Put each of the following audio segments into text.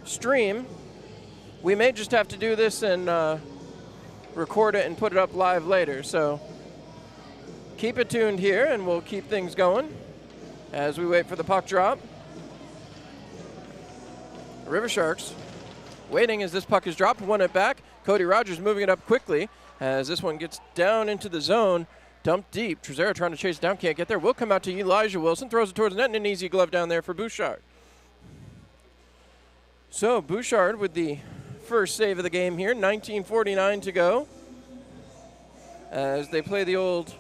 stream, we may just have to do this and record it and put it up live later. So keep it tuned here, and we'll keep things going as we wait for the puck drop. River Sharks waiting as this puck is dropped, won it back. Cody Rogers moving it up quickly as this one gets down into the zone, dumped deep. Trezera trying to chase it down, can't get there. Will come out to Elijah Wilson, throws it towards the net, and an easy glove down there for Bouchard. So Bouchard with the first save of the game here, 19:49 to go, as they play the old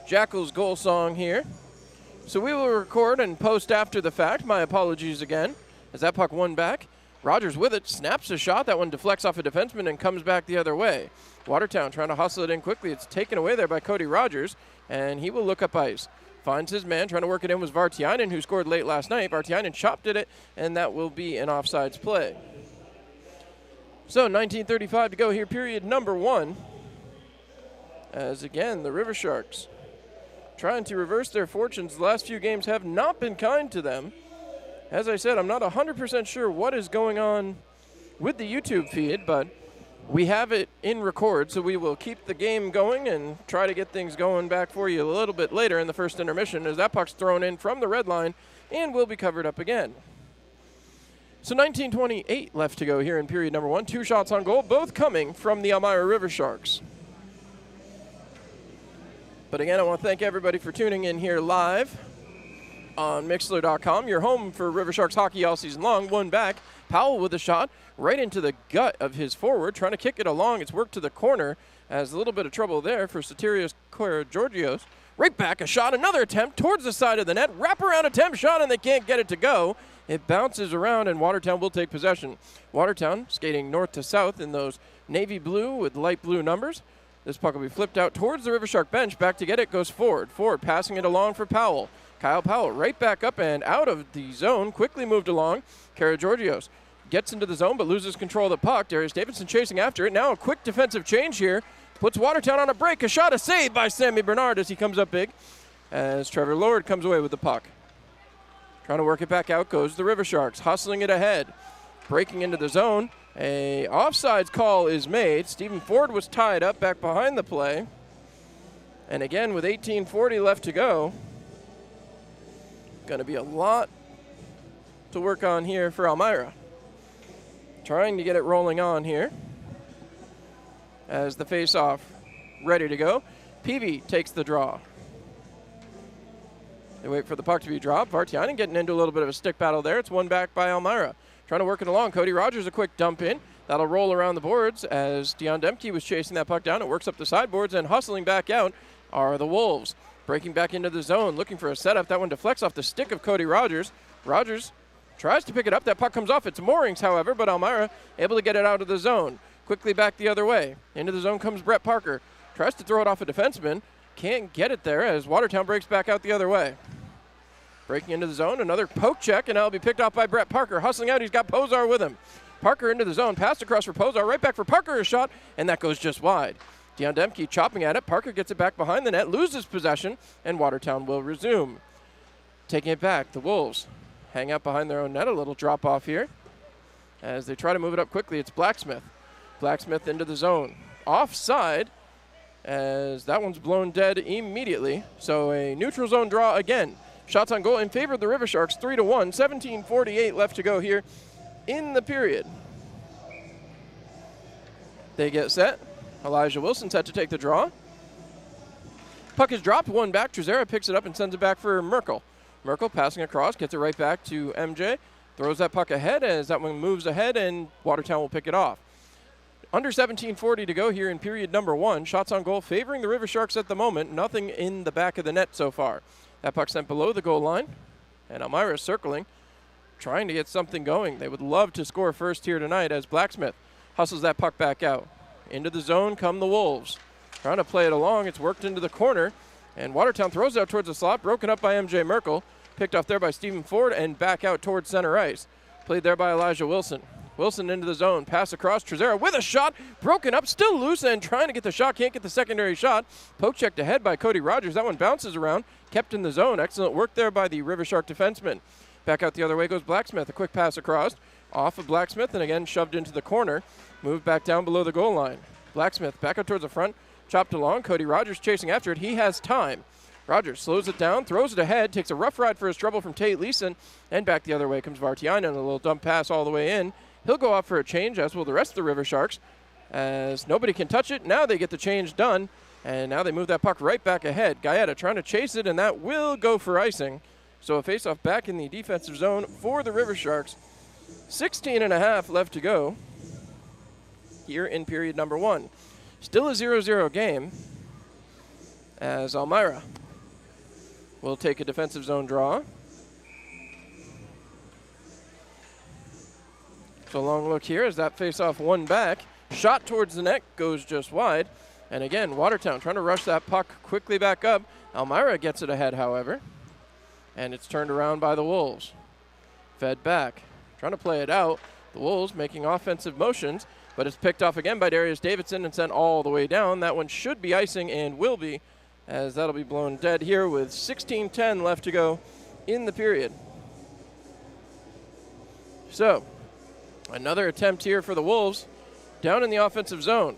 Jackals goal song here. So we will record and post after the fact. My apologies again, as that puck won back. Rogers with it, snaps a shot. That one deflects off a defenseman and comes back the other way. Watertown trying to hustle it in quickly. It's taken away there by Cody Rogers, and he will look up ice. Finds his man, trying to work it in was Vartiainen, who scored late last night. Vartiainen chopped at it, and that will be an offsides play. So 19:35 to go here, period number 1. As again, the River Sharks trying to reverse their fortunes. The last few games have not been kind to them. As I said, I'm not 100% sure what is going on with the YouTube feed, but we have it in record, so we will keep the game going and try to get things going back for you a little bit later in the first intermission, as that puck's thrown in from the red line and will be covered up again. So 19:28 left to go here in period number 1. 2 shots on goal, both coming from the Elmira River Sharks. But again, I want to thank everybody for tuning in here live on Mixler.com, your home for River Sharks hockey all season long. One back, Powell with a shot right into the gut of his forward, trying to kick it along. It's worked to the corner, as a little bit of trouble there for Sotirios Georgios. Right back, a shot, another attempt towards the side of the net. Wraparound attempt shot, and they can't get it to go. It bounces around, and Watertown will take possession. Watertown skating north to south in those navy blue with light blue numbers. This puck will be flipped out towards the River Shark bench. Back to get it goes Ford. Ford passing it along for Powell. Kyle Powell right back up and out of the zone, quickly moved along. Georgios gets into the zone but loses control of the puck. Darius Davidson chasing after it. Now a quick defensive change here. Puts Watertown on a break. A shot, a save by Sammy Bernard as he comes up big, as Trevor Lord comes away with the puck. Trying to work it back out goes the River Sharks, hustling it ahead. Breaking into the zone. A offsides call is made. Stephen Ford was tied up back behind the play. And again, with 18:40 left to go, going to be a lot to work on here for Elmira. Trying to get it rolling on here as the face-off ready to go. Peavy takes the draw. They wait for the puck to be dropped. Vartiainen getting into a little bit of a stick battle there. It's won back by Elmira. Trying to work it along. Cody Rogers a quick dump in. That'll roll around the boards as Dion Demke was chasing that puck down. It works up the sideboards, and hustling back out are the Wolves. Breaking back into the zone, looking for a setup. That one deflects off the stick of Cody Rogers. Rogers tries to pick it up. That puck comes off its moorings, however, but Elmira able to get it out of the zone. Quickly back the other way. Into the zone comes Brett Parker. Tries to throw it off a defenseman. Can't get it there as Watertown breaks back out the other way. Breaking into the zone, another poke check, and that'll be picked off by Brett Parker. Hustling out, he's got Pozar with him. Parker into the zone, passed across for Pozar, right back for Parker, a shot, and that goes just wide. Dion Demke chopping at it. Parker gets it back behind the net, loses possession, and Watertown will resume. Taking it back, the Wolves hang out behind their own net. A little drop off here as they try to move it up quickly. It's Blacksmith. Blacksmith into the zone. Offside, as that one's blown dead immediately. So a neutral zone draw again. Shots on goal in favor of the River Sharks, 3-1. 17:48 left to go here in the period. They get set. Elijah Wilson set to take the draw. Puck is dropped, one back. Trezera picks it up and sends it back for Merkel. Merkel passing across, gets it right back to MJ. Throws that puck ahead as that one moves ahead, and Watertown will pick it off. Under 17:40 to go here in period number 1. Shots on goal favoring the River Sharks at the moment. Nothing in the back of the net so far. That puck sent below the goal line, and Elmira circling, trying to get something going. They would love to score first here tonight as Blacksmith hustles that puck back out. Into the zone come the Wolves. Trying to play it along. It's worked into the corner, and Watertown throws it out towards the slot, broken up by MJ Merkel. Picked off there by Stephen Ford and back out towards center ice. Played there by Elijah Wilson. Wilson into the zone, pass across, Trezera with a shot, broken up, still loose, and trying to get the shot, can't get the secondary shot. Poke checked ahead by Cody Rogers. That one bounces around, kept in the zone. Excellent work there by the River Shark defenseman. Back out the other way goes Blacksmith, a quick pass across. Off of Blacksmith and again shoved into the corner. Moved back down below the goal line. Blacksmith back up towards the front. Chopped along. Cody Rogers chasing after it. He has time. Rogers slows it down, throws it ahead, takes a rough ride for his trouble from Tate Leeson, and back the other way comes Vartiainen. A little dump pass all the way in. He'll go off for a change, as will the rest of the River Sharks, as nobody can touch it. Now they get the change done, and now they move that puck right back ahead. Gaeta trying to chase it, and that will go for icing. So a faceoff back in the defensive zone for the River Sharks. 16.5 left to go here in period number 1. Still a 0-0 game, as Elmira will take a defensive zone draw. So a long look here as that faceoff won back. Shot towards the net, goes just wide. And again, Watertown trying to rush that puck quickly back up. Elmira gets it ahead, however. And it's turned around by the Wolves. Fed back, trying to play it out. The Wolves making offensive motions, but it's picked off again by Darius Davidson and sent all the way down. That one should be icing and will be, as that'll be blown dead here with 16:10 left to go in the period. So, another attempt here for the Wolves down in the offensive zone.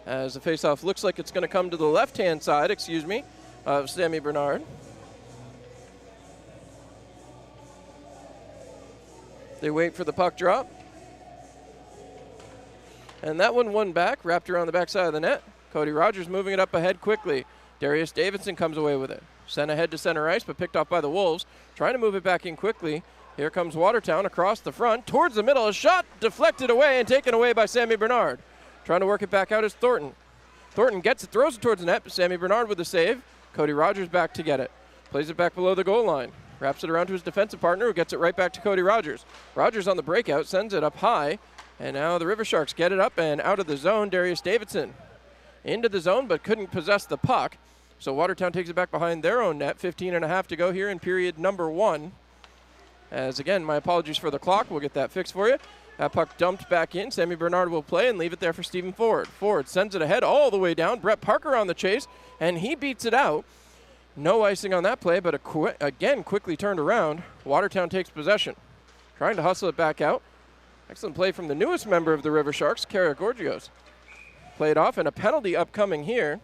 As the faceoff looks like it's going to come to the left-hand side, of Sammy Bernard. They wait for the puck drop. And that one won back, wrapped around the backside of the net. Cody Rogers moving it up ahead quickly. Darius Davidson comes away with it. Sent ahead to center ice, but picked off by the Wolves. Trying to move it back in quickly. Here comes Watertown across the front, towards the middle. A shot deflected away and taken away by Sammy Bernard. Trying to work it back out is Thornton. Thornton gets it, throws it towards the net, but Sammy Bernard with the save. Cody Rogers back to get it. Plays it back below the goal line. Wraps it around to his defensive partner, who gets it right back to Cody Rogers. Rogers on the breakout, sends it up high. And now the River Sharks get it up and out of the zone. Darius Davidson into the zone, but couldn't possess the puck. So Watertown takes it back behind their own net. 15.5 to go here in period number 1. As again, my apologies for the clock. We'll get that fixed for you. That puck dumped back in. Sammy Bernard will play and leave it there for Stephen Ford. Ford sends it ahead all the way down. Brett Parker on the chase, and he beats it out. No icing on that play, but again quickly turned around. Watertown takes possession. Trying to hustle it back out. Excellent play from the newest member of the River Sharks, Kara Gorgios. Played off, and a penalty upcoming here.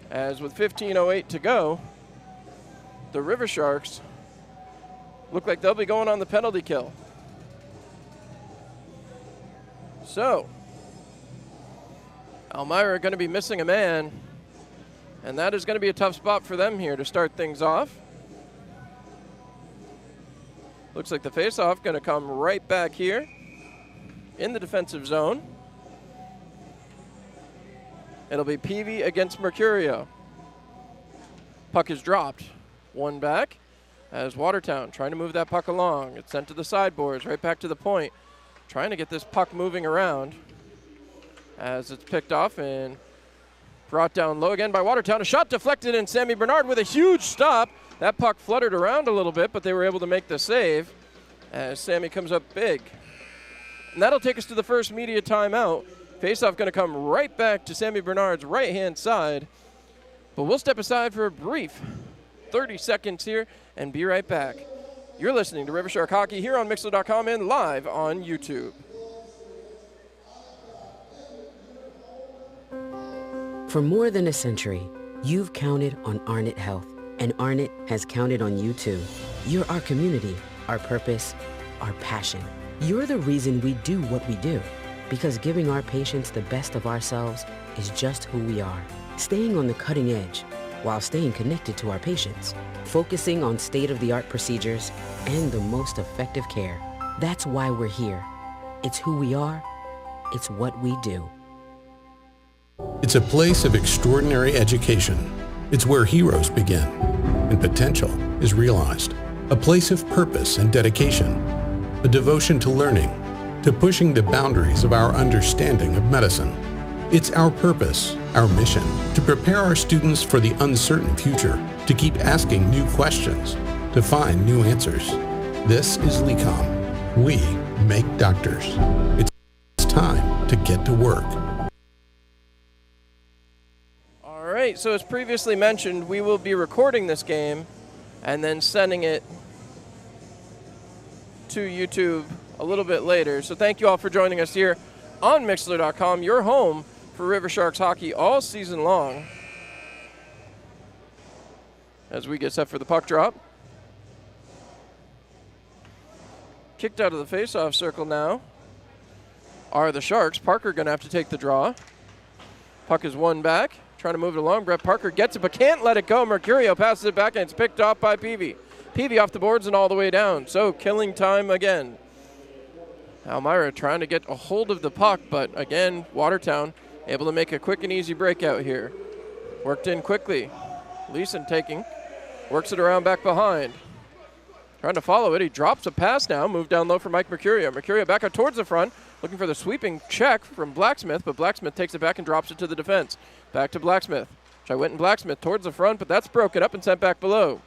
As with 15:08 to go, the River Sharks look like they'll be going on the penalty kill. So, Elmira going to be missing a man, and that is going to be a tough spot for them here to start things off. Looks like the faceoff going to come right back here in the defensive zone. It'll be Peavy against Mercurio. Puck is dropped. One back as Watertown trying to move that puck along. It's sent to the sideboards, right back to the point. Trying to get this puck moving around as it's picked off and brought down low again by Watertown. A shot deflected, and Sammy Bernard with a huge stop. That puck fluttered around a little bit, but they were able to make the save as Sammy comes up big. And that'll take us to the first media timeout. Faceoff going to come right back to Sammy Bernard's right-hand side. But we'll step aside for a brief 30 seconds here and be right back. You're listening to River Shark Hockey here on Mixler.com and live on YouTube. For more than a century, you've counted on Arnett Health, and Arnett has counted on you too. You're our community, our purpose, our passion. You're the reason we do what we do, because giving our patients the best of ourselves is just who we are. Staying on the cutting edge while staying connected to our patients, focusing on state-of-the-art procedures and the most effective care. That's why we're here. It's who we are. It's what we do. It's a place of extraordinary education. It's where heroes begin and potential is realized. A place of purpose and dedication. A devotion to learning, to pushing the boundaries of our understanding of medicine. It's our purpose, our mission, to prepare our students for the uncertain future, to keep asking new questions, to find new answers. This is LECOM. We make doctors. It's time to get to work. All right, so as previously mentioned, we will be recording this game and then sending it to YouTube a little bit later. So thank you all for joining us here on Mixlr.com, your home for River Sharks hockey all season long. As we get set for the puck drop. Kicked out of the face-off circle now are the Sharks. Parker going to have to take the draw. Puck is won back. Trying to move it along. Brett Parker gets it but can't let it go. Mercurio passes it back and it's picked off by Peavy. Peavy off the boards and all the way down. So killing time again. Elmira trying to get a hold of the puck, but again, Watertown able to make a quick and easy breakout here. Worked in quickly. Leeson taking. Works it around back behind. Trying to follow it. He drops a pass now. Moved down low for Mike Mercurio. Mercurio back out towards the front. Looking for the sweeping check from Blacksmith, but Blacksmith takes it back and drops it to the defense. Back to Blacksmith. Try Witten Blacksmith towards the front, but that's broken up and sent back below.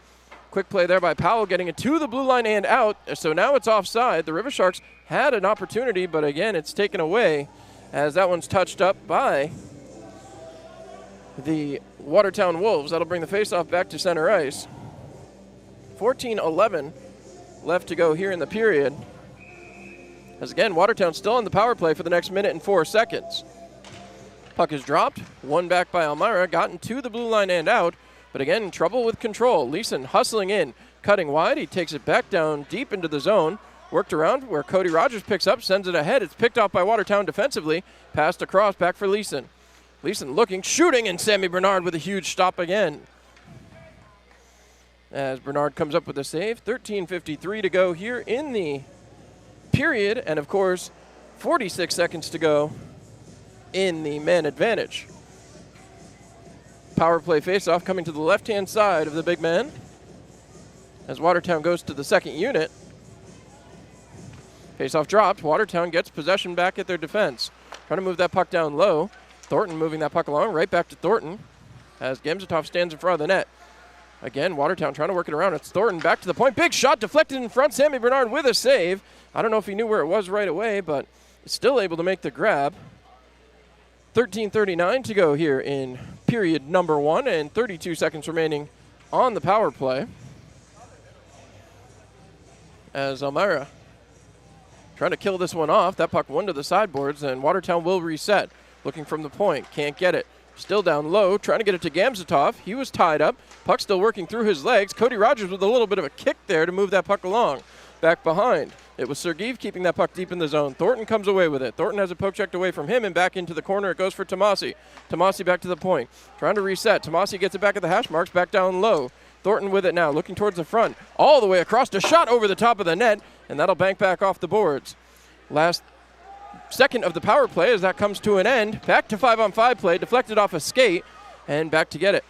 Quick play there by Powell, getting it to the blue line and out. So now it's offside. The River Sharks had an opportunity, but again, it's taken away as that one's touched up by the Watertown Wolves. That'll bring the faceoff back to center ice. 14-11 left to go here in the period. As again, Watertown still on the power play for the next minute and 4 seconds. Puck is dropped, won back by Elmira, gotten to the blue line and out, but again, trouble with control. Leeson hustling in, cutting wide. He takes it back down deep into the zone. Worked around where Cody Rogers picks up, sends it ahead. It's picked off by Watertown defensively. Passed across, back for Leeson. Leeson looking, shooting, and Sammy Bernard with a huge stop again. As Bernard comes up with a save. 13:53 to go here in the period, and of course, 46 seconds to go in the man advantage. Power play faceoff coming to the left-hand side of the big man as Watertown goes to the second unit. Faceoff dropped. Watertown gets possession back at their defense. Trying to move that puck down low. Thornton moving that puck along, right back to Thornton as Gemzatov stands in front of the net. Again, Watertown trying to work it around. It's Thornton back to the point. Big shot deflected in front. Sammy Bernard with a save. I don't know if he knew where it was right away, but still able to make the grab. 13:39 to go here in period number 1 and 32 seconds remaining on the power play. As Elmira trying to kill this one off. That puck won to the sideboards, and Watertown will reset. Looking from the point. Can't get it. Still down low, trying to get it to Gamzatov. He was tied up. Puck still working through his legs. Cody Rogers with a little bit of a kick there to move that puck along. Back behind. It was Sergeev keeping that puck deep in the zone. Thornton comes away with it. Thornton has a poke checked away from him and back into the corner. It goes for Tomasi. Tomasi back to the point. Trying to reset. Tomasi gets it back at the hash marks, back down low. Thornton with it now, looking towards the front. All the way across, a shot over the top of the net, and that'll bank back off the boards. Last second of the power play as that comes to an end. Back to 5-on-5 play, deflected off a skate, and back to get it.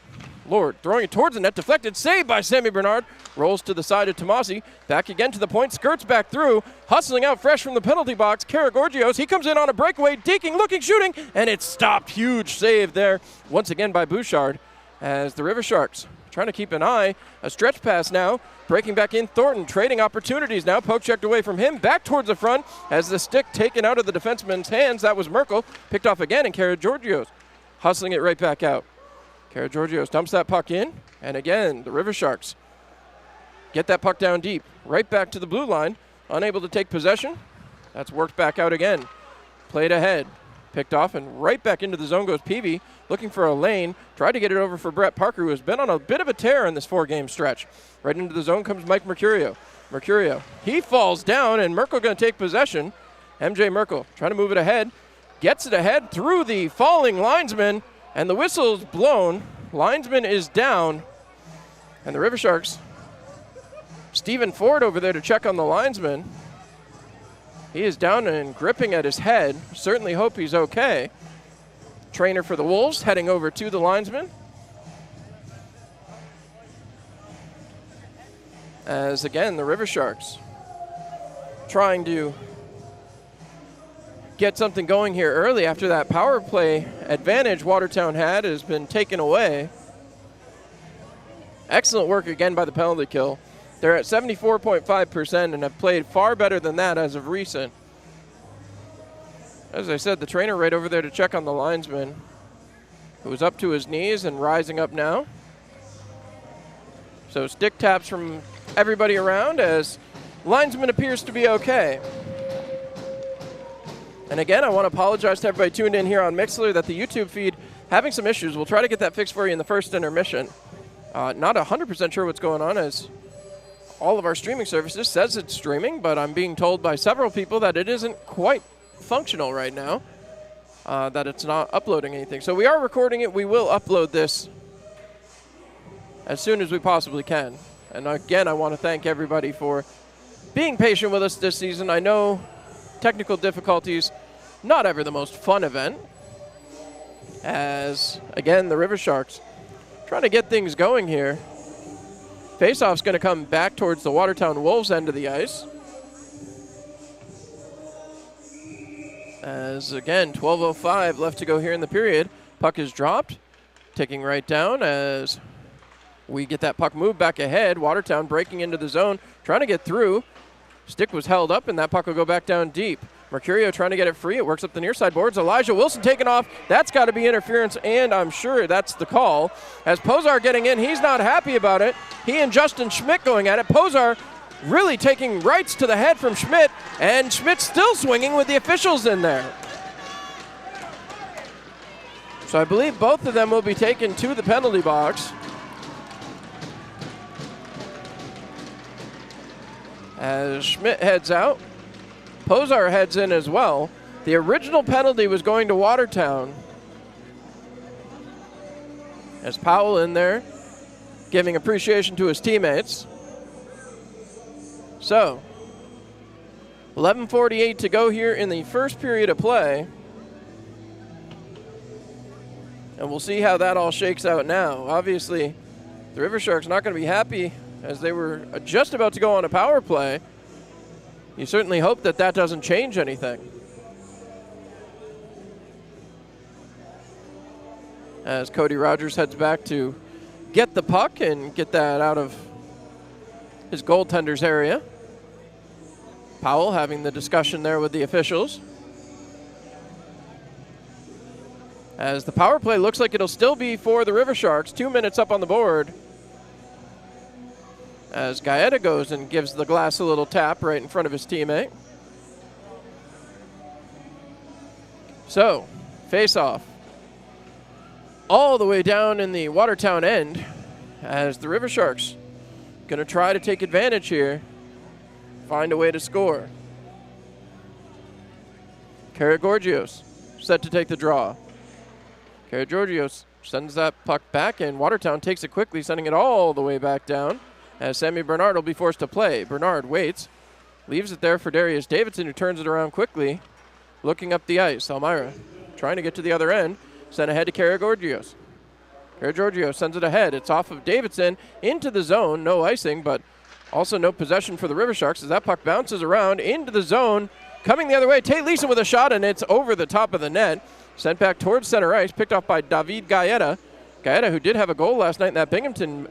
Lord throwing it towards the net, deflected, saved by Sammy Bernard. Rolls to the side of Tomasi, back again to the point, skirts back through, hustling out fresh from the penalty box. Karagorgios, he comes in on a breakaway, deking, looking, shooting, and it's stopped. Huge save there once again by Bouchard as the River Sharks trying to keep an eye. A stretch pass now, breaking back in. Thornton trading opportunities now, poke checked away from him, back towards the front as the stick taken out of the defenseman's hands. That was Merkel, picked off again, and Karagorgios hustling it right back out. Karagorgios dumps that puck in, and again, the River Sharks get that puck down deep, right back to the blue line, unable to take possession. That's worked back out again. Played ahead, picked off, and right back into the zone goes Peavy, looking for a lane, tried to get it over for Brett Parker, who has been on a bit of a tear in this 4-game stretch. Right into the zone comes Mike Mercurio. Mercurio, he falls down, and Merkel going to take possession. MJ Merkel trying to move it ahead, gets it ahead through the falling linesman, and the whistle's blown. Linesman is down, and the River Sharks, Stephen Ford over there to check on the linesman. He is down and gripping at his head. Certainly hope he's okay. Trainer for the Wolves heading over to the linesman. As again, the River Sharks trying to get something going here early after that power play advantage Watertown had has been taken away. Excellent work again by the penalty kill. They're at 74.5% and have played far better than that as of recent. As I said, the trainer right over there to check on the linesman, who was up to his knees and rising up now. So stick taps from everybody around as linesman appears to be okay. And again, I want to apologize to everybody tuned in here on Mixler that the YouTube feed having some issues. We'll try to get that fixed for you in the first intermission. Not 100% sure what's going on, as all of our streaming services says it's streaming, but I'm being told by several people that it isn't quite functional right now, that it's not uploading anything. So we are recording it. We will upload this as soon as we possibly can. And again, I want to thank everybody for being patient with us this season. I know technical difficulties, not ever the most fun event, as, again, the River Sharks trying to get things going here. Faceoff's going to come back towards the Watertown Wolves end of the ice. As, again, 12:05 left to go here in the period. Puck is dropped, ticking right down as we get that puck moved back ahead. Watertown breaking into the zone, trying to get through. Stick was held up, and that puck will go back down deep. Mercurio trying to get it free. It works up the near side boards. Elijah Wilson taking off. That's got to be interference, and I'm sure that's the call. As Posar getting in, he's not happy about it. He and Justin Schmidt going at it. Posar really taking rights to the head from Schmidt, and Schmidt still swinging with the officials in there. So I believe both of them will be taken to the penalty box. As Schmidt heads out, Posar heads in as well. The original penalty was going to Watertown. As Powell in there, giving appreciation to his teammates. So, 11:48 to go here in the first period of play. And we'll see how that all shakes out now. Obviously, the River Sharks not going to be happy as they were just about to go on a power play. You certainly hope that that doesn't change anything. As Cody Rogers heads back to get the puck and get that out of his goaltender's area. Powell having the discussion there with the officials. As the power play looks like it'll still be for the River Sharks. 2 minutes up on the board. As Gaeta goes and gives the glass a little tap right in front of his teammate. So, face-off all the way down in the Watertown end as the River Sharks going to try to take advantage here, find a way to score. Karagorgios set to take the draw. Karagorgios sends that puck back, and Watertown takes it quickly, sending it all the way back down. As Sammy Bernard will be forced to play. Bernard waits, leaves it there for Darius Davidson, who turns it around quickly, looking up the ice. Elmira trying to get to the other end, sent ahead to Karagorgios. Karagorgios sends it ahead. It's off of Davidson into the zone. No icing, but also no possession for the River Sharks as that puck bounces around into the zone. Coming the other way, Tate Leeson with a shot, and it's over the top of the net. Sent back towards center ice, picked off by David Gaeta. Gaeta, who did have a goal last night in that Binghamton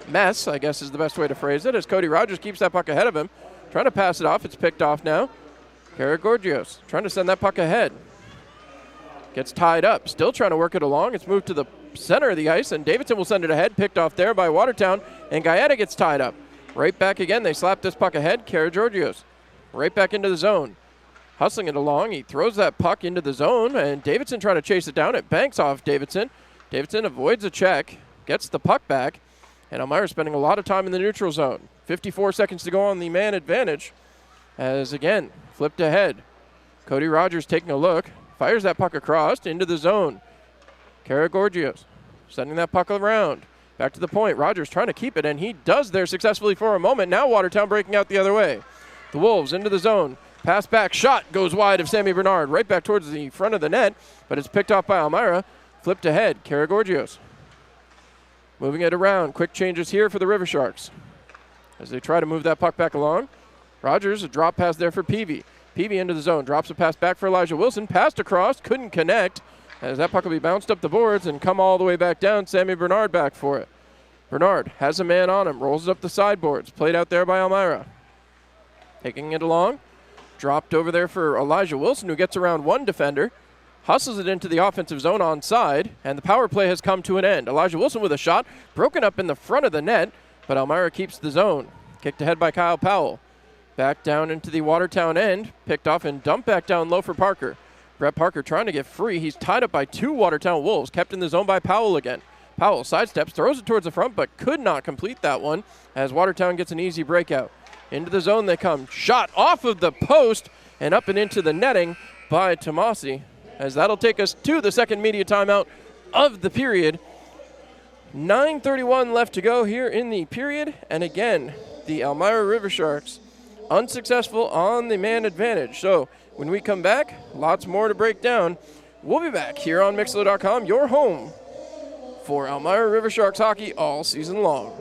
mess, I guess is the best way to phrase it, as Cody Rogers keeps that puck ahead of him. Trying to pass it off. It's picked off now. Karagorgios trying to send that puck ahead. Gets tied up. Still trying to work it along. It's moved to the center of the ice, and Davidson will send it ahead. Picked off there by Watertown, and Gaeta gets tied up. Right back again. They slap this puck ahead. Karagorgios right back into the zone. Hustling it along. He throws that puck into the zone, and Davidson trying to chase it down. It banks off Davidson. Davidson avoids a check. Gets the puck back. And Elmira spending a lot of time in the neutral zone. 54 seconds to go on the man advantage. As again, flipped ahead. Cody Rogers taking a look. Fires that puck across into the zone. Karagorgios sending that puck around. Back to the point. Rogers trying to keep it, and he does there successfully for a moment. Now Watertown breaking out the other way. The Wolves into the zone. Pass back. Shot goes wide of Sammy Bernard. Right back towards the front of the net, but it's picked off by Elmira. Flipped ahead. Karagorgios moving it around. Quick changes here for the River Sharks as they try to move that puck back along. Rogers, a drop pass there for Peavy. Peavy into the zone. Drops a pass back for Elijah Wilson. Passed across. Couldn't connect as that puck will be bounced up the boards and come all the way back down. Sammy Bernard back for it. Bernard has a man on him. Rolls it up the sideboards. Played out there by Elmira. Taking it along. Dropped over there for Elijah Wilson, who gets around one defender. hustles it into the offensive zone onside, and the power play has come to an end. Elijah Wilson with a shot, broken up in the front of the net, but Elmira keeps the zone. Kicked ahead by Kyle Powell. Back down into the Watertown end, picked off and dumped back down low for Parker. Brett Parker trying to get free. He's tied up by 2 Watertown Wolves, kept in the zone by Powell again. Powell sidesteps, throws it towards the front, but could not complete that one as Watertown gets an easy breakout. Into the zone they come. Shot off of the post and up and into the netting by Tomasi, as that'll take us to the second media timeout of the period. 9:31 left to go here in the period, and again, the Elmira River Sharks unsuccessful on the man advantage. So when we come back, lots more to break down. We'll be back here on Mixler.com, your home for Elmira River Sharks hockey all season long.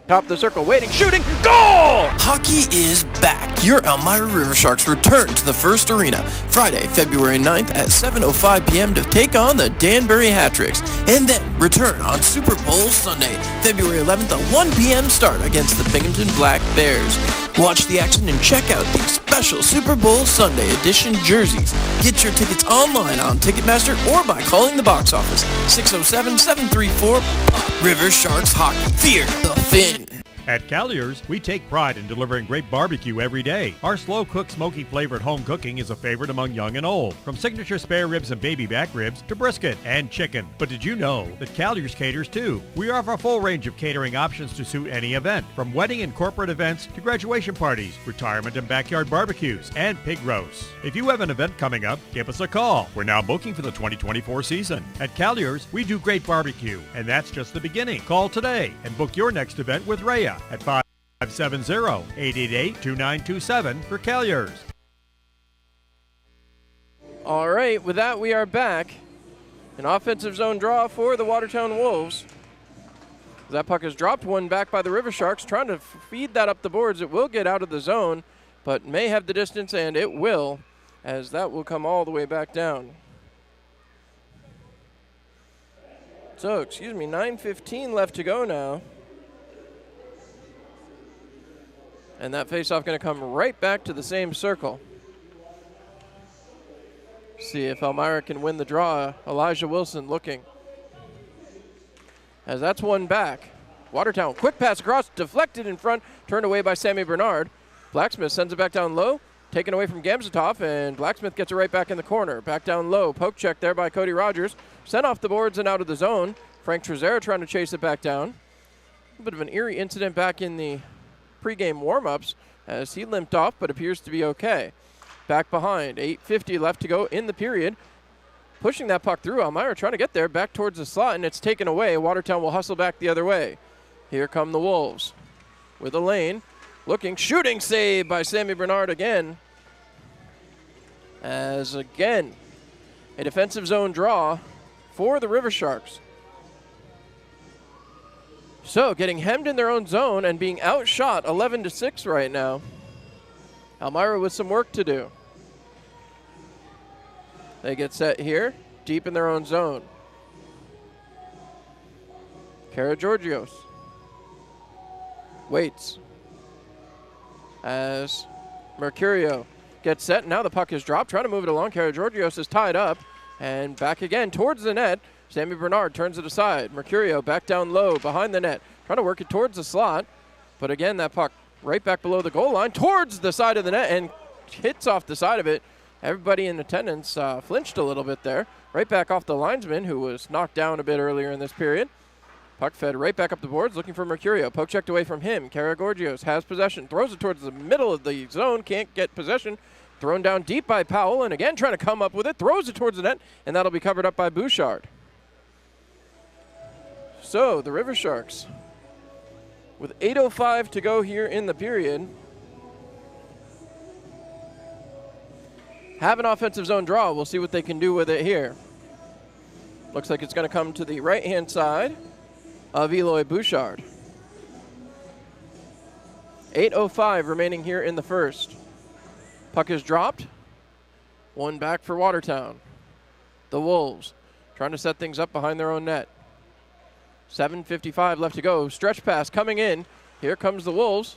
Top of the circle, waiting, shooting, goal! Hockey is back. Your Elmira River Sharks return to the First Arena Friday, February 9th at 7:05 p.m. to take on the Danbury Hat-Tricks, and then return on Super Bowl Sunday, February 11th at 1 p.m. start against the Binghamton Black Bears. Watch the action and check out these special Super Bowl Sunday edition jerseys. Get your tickets online on Ticketmaster or by calling the box office, 607-734-POP. River Sharks Hockey. Fear the fin. At Collier's, we take pride in delivering great barbecue every day. Our slow-cooked, smoky-flavored home cooking is a favorite among young and old, from signature spare ribs and baby back ribs to brisket and chicken. But did you know that Collier's caters too? We offer a full range of catering options to suit any event, from wedding and corporate events to graduation parties, retirement and backyard barbecues, and pig roasts. If you have an event coming up, give us a call. We're now booking for the 2024 season. At Collier's, we do great barbecue, and that's just the beginning. Call today and book your next event with Rhea at 570-888-2927 for Collier's. All right, with that, we are back. An offensive zone draw for the Watertown Wolves. That puck is dropped, one back by the River Sharks, trying to feed that up the boards. It will get out of the zone, but may have the distance, and it will, as that will come all the way back down. So, 9:15 left to go now. And that faceoff going to come right back to the same circle. See if Elmira can win the draw. Elijah Wilson looking. As that's one back. Watertown, quick pass across, deflected in front, turned away by Sammy Bernard. Blacksmith sends it back down low, taken away from Gamzatov, and Blacksmith gets it right back in the corner. Back down low, poke check there by Cody Rogers. Sent off the boards and out of the zone. Frank Trezera trying to chase it back down. A bit of an eerie incident back in the pregame warm-ups as he limped off, but appears to be okay. Back behind, 8:50 left to go in the period. Pushing that puck through, Elmira trying to get there, back towards the slot, and it's taken away. Watertown will hustle back the other way. Here come the Wolves with a lane. Looking, shooting save by Sammy Bernard again. As again, a defensive zone draw for the River Sharks. So, getting hemmed in their own zone and being outshot 11-6 right now. Elmira with some work to do. They get set here, deep in their own zone. Karageorgios waits as Mercurio gets set. Now the puck is dropped, trying to move it along. Karageorgios is tied up and back again towards the net. Sammy Bernard turns it aside. Mercurio back down low behind the net, trying to work it towards the slot. But again, that puck right back below the goal line towards the side of the net and hits off the side of it. Everybody in attendance flinched a little bit there. Right back off the linesman, who was knocked down a bit earlier in this period. Puck fed right back up the boards, looking for Mercurio. Poke checked away from him. Karageorgios has possession, throws it towards the middle of the zone, can't get possession. Thrown down deep by Powell, and again trying to come up with it, throws it towards the net, and that'll be covered up by Bouchard. So, the River Sharks, with 8:05 to go here in the period, have an offensive zone draw. We'll see what they can do with it here. Looks like it's going to come to the right-hand side of Eloy Bouchard. 8:05 remaining here in the first. Puck is dropped. One back for Watertown. The Wolves trying to set things up behind their own net. 7:55 left to go. Stretch pass coming in. Here comes the Wolves.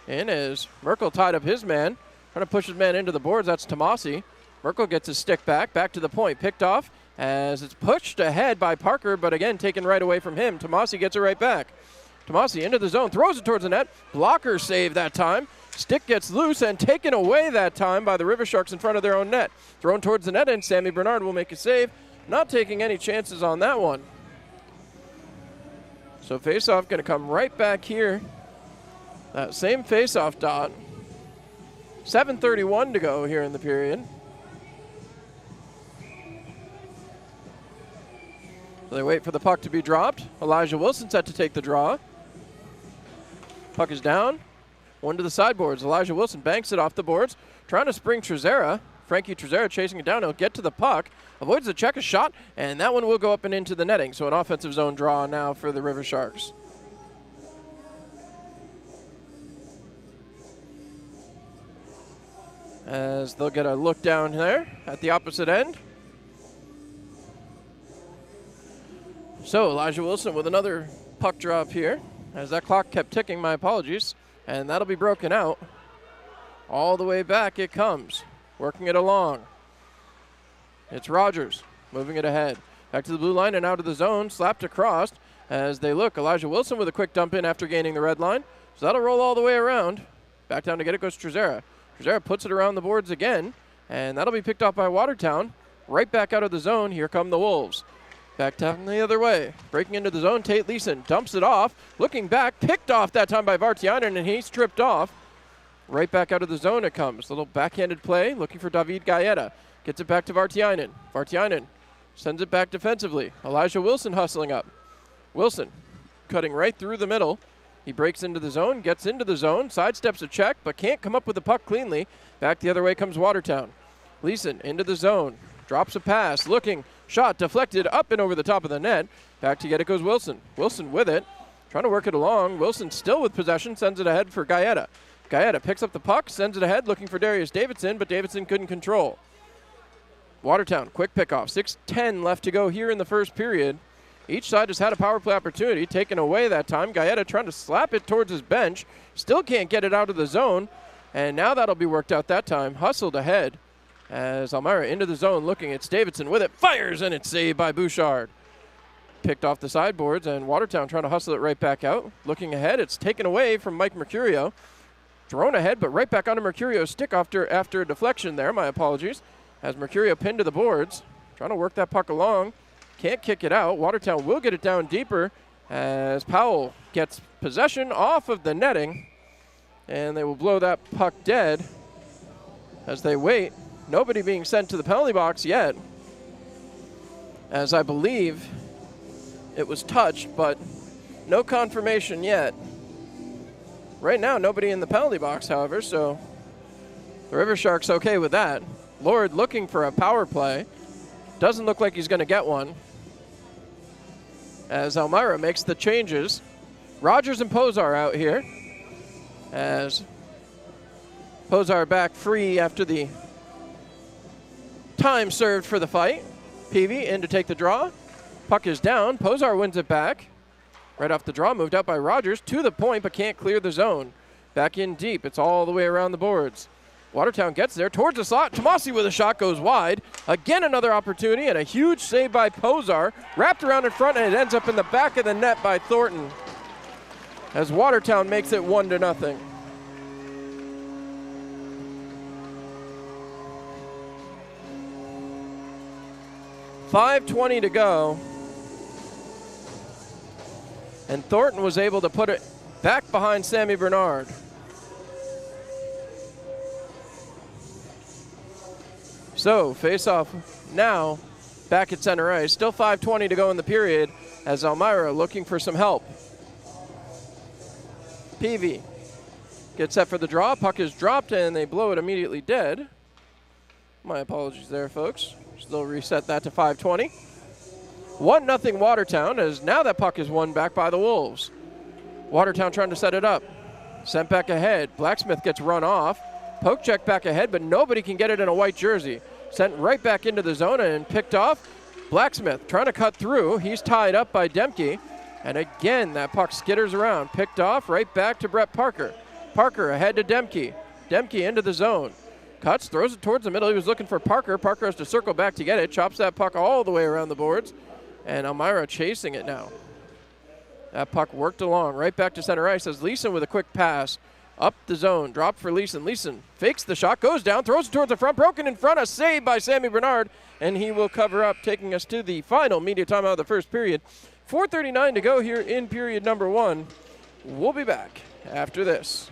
And as Merkel tied up his man, trying to push his man into the boards, that's Tomasi. Merkel gets his stick back to the point, picked off as it's pushed ahead by Parker, but again taken right away from him. Tomasi gets it right back. Tomasi into the zone, throws it towards the net. Blocker save that time. Stick gets loose and taken away that time by the River Sharks in front of their own net. Thrown towards the net, and Sammy Bernard will make a save. Not taking any chances on that one. So face-off going to come right back here. That same face-off dot. 7:31 to go here in the period. So they wait for the puck to be dropped. Elijah Wilson set to take the draw. Puck is down. One to the sideboards. Elijah Wilson banks it off the boards. Trying to spring Trezera. Frankie Trezera chasing it down. He'll get to the puck. Avoids the check, a shot, and that one will go up and into the netting. So an offensive zone draw now for the River Sharks. As they'll get a look down there at the opposite end. So Elijah Wilson with another puck drop here. As that clock kept ticking, my apologies. And that'll be broken out. All the way back it comes. Working it along. It's Rogers moving it ahead. Back to the blue line and out of the zone. Slapped across as they look. Elijah Wilson with a quick dump in after gaining the red line. So that'll roll all the way around. Back down to get it goes Trezera. Trezera puts it around the boards again. And that'll be picked off by Watertown. Right back out of the zone. Here come the Wolves. Back down the other way. Breaking into the zone, Tate Leeson dumps it off. Looking back, picked off that time by Vartiainen, and he's tripped off. Right back out of the zone it comes. Little backhanded play, looking for David Gaeta. Gets it back to Vartiainen. Vartiainen sends it back defensively. Elijah Wilson hustling up. Wilson cutting right through the middle. He breaks into the zone, gets into the zone, sidesteps a check, but can't come up with the puck cleanly. Back the other way comes Watertown. Leeson into the zone. Drops a pass, looking, shot deflected up and over the top of the net. Back to get it goes Wilson. Wilson with it, trying to work it along. Wilson still with possession, sends it ahead for Gaeta. Gaeta picks up the puck, sends it ahead, looking for Darius Davidson, but Davidson couldn't control. Watertown, quick pickoff. 6:10 left to go here in the first period. Each side has had a power play opportunity, taken away that time. Gaeta trying to slap it towards his bench, still can't get it out of the zone, and now that'll be worked out that time. Hustled ahead. As Elmira into the zone, looking, it's Davidson with it, fires, and it's saved by Bouchard. Picked off the sideboards, and Watertown trying to hustle it right back out. Looking ahead, it's taken away from Mike Mercurio. Thrown ahead, but right back onto Mercurio's stick after a deflection there, my apologies. As Mercurio pinned to the boards, trying to work that puck along. Can't kick it out. Watertown will get it down deeper as Powell gets possession off of the netting, and they will blow that puck dead as they wait. Nobody being sent to the penalty box yet, as I believe it was touched, but no confirmation yet. Right now, nobody in the penalty box, however, so the River Sharks okay with that. Lord looking for a power play. Doesn't look like he's going to get one. As Elmira makes the changes. Rogers and Posar out here. As Posar back free after the time served for the fight. Peavy in to take the draw. Puck is down. Posar wins it back. Right off the draw, moved out by Rogers to the point, but can't clear the zone. Back in deep. It's all the way around the boards. Watertown gets there towards the slot. Tomasi with a shot goes wide. Again, another opportunity and a huge save by Posar. Wrapped around in front, and it ends up in the back of the net by Thornton. As Watertown makes it 1-0. .5:20 to go. And Thornton was able to put it back behind Sammy Bernard. So, face-off now back at center ice. Still 5:20 to go in the period as Elmira looking for some help. Peavy gets set for the draw. Puck is dropped and they blow it immediately dead. My apologies there, folks. Still reset that to 5:20. 1-0 Watertown, as now that puck is won back by the Wolves. Watertown trying to set it up. Sent back ahead. Blacksmith gets run off. Poke check back ahead, but nobody can get it in a white jersey. Sent right back into the zone and picked off. Blacksmith trying to cut through. He's tied up by Demke. And again, that puck skitters around. Picked off right back to Brett Parker. Parker ahead to Demke. Demke into the zone. Cuts, throws it towards the middle. He was looking for Parker. Parker has to circle back to get it. Chops that puck all the way around the boards. And Elmira chasing it now. That puck worked along right back to center ice as Leeson with a quick pass. Up the zone, drop for Leeson. Leeson fakes the shot, goes down, throws it towards the front, broken in front, a save by Sammy Bernard, and he will cover up, taking us to the final media timeout of the first period. 4:39 to go here in period number 1. We'll be back after this.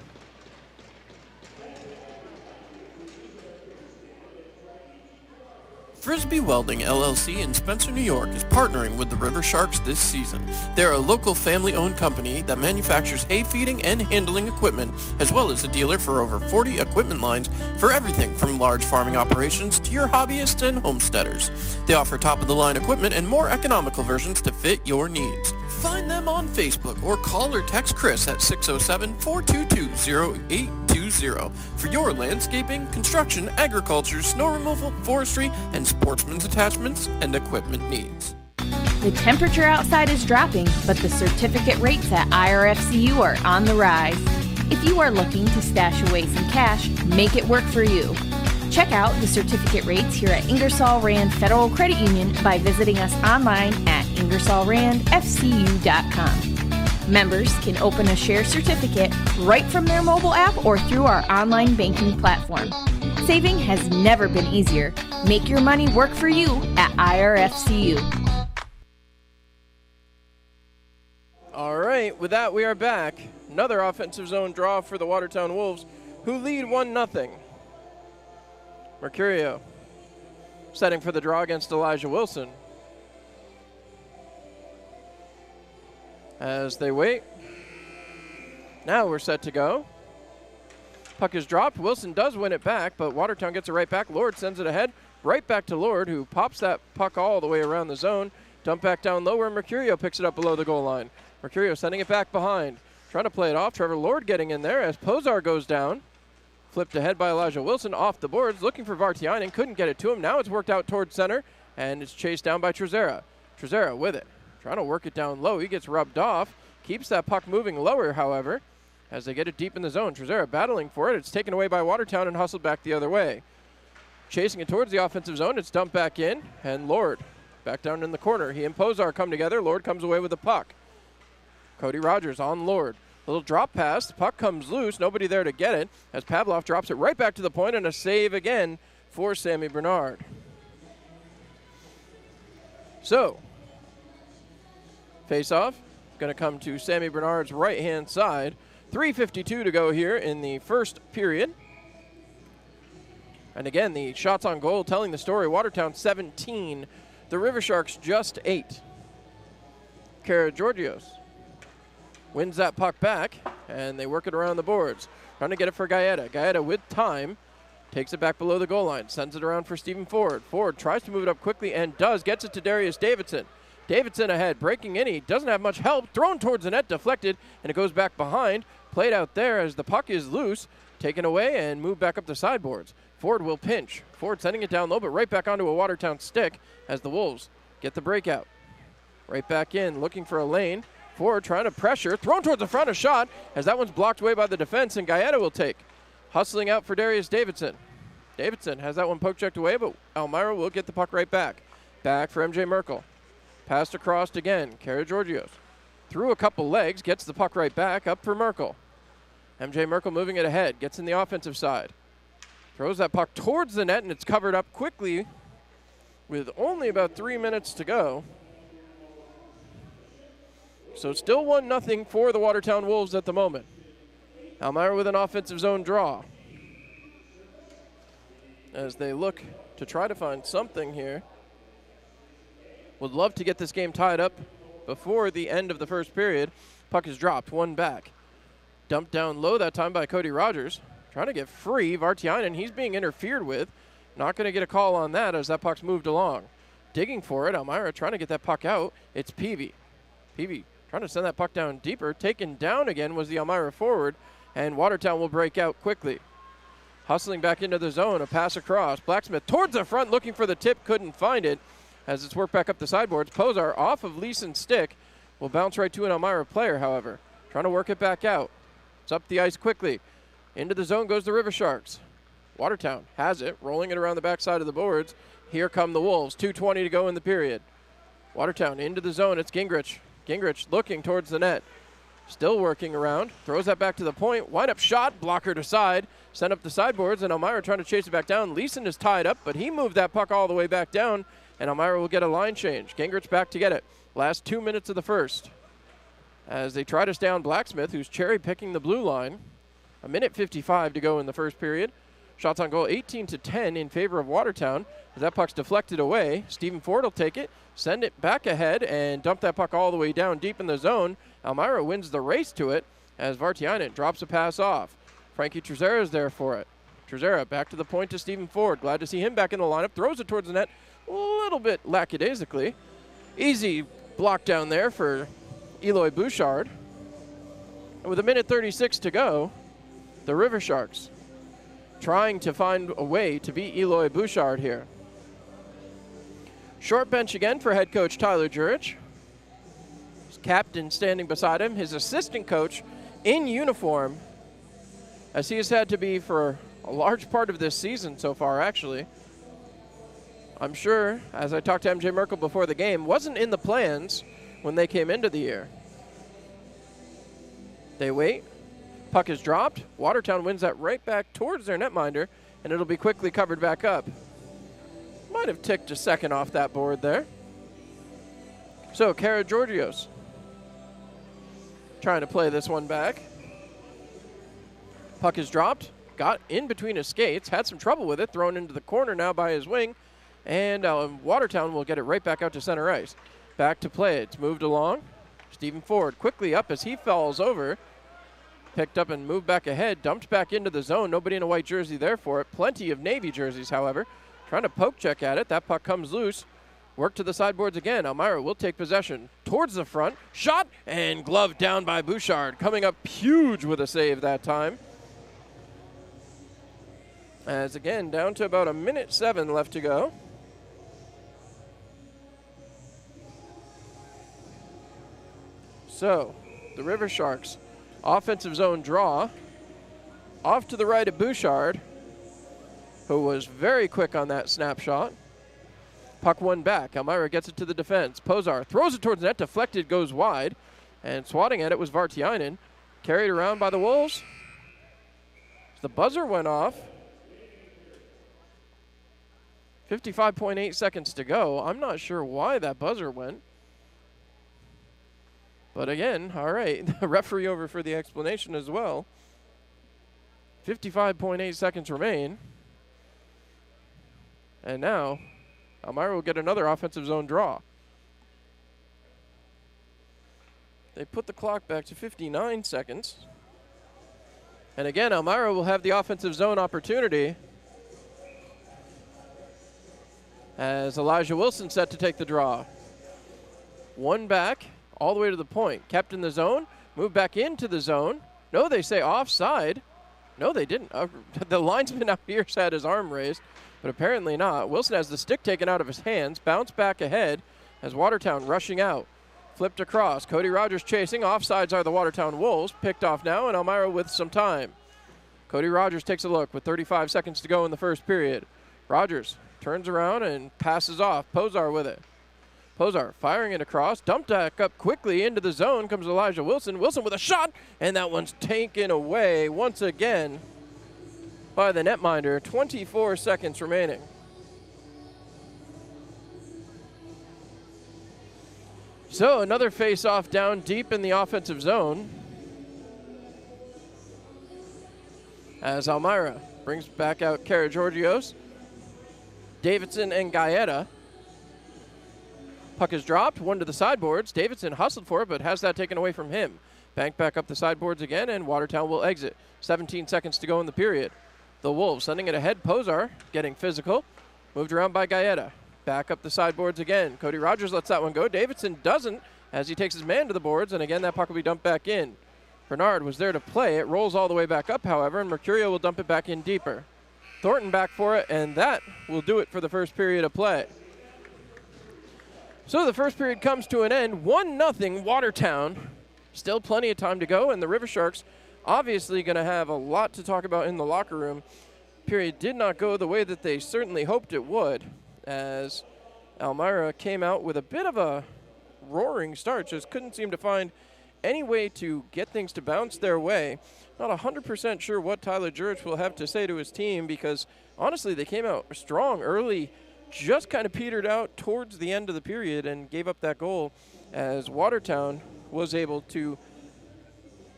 Frisbee Welding LLC in Spencer, New York is partnering with the River Sharks this season. They're a local family-owned company that manufactures hay feeding and handling equipment, as well as a dealer for over 40 equipment lines for everything from large farming operations to your hobbyists and homesteaders. They offer top-of-the-line equipment and more economical versions to fit your needs. Find them on Facebook or call or text Chris at 607-422-0820 for your landscaping, construction, agriculture, snow removal, forestry, and sportsman's attachments and equipment needs. The temperature outside is dropping, but the certificate rates at IRFCU are on the rise. If you are looking to stash away some cash, make it work for you. Check out the certificate rates here at Ingersoll Rand Federal Credit Union by visiting us online at IngersollRandFCU.com. Members can open a share certificate right from their mobile app or through our online banking platform. Saving has never been easier. Make your money work for you at IRFCU. All right, with that, we are back. Another offensive zone draw for the Watertown Wolves, who lead 1-0. Mercurio setting for the draw against Elijah Wilson. As they wait, now we're set to go. Puck is dropped. Wilson does win it back, but Watertown gets it right back. Lord sends it ahead, right back to Lord, who pops that puck all the way around the zone. Dump back down low where Mercurio picks it up below the goal line. Mercurio sending it back behind. Trying to play it off. Trevor Lord getting in there as Posar goes down. Flipped ahead by Elijah Wilson off the boards, looking for Vartiainen. Couldn't get it to him. Now it's worked out towards center, and it's chased down by Trezera. Trezera with it. Trying to work it down low. He gets rubbed off. Keeps that puck moving lower, however, as they get it deep in the zone. Trezera battling for it. It's taken away by Watertown and hustled back the other way. Chasing it towards the offensive zone. It's dumped back in, and Lord back down in the corner. He and Posar come together. Lord comes away with the puck. Cody Rogers on Lord. Little drop pass. The puck comes loose. Nobody there to get it as Pavlov drops it right back to the point, and a save again for Sammy Bernard. So, face-off going to come to Sammy Bernard's right-hand side. 3:52 to go here in the first period. And again, the shots on goal telling the story. Watertown 17, the River Sharks just 8. Karageorgios wins that puck back, and they work it around the boards. Trying to get it for Gaeta. Gaeta with time takes it back below the goal line, sends it around for Stephen Ford. Ford tries to move it up quickly and does. Gets it to Darius Davidson. Davidson ahead, breaking in. He doesn't have much help. Thrown towards the net, deflected, and it goes back behind. Played out there as the puck is loose. Taken away and moved back up the sideboards. Ford will pinch. Ford sending it down low, but right back onto a Watertown stick as the Wolves get the breakout. Right back in, looking for a lane. Ford trying to pressure, thrown towards the front, a shot, as that one's blocked away by the defense, and Gaeta will take. Hustling out for Darius Davidson. Davidson has that one poke checked away, but Elmira will get the puck right back. Back for MJ Merkel. Passed across again, Karageorgios. Through a couple legs, gets the puck right back, up for Merkel. MJ Merkel moving it ahead, gets in the offensive side. Throws that puck towards the net, and it's covered up quickly with only about 3 minutes to go. So still 1-0 for the Watertown Wolves at the moment. Elmira with an offensive zone draw as they look to try to find something here. Would love to get this game tied up before the end of the first period. Puck is dropped, one back. Dumped down low that time by Cody Rogers. Trying to get free. Vartiainen, he's being interfered with. Not going to get a call on that as that puck's moved along. Digging for it, Elmira trying to get that puck out. It's Peavy. Peavy trying to send that puck down deeper. Taken down again was the Elmira forward, and Watertown will break out quickly. Hustling back into the zone, a pass across. Blacksmith towards the front, looking for the tip, couldn't find it as it's worked back up the sideboards. Posar off of Leeson's stick. Will bounce right to an Elmira player, however. Trying to work it back out. It's up the ice quickly. Into the zone goes the River Sharks. Watertown has it, rolling it around the backside of the boards. Here come the Wolves. 2:20 to go in the period. Watertown into the zone. It's Gingrich. Gingrich looking towards the net. Still working around. Throws that back to the point. Wind up shot. Blocker to side. Send up the sideboards, and Elmira trying to chase it back down. Leeson is tied up, but he moved that puck all the way back down, and Elmira will get a line change. Gingrich back to get it. Last 2 minutes of the first. As they try to stay on Blacksmith, who's cherry-picking the blue line. 1:55 to go in the first period. Shots on goal 18-10 in favor of Watertown. As that puck's deflected away, Stephen Ford will take it, send it back ahead, and dump that puck all the way down deep in the zone. Elmira wins the race to it as Vartiainen drops a pass off. Frankie Trezera is there for it. Trezera back to the point to Stephen Ford. Glad to see him back in the lineup. Throws it towards the net a little bit lackadaisically. Easy block down there for Eloy Bouchard. And with 1:36 to go, the River Sharks trying to find a way to beat Eloy Bouchard here. Short bench again for head coach Tyler Jurich. His captain standing beside him. His assistant coach in uniform, as he has had to be for a large part of this season so far, actually. I'm sure, as I talked to MJ Merkel before the game, wasn't in the plans when they came into the year. They wait. Puck is dropped. Watertown wins that right back towards their netminder, and it'll be quickly covered back up. Might have ticked a second off that board there. So, Kara Georgios trying to play this one back. Puck is dropped. Got in between his skates. Had some trouble with it. Thrown into the corner now by his wing. And Watertown will get it right back out to center ice. Back to play. It's moved along. Stephen Ford quickly up as he falls over. Picked up and moved back ahead. Dumped back into the zone. Nobody in a white jersey there for it. Plenty of Navy jerseys, however. Trying to poke check at it. That puck comes loose. Work to the sideboards again. Elmira will take possession towards the front. Shot and glove down by Bouchard. Coming up huge with a save that time. As again, down to about 1:07 left to go. So, the River Sharks offensive zone draw. Off to the right of Bouchard, who was very quick on that snapshot. Puck one back. Elmira gets it to the defense. Pozar throws it towards the net. Deflected, goes wide. And swatting at it was Vartiainen. Carried around by the Wolves. The buzzer went off. 55.8 seconds to go. I'm not sure why that buzzer went. But again, all right, the referee over for the explanation as well. 55.8 seconds remain. And now, Elmira will get another offensive zone draw. They put the clock back to 59 seconds. And again, Elmira will have the offensive zone opportunity as Elijah Wilson set to take the draw. One back, all the way to the point. Kept in the zone, moved back into the zone. No, they say offside. No, they didn't. The linesman out here had his arm raised, but apparently not. Wilson has the stick taken out of his hands, bounced back ahead as Watertown rushing out. Flipped across. Cody Rogers chasing. Offsides are the Watertown Wolves. Picked off now, and Elmira with some time. Cody Rogers takes a look with 35 seconds to go in the first period. Rogers turns around and passes off. Pozar with it. Pozar firing it across. Dumped back up quickly into the zone comes Elijah Wilson. Wilson with a shot, and that one's taken away once again by the netminder. 24 seconds remaining. So another face-off down deep in the offensive zone as Elmira brings back out Karageorgios, Davidson, and Gaeta. Puck is dropped, one to the sideboards. Davidson hustled for it, but has that taken away from him. Banked back up the sideboards again, and Watertown will exit. 17 seconds to go in the period. The Wolves sending it ahead. Pozar getting physical. Moved around by Gaeta. Back up the sideboards again. Cody Rogers lets that one go. Davidson doesn't as he takes his man to the boards, and again that puck will be dumped back in. Bernard was there to play. It rolls all the way back up, however, and Mercurio will dump it back in deeper. Thornton back for it, and that will do it for the first period of play. So the first period comes to an end. 1-0 Watertown. Still plenty of time to go, and the River Sharks obviously going to have a lot to talk about in the locker room period did not go the way that they certainly hoped it would, as Elmira came out with a bit of a roaring start, just couldn't seem to find any way to get things to bounce their way. Not 100% sure what Tyler Jurich will have to say to his team, because honestly they came out strong early, just kind of petered out towards the end of the period and gave up that goal, as Watertown was able to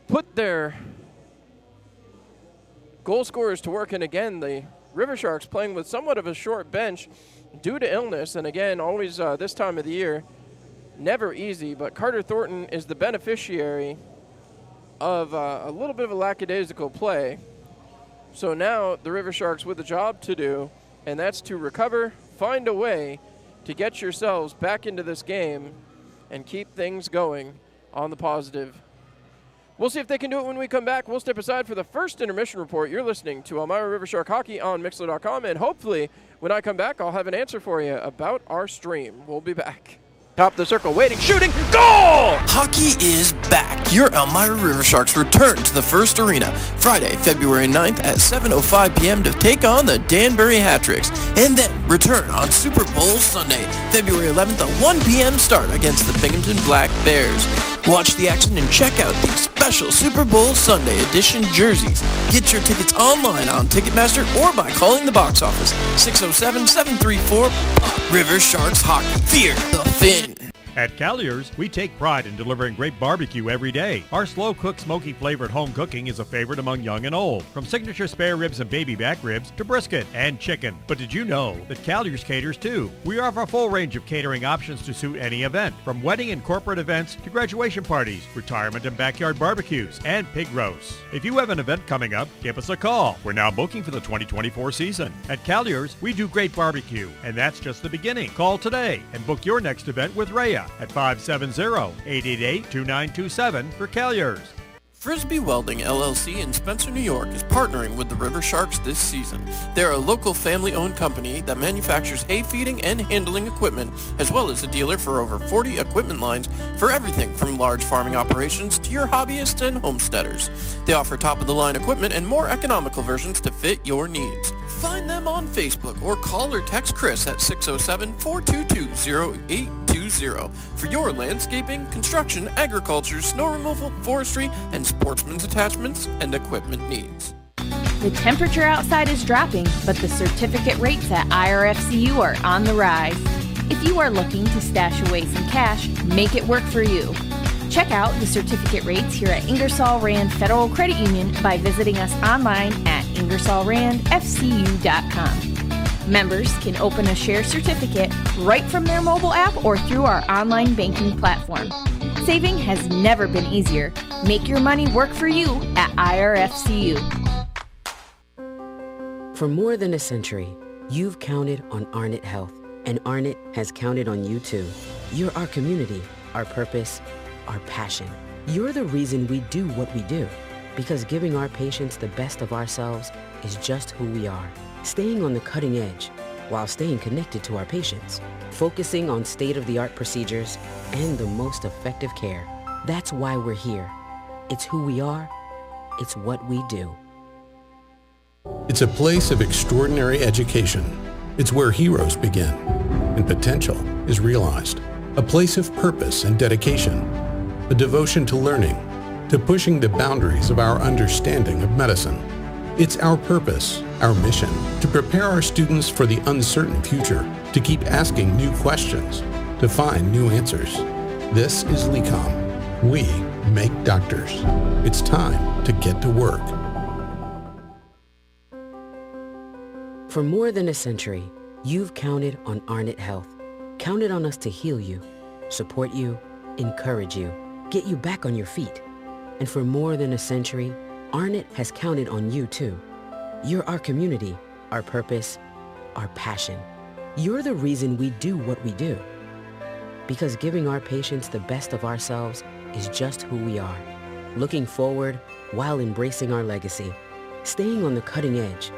put their goal scorers to work. And again, the River Sharks playing with somewhat of a short bench due to illness, and again, always this time of the year, never easy, but Carter Thornton is the beneficiary of a little bit of a lackadaisical play. So now the River Sharks with a job to do, and that's to recover, find a way to get yourselves back into this game and keep things going on the positive. We'll see if they can do it when we come back. We'll step aside for the first intermission report. You're listening to Elmira River Shark Hockey on Mixler.com, and hopefully when I come back, I'll have an answer for you about our stream. We'll be back. Top of the circle, waiting, shooting, goal! Hockey is back. Your Elmira River Sharks return to the First Arena Friday, February 9th at 7:05 p.m. to take on the Danbury Hat-Tricks, and then return on Super Bowl Sunday, February 11th at 1 p.m. start against the Binghamton Black Bears. Watch the action and check out the special Super Bowl Sunday edition jerseys. Get your tickets online on Ticketmaster or by calling the box office, 607-734-POP. River Sharks Hockey. Fear the fin. At Collier's, we take pride in delivering great barbecue every day. Our slow-cooked, smoky-flavored home cooking is a favorite among young and old, from signature spare ribs and baby back ribs to brisket and chicken. But did you know that Collier's caters too? We offer a full range of catering options to suit any event, from wedding and corporate events to graduation parties, retirement and backyard barbecues, and pig roasts. If you have an event coming up, give us a call. We're now booking for the 2024 season. At Collier's, we do great barbecue, and that's just the beginning. Call today and book your next event with Rhea at 570-888-2927 for Collier's. Frisbee Welding LLC in Spencer, New York is partnering with the River Sharks this season. They're a local family-owned company that manufactures hay feeding and handling equipment, as well as a dealer for over 40 equipment lines for everything from large farming operations to your hobbyists and homesteaders. They offer top-of-the-line equipment and more economical versions to fit your needs. Find them on Facebook or call or text Chris at 607-422-0820 for your landscaping, construction, agriculture, snow removal, forestry, and sportsman's attachments and equipment needs. The temperature outside is dropping, but the certificate rates at IRFCU are on the rise. If you are looking to stash away some cash, make it work for you. Check out the certificate rates here at Ingersoll Rand Federal Credit Union by visiting us online at IngersollRandFCU.com. Members can open a share certificate right from their mobile app or through our online banking platform. Saving has never been easier. Make your money work for you at IRFCU. For more than a century, you've counted on Arnett Health, and Arnett has counted on you too. You're our community, our purpose, our passion. You're the reason we do what we do, because giving our patients the best of ourselves is just who we are. Staying on the cutting edge while staying connected to our patients, focusing on state-of-the-art procedures and the most effective care. That's why we're here. It's who we are. It's what we do. It's a place of extraordinary education. It's where heroes begin and potential is realized. A place of purpose and dedication. A devotion to learning, to pushing the boundaries of our understanding of medicine. It's our purpose, our mission, to prepare our students for the uncertain future, to keep asking new questions, to find new answers. This is LECOM. We make doctors. It's time to get to work. For more than a century, you've counted on Arnett Health. Counted on us to heal you, support you, encourage you, get you back on your feet. And for more than a century, Arnett has counted on you too. You're our community, our purpose, our passion. You're the reason we do what we do. Because giving our patients the best of ourselves is just who we are. Looking forward while embracing our legacy. Staying on the cutting edge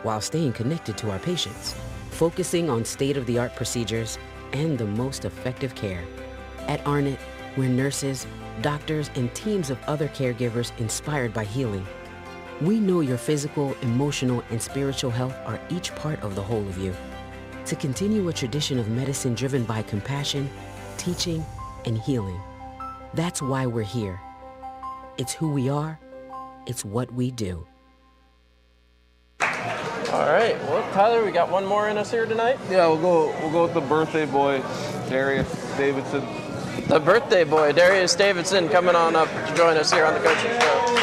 while staying connected to our patients. Focusing on state-of-the-art procedures and the most effective care. At Arnett, we're nurses, doctors, and teams of other caregivers inspired by healing. We know your physical, emotional, and spiritual health are each part of the whole of you. To continue a tradition of medicine driven by compassion, teaching, and healing. That's why we're here. It's who we are. It's what we do. All right. Well, Tyler, we got one more in us here tonight. Yeah, we'll go with the birthday boy, Darius Davidson. The birthday boy, Darius Davidson, coming on up to join us here on the coaching show.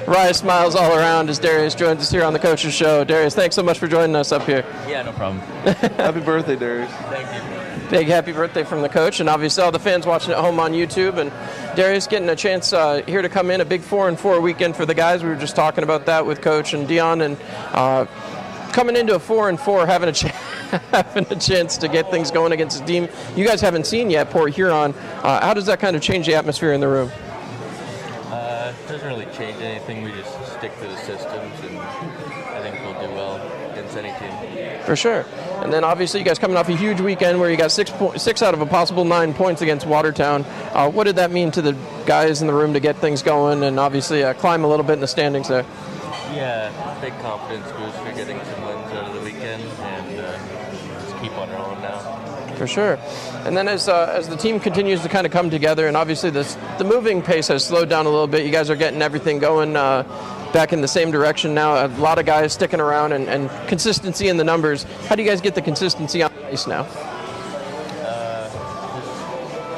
Rye smiles all around as Darius joins us here on the coach's show. Darius, thanks so much for joining us up here. Yeah, no problem. Happy birthday, Darius. Thank you. Big happy birthday from the coach, and obviously all the fans watching at home on YouTube. And Darius getting a chance here to come in, a big 4-4 weekend for the guys. We were just talking about that with Coach and Dion, and coming into a 4-4, having a chance to get things going against a team you guys haven't seen yet, Port Huron. How does that kind of change the atmosphere in the room? It doesn't really change anything. We just stick to the systems, and I think we'll do well against any team. For sure. And then obviously you guys coming off a huge weekend where you got 6 out of a possible 9 points against Watertown. What did that mean to the guys in the room to get things going and obviously climb a little bit in the standings there? Yeah, big confidence boost for getting some wins out of the weekend, and just keep on rolling now. For sure. And then as the team continues to kind of come together, and obviously the moving pace has slowed down a little bit. You guys are getting everything going back in the same direction now. A lot of guys sticking around and consistency in the numbers. How do you guys get the consistency on the ice now? Just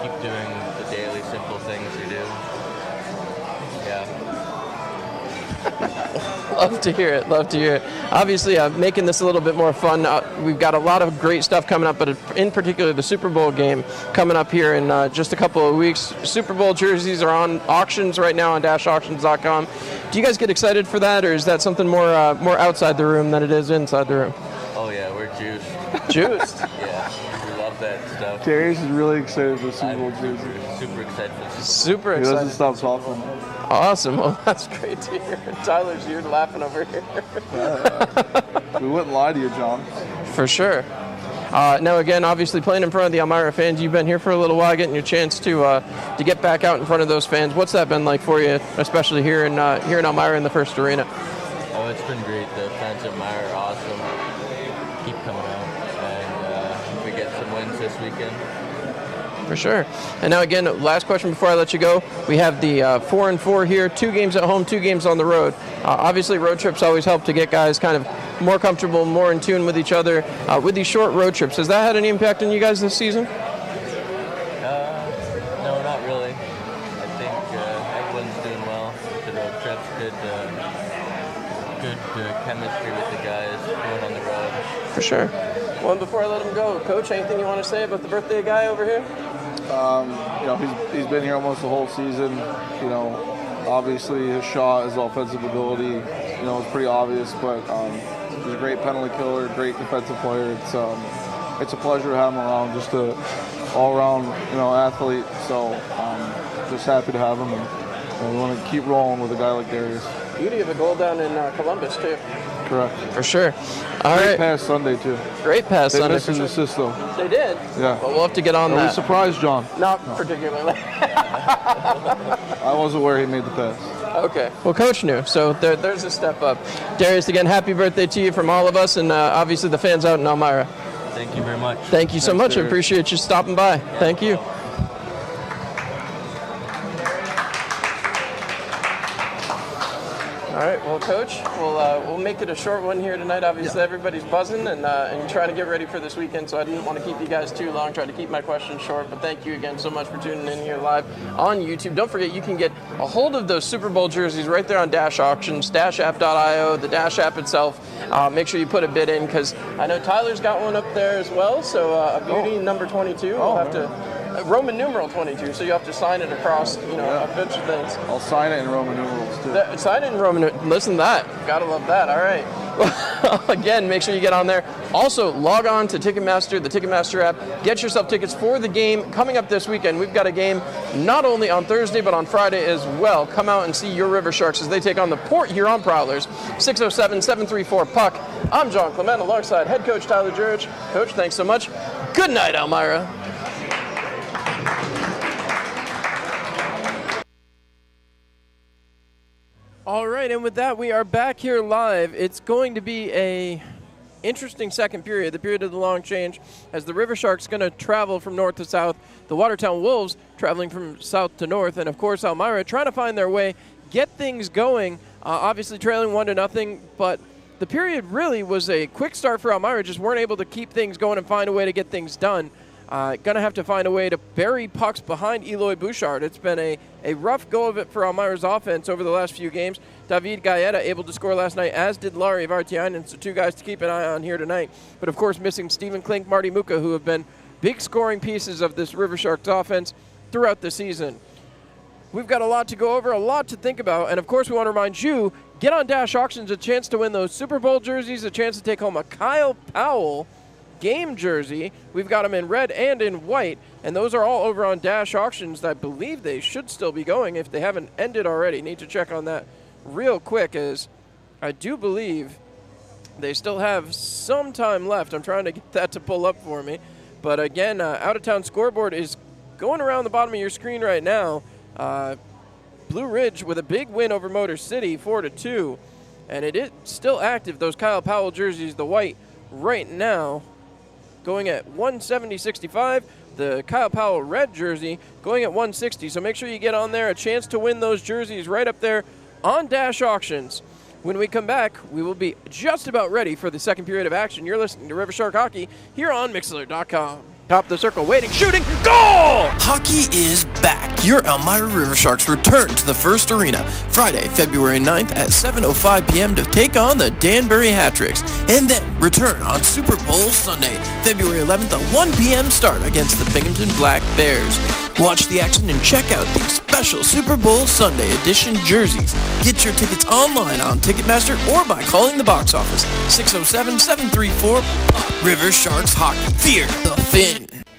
keep doing the daily simple things you do. Yeah. Love to hear it. Love to hear it. Obviously, making this a little bit more fun. We've got a lot of great stuff coming up, but in particular, the Super Bowl game coming up here in just a couple of weeks. Super Bowl jerseys are on auctions right now on dashauctions.com. Do you guys get excited for that, or is that something more outside the room than it is inside the room? Oh yeah, we're juiced. Juiced. Yeah, we love that stuff. Darius is really excited for the Super Bowl jersey. Super excited for the Super He excited. doesn't stop talking. Awesome. Well, that's great to hear. Tyler's here laughing over here. We wouldn't lie to you, John. For sure. Now, again, obviously playing in front of the Elmira fans, you've been here for a little while, getting your chance to get back out in front of those fans. What's that been like for you, especially here in Elmira in the first arena? Oh, it's been great. The fans at Elmira are awesome. Keep coming out, and we get some wins this weekend. For sure. And now, again, last question before I let you go. We have the 4-4 here, 2 games at home, 2 games on the road. Obviously, road trips always help to get guys kind of more comfortable, more in tune with each other. With these short road trips, has that had any impact on you guys this season? No, not really. I think everyone's doing well with the road trips. Good chemistry with the guys going on the road. For sure. Well, and before I let him go, Coach, anything you want to say about the birthday guy over here? He's been here almost the whole season. Obviously his shot, his offensive ability, is pretty obvious. But he's a great penalty killer, great defensive player. It's a pleasure to have him around. Just a all-around, athlete. So just happy to have him, and we want to keep rolling with a guy like Darius. Beauty of a goal down in Columbus too. Correct. For sure. All right. Great pass Sunday too. Great pass They Sunday. missed his assist though. They did. Yeah. But we'll have to get on Are we that. surprised, John? Not particularly. I wasn't aware he made the pass. Okay. Well, Coach knew, so there's a step up. Darius, again, happy birthday to you from all of us, and obviously the fans out in Elmira. Thank you very much. Thank you so much. I Darius. appreciate you stopping by. Thank you. All right, well, Coach, we'll make it a short one here tonight. Obviously, everybody's buzzing and trying to get ready for this weekend, so I didn't want to keep you guys too long. Tried to keep my questions short, but thank you again so much for tuning in here live on YouTube. Don't forget, you can get a hold of those Super Bowl jerseys right there on Dash Auctions, dashapp.io, the Dash app itself. Make sure you put a bid in, because I know Tyler's got one up there as well, so a beauty number 22. We'll have to... Roman numeral 22, so you have to sign it across, a bunch of things. I'll sign it in Roman numerals too. Sign it in Roman. Listen to that. Gotta love that. All right. Again, make sure you get on there. Also, log on to Ticketmaster, the Ticketmaster app. Get yourself tickets for the game coming up this weekend. We've got a game not only on Thursday, but on Friday as well. Come out and see your River Sharks as they take on the Port Huron Prowlers. 607-734-PUCK. I'm John Clement alongside head coach Tyler Jurich. Coach, thanks so much. Good night, Elmira. All right, and with that, we are back here live. It's going to be a interesting second period, the period of the long change, as the River Sharks going to travel from north to south, the Watertown Wolves traveling from south to north, and of course Elmira trying to find their way, get things going, obviously trailing 1-0, but the period really was a quick start for Elmira, just weren't able to keep things going and find a way to get things done. Going to have to find a way to bury pucks behind Eloy Bouchard. It's been a rough go of it for Elmira's offense over the last few games. David Gaeta able to score last night, as did Larry Vartiainen, so two guys to keep an eye on here tonight. But, of course, missing Stephen Klink, Marty Muka, who have been big scoring pieces of this River Sharks offense throughout the season. We've got a lot to go over, a lot to think about, and, of course, we want to remind you, get on Dash Auctions, a chance to win those Super Bowl jerseys, a chance to take home a Kyle Powell game jersey. We've got them in red and in white, and those are all over on Dash Auctions. I believe they should still be going if they haven't ended already. Need to check on that real quick, as I do believe they still have some time left. I'm trying to get that to pull up for me. But again, out-of-town scoreboard is going around the bottom of your screen right now. Blue Ridge with a big win over Motor City, 4-2. And it is still active, those Kyle Powell jerseys, the white, right now, going at 170.65. The Kyle Powell red jersey going at 160. So make sure you get on there. A chance to win those jerseys right up there on Dash Auctions. When we come back, we will be just about ready for the second period of action. You're listening to River Shark Hockey here on Mixlr.com. Top of the circle, waiting, shooting, goal! Hockey is back. Your Elmira River Sharks return to the First Arena Friday, February 9th at 7:05 p.m. to take on the Danbury Hat-Tricks, and then return on Super Bowl Sunday, February 11th at 1 p.m. start against the Binghamton Black Bears. Watch the action and check out the special Super Bowl Sunday edition jerseys. Get your tickets online on Ticketmaster or by calling the box office, 607-734-PUCK. River Sharks Hockey. Fear the fin.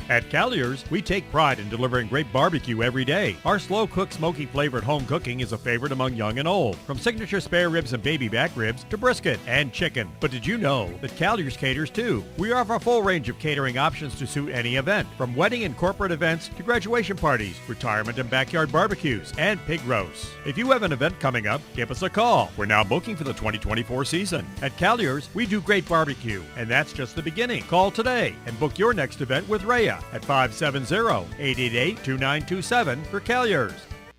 At Collier's, we take pride in delivering great barbecue every day. Our slow-cooked, smoky-flavored home cooking is a favorite among young and old, from signature spare ribs and baby back ribs to brisket and chicken. But did you know that Collier's caters too? We offer a full range of catering options to suit any event, from wedding and corporate events to graduation parties, retirement and backyard barbecues, and pig roasts. If you have an event coming up, give us a call. We're now booking for the 2024 season. At Collier's, we do great barbecue, and that's just the beginning. Call today and book your next event with Rhea at 570-888-2927 for Collier's.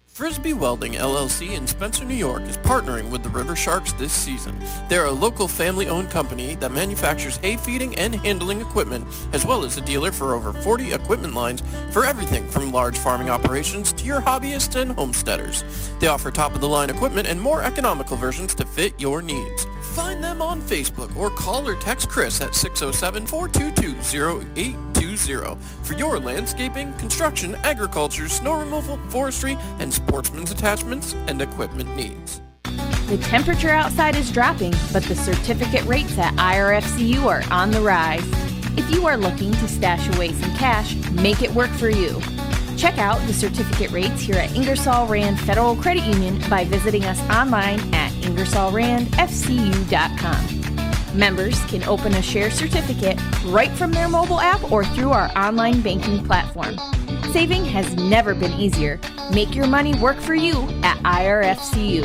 Frisbee Welding LLC in Spencer, New York is partnering with the River Sharks this season. They're a local family-owned company that manufactures hay feeding and handling equipment, as well as a dealer for over 40 equipment lines for everything from large farming operations to your hobbyists and homesteaders. They offer top-of-the-line equipment and more economical versions to fit your needs. Find them on Facebook or call or text Chris at 607-422-0820 for your landscaping, construction, agriculture, snow removal, forestry, and sportsman's attachments and equipment needs. The temperature outside is dropping, but the certificate rates at IRFCU are on the rise. If you are looking to stash away some cash, make it work for you. Check out the certificate rates here at Ingersoll Rand Federal Credit Union by visiting us online at IngersollRandFCU.com. Members can open a share certificate right from their mobile app or through our online banking platform. Saving has never been easier. Make your money work for you at IRFCU.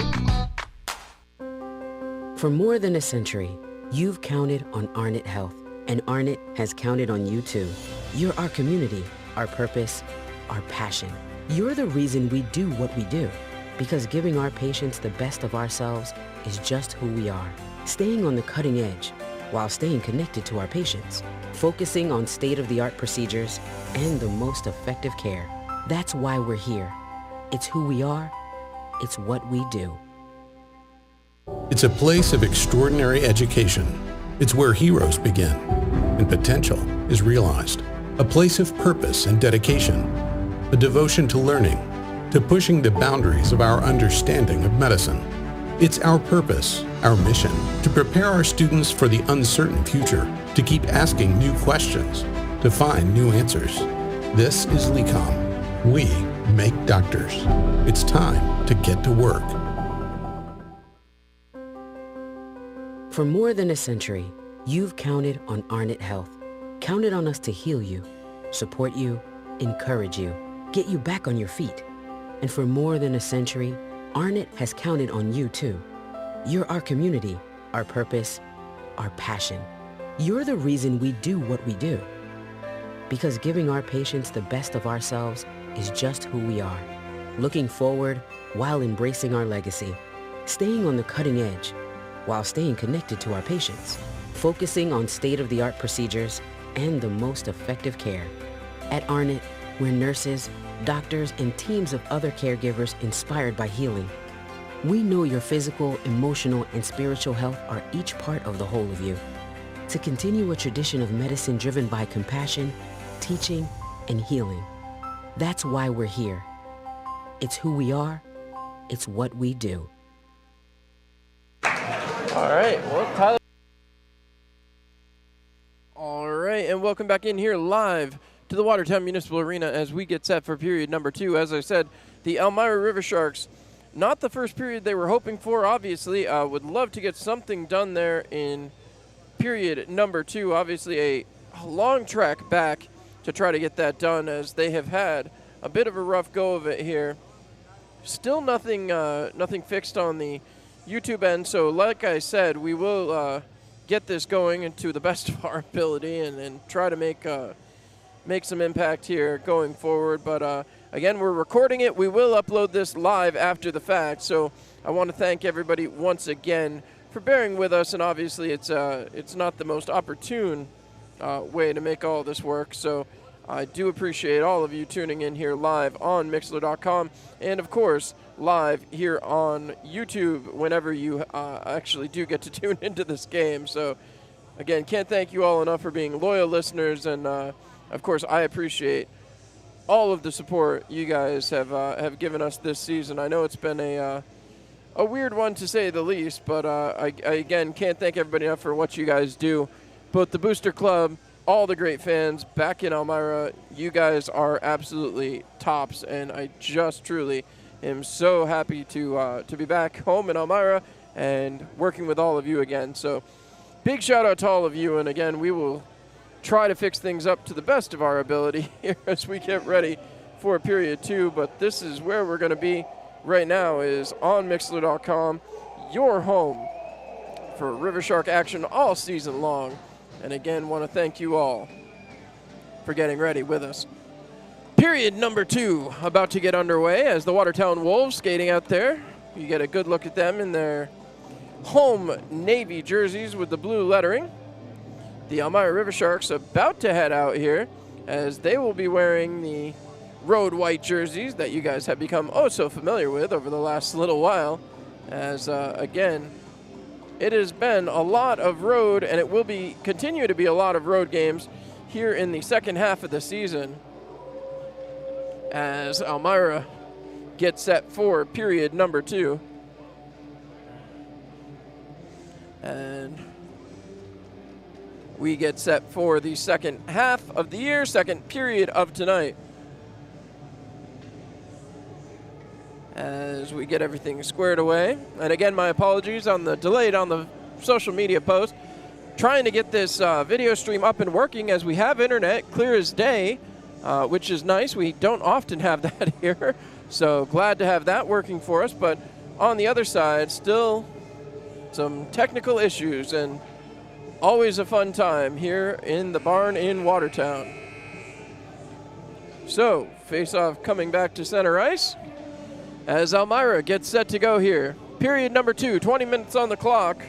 For more than a century, you've counted on Arnett Health, and Arnett has counted on you too. You're our community, our purpose, our passion. You're the reason we do what we do, because giving our patients the best of ourselves is just who we are. Staying on the cutting edge while staying connected to our patients, focusing on state-of-the-art procedures and the most effective care. That's why we're here. It's who we are. It's what we do. It's a place of extraordinary education. It's where heroes begin and potential is realized. A place of purpose and dedication. A devotion to learning, to pushing the boundaries of our understanding of medicine. It's our purpose, our mission, to prepare our students for the uncertain future, to keep asking new questions, to find new answers. This is LECOM. We make doctors. It's time to get to work. For more than a century, you've counted on Arnett Health. Counted on us to heal you, support you, encourage you, get you back on your feet. And for more than a century, Arnett has counted on you too. You're our community, our purpose, our passion. You're the reason we do what we do. Because giving our patients the best of ourselves is just who we are. Looking forward while embracing our legacy. Staying on the cutting edge while staying connected to our patients. Focusing on state-of-the-art procedures and the most effective care. At Arnett, we're nurses, doctors, and teams of other caregivers inspired by healing. We know your physical, emotional, and spiritual health are each part of the whole of you. To continue a tradition of medicine driven by compassion, teaching, and healing. That's why we're here. It's who we are. It's what we do. All right, well, Tyler. All right, and welcome back in here live to the Watertown Municipal Arena as we get set for period number 2. As I said, the Elmira River Sharks, not the first period they were hoping for, obviously. Would love to get something done there in period number 2. Obviously, a long track back to try to get that done, as they have had a bit of a rough go of it here. Still nothing fixed on the YouTube end, so like I said, we will get this going into the best of our ability and try to make some impact here going forward. But again, we're recording it. We will upload this live after the fact, so I want to thank everybody once again for bearing with us. And obviously, it's not the most opportune way to make all this work, so I do appreciate all of you tuning in here live on Mixlr.com, and of course live here on YouTube whenever you actually do get to tune into this game. So again, can't thank you all enough for being loyal listeners, and of course I appreciate all of the support you guys have given us this season. I know it's been a weird one to say the least, but I again can't thank everybody enough for what you guys do. Both the Booster Club, all the great fans back in Elmira, you guys are absolutely tops, and I just truly am so happy to be back home in Elmira and working with all of you again. So big shout out to all of you, and again, we will try to fix things up to the best of our ability here as we get ready for period 2, but this is where we're going to be right now, is on Mixlr.com, your home for River Shark action all season long. And again, want to thank you all for getting ready with us. Period number 2 about to get underway as the Watertown Wolves skating out there. You get a good look at them in their home navy jerseys with the blue lettering. The Elmira River Sharks about to head out here as they will be wearing the road white jerseys that you guys have become oh so familiar with over the last little while. As again, it has been a lot of road, and it will continue to be a lot of road games here in the second half of the season as Elmira gets set for period number 2. And we get set for the second half of the year, second period of tonight. As we get everything squared away. And again, my apologies on the delay on the social media post. Trying to get this video stream up and working as we have internet, clear as day, which is nice. We don't often have that here, so glad to have that working for us. But on the other side, still some technical issues, and always a fun time here in the barn in Watertown. So, face-off coming back to center ice as Elmira gets set to go here. Period number 2, 20 minutes on the clock.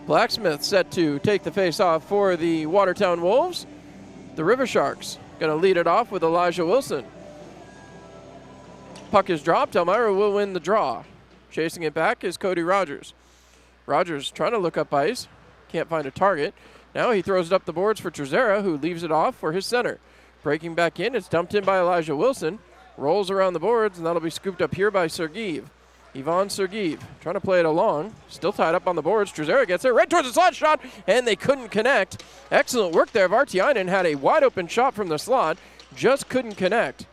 Blacksmith set to take the face-off for the Watertown Wolves. The River Sharks going to lead it off with Elijah Wilson. Puck is dropped. Elmira will win the draw. Chasing it back is Cody Rogers. Rogers trying to look up ice. Can't find a target. Now he throws it up the boards for Trezera, who leaves it off for his center. Breaking back in, it's dumped in by Elijah Wilson. Rolls around the boards, and that'll be scooped up here by Sergeev. Ivan Sergeev trying to play it along. Still tied up on the boards. Druzera gets there right towards the slot shot, and they couldn't connect. Excellent work there. Vartiainen had a wide open shot from the slot. Just couldn't connect.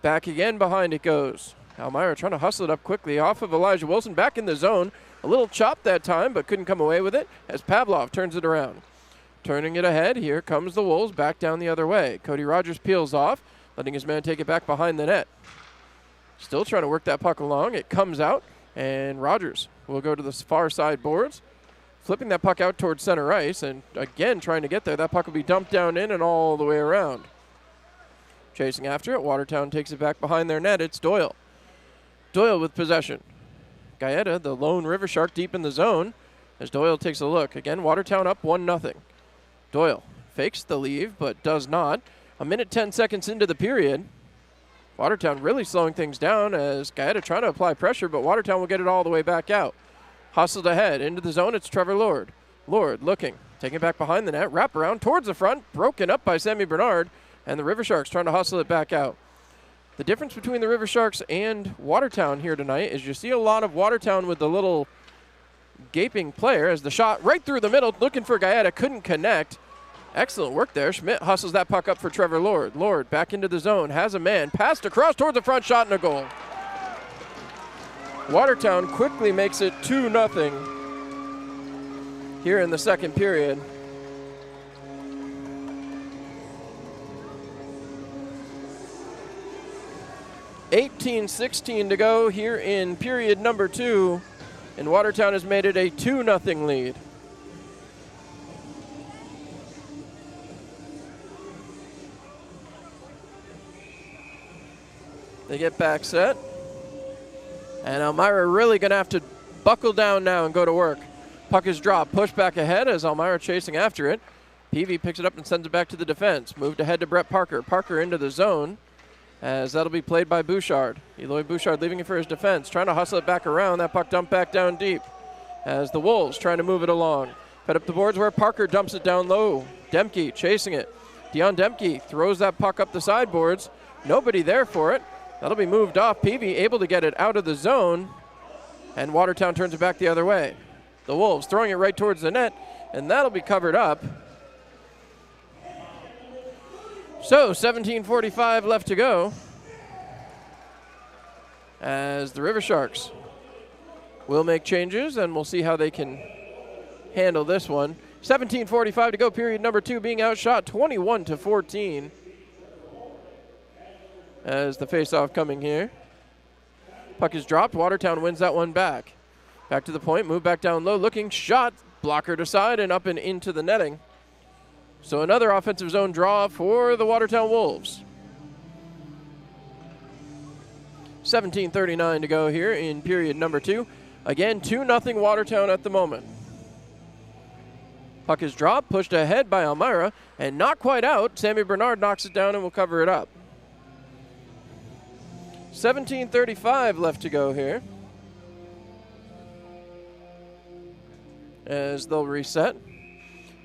Back again, behind it goes. Elmira trying to hustle it up quickly off of Elijah Wilson. Back in the zone. A little chop that time, but couldn't come away with it as Pavlov turns it around. Turning it ahead, here comes the Wolves back down the other way. Cody Rogers peels off, letting his man take it back behind the net. Still trying to work that puck along. It comes out, and Rogers will go to the far side boards, flipping that puck out towards center ice, and again trying to get there. That puck will be dumped down in and all the way around. Chasing after it, Watertown takes it back behind their net. It's Doyle. Doyle with possession. Gaeta, the lone River Shark, deep in the zone as Doyle takes a look. Again, Watertown up 1-0. Doyle fakes the leave, but does not. 1:10 into the period. Watertown really slowing things down as Gaeta trying to apply pressure, but Watertown will get it all the way back out. Hustled ahead into the zone, it's Trevor Lord. Lord looking, taking it back behind the net, wrap around towards the front, broken up by Sammy Bernard, and the River Sharks trying to hustle it back out. The difference between the River Sharks and Watertown here tonight is you see a lot of Watertown with the little gaping player as the shot right through the middle, looking for Gaeta, couldn't connect. Excellent work there. Schmidt hustles that puck up for Trevor Lord. Lord back into the zone, has a man, passed across towards the front, shot and a goal. Watertown quickly makes it 2-0 here in the second period. .16 to go here in period number 2, and Watertown has made it a 2-0 lead. They get back set. And Elmira really going to have to buckle down now and go to work. Puck is dropped, pushed back ahead as Elmira chasing after it. Peavy picks it up and sends it back to the defense. Moved ahead to Brett Parker. Parker into the zone as that'll be played by Bouchard. Eloy Bouchard leaving it for his defense, trying to hustle it back around. That puck dumped back down deep as the Wolves trying to move it along. Fed up the boards where Parker dumps it down low. Demke chasing it. Dion Demke throws that puck up the sideboards. Nobody there for it. That'll be moved off. Peavy able to get it out of the zone, and Watertown turns it back the other way. The Wolves throwing it right towards the net, and that'll be covered up. So 17:45 left to go as the River Sharks will make changes, and we'll see how they can handle this one. 17:45 to go, period number 2, being outshot 21-14. As the faceoff coming here. Puck is dropped. Watertown wins that one back. Back to the point. Move back down low. Looking shot. Blocker to side and up and into the netting. So another offensive zone draw for the Watertown Wolves. 17:39 to go here in period number 2. Again, 2-0 Watertown at the moment. Puck is dropped. Pushed ahead by Elmira and not quite out. Sammy Bernard knocks it down and will cover it up. 17:35 left to go here as they'll reset.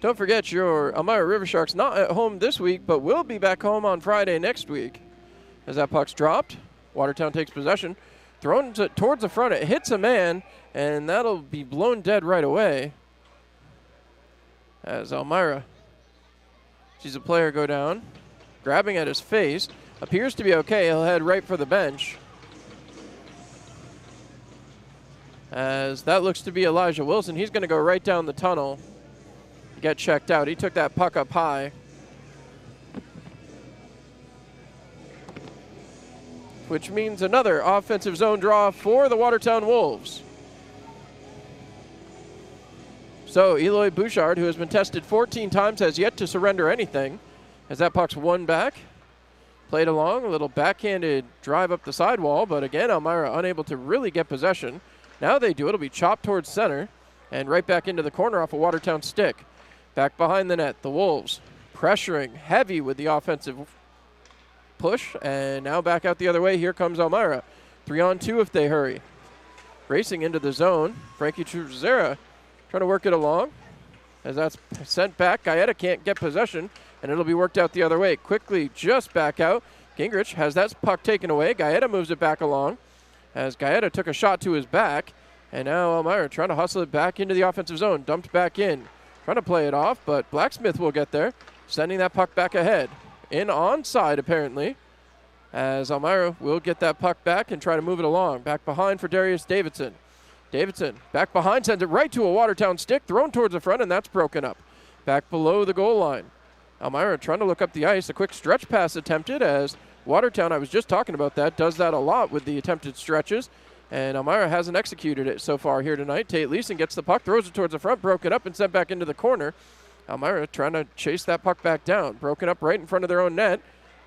Don't forget your Elmira River Sharks not at home this week, but will be back home on Friday next week. As that puck's dropped, Watertown takes possession. Thrown towards the front, it hits a man, and that'll be blown dead right away. As Elmira sees a player go down, grabbing at his face. Appears to be okay. He'll head right for the bench. As that looks to be Elijah Wilson. He's going to go right down the tunnel. Get checked out. He took that puck up high. Which means another offensive zone draw for the Watertown Wolves. So Eloy Bouchard, who has been tested 14 times, has yet to surrender anything. As that puck's won back. Played along, a little backhanded drive up the sidewall, but again, Elmira unable to really get possession. Now they do. It'll be chopped towards center and right back into the corner off a Watertown stick. Back behind the net, the Wolves pressuring heavy with the offensive push, and now back out the other way. Here comes Elmira. 3-on-2 if they hurry. Racing into the zone. Frankie Truzera trying to work it along. As that's sent back, Gaeta can't get possession, and it'll be worked out the other way. Quickly just back out. Gingrich has that puck taken away. Gaeta moves it back along. as Gaeta took a shot to his back. And now Elmira trying to hustle it back into the offensive zone. Dumped back in. Trying to play it off, but Blacksmith will get there. Sending that puck back ahead. In onside, apparently. As Elmira will get that puck back and try to move it along. Back behind for Darius Davidson. Davidson back behind, sends it right to a Watertown stick. Thrown towards the front, and that's broken up. Back below the goal line. Elmira trying to look up the ice. A quick stretch pass attempted as Watertown, I was just talking about that, does that a lot with the attempted stretches. And Elmira hasn't executed it so far here tonight. Tate Leeson gets the puck, throws it towards the front, broken up and sent back into the corner. Elmira trying to chase that puck back down. Broken up right in front of their own net.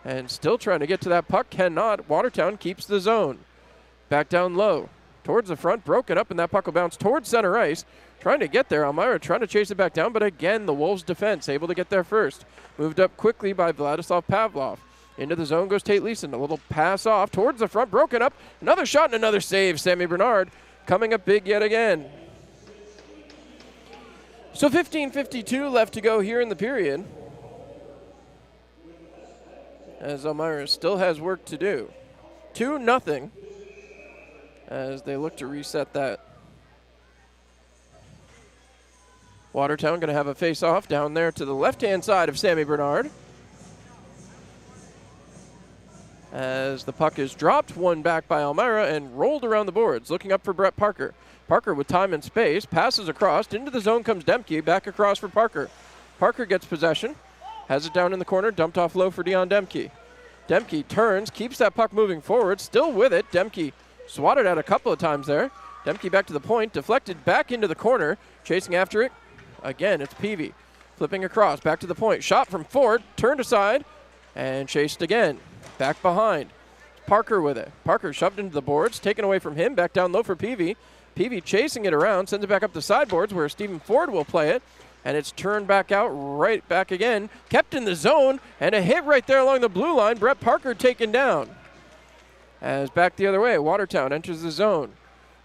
And still trying to get to that puck, cannot. Watertown keeps the zone. Back down low. Towards the front, broken up, and that puck will bounce towards center ice. Trying to get there. Elmira trying to chase it back down, but again, the Wolves' defense able to get there first. Moved up quickly by Vladislav Pavlov. Into the zone goes Tate Leeson. A little pass off towards the front, broken up. Another shot and another save. Sammy Bernard coming up big yet again. So 15:52 left to go here in the period, as Elmira still has work to do. 2-0 as they look to reset that. Watertown going to have a face-off down there to the left-hand side of Sammy Bernard. As the puck is dropped, one back by Elmira and rolled around the boards, looking up for Brett Parker. Parker with time and space, passes across, into the zone comes Demke, back across for Parker. Parker gets possession, has it down in the corner, dumped off low for Dion Demke. Demke turns, keeps that puck moving forward, still with it. Demke swatted at a couple of times there. Demke back to the point, deflected back into the corner, chasing after it. Again, it's Peavy. Flipping across, back to the point, shot from Ford, turned aside, and chased again. Back behind. Parker with it. Parker shoved into the boards, taken away from him, back down low for Peavy. Peavy chasing it around, sends it back up the sideboards where Stephen Ford will play it. And it's turned back out, right back again. Kept in the zone, and a hit right there along the blue line. Brett Parker taken down. As back the other way, Watertown enters the zone.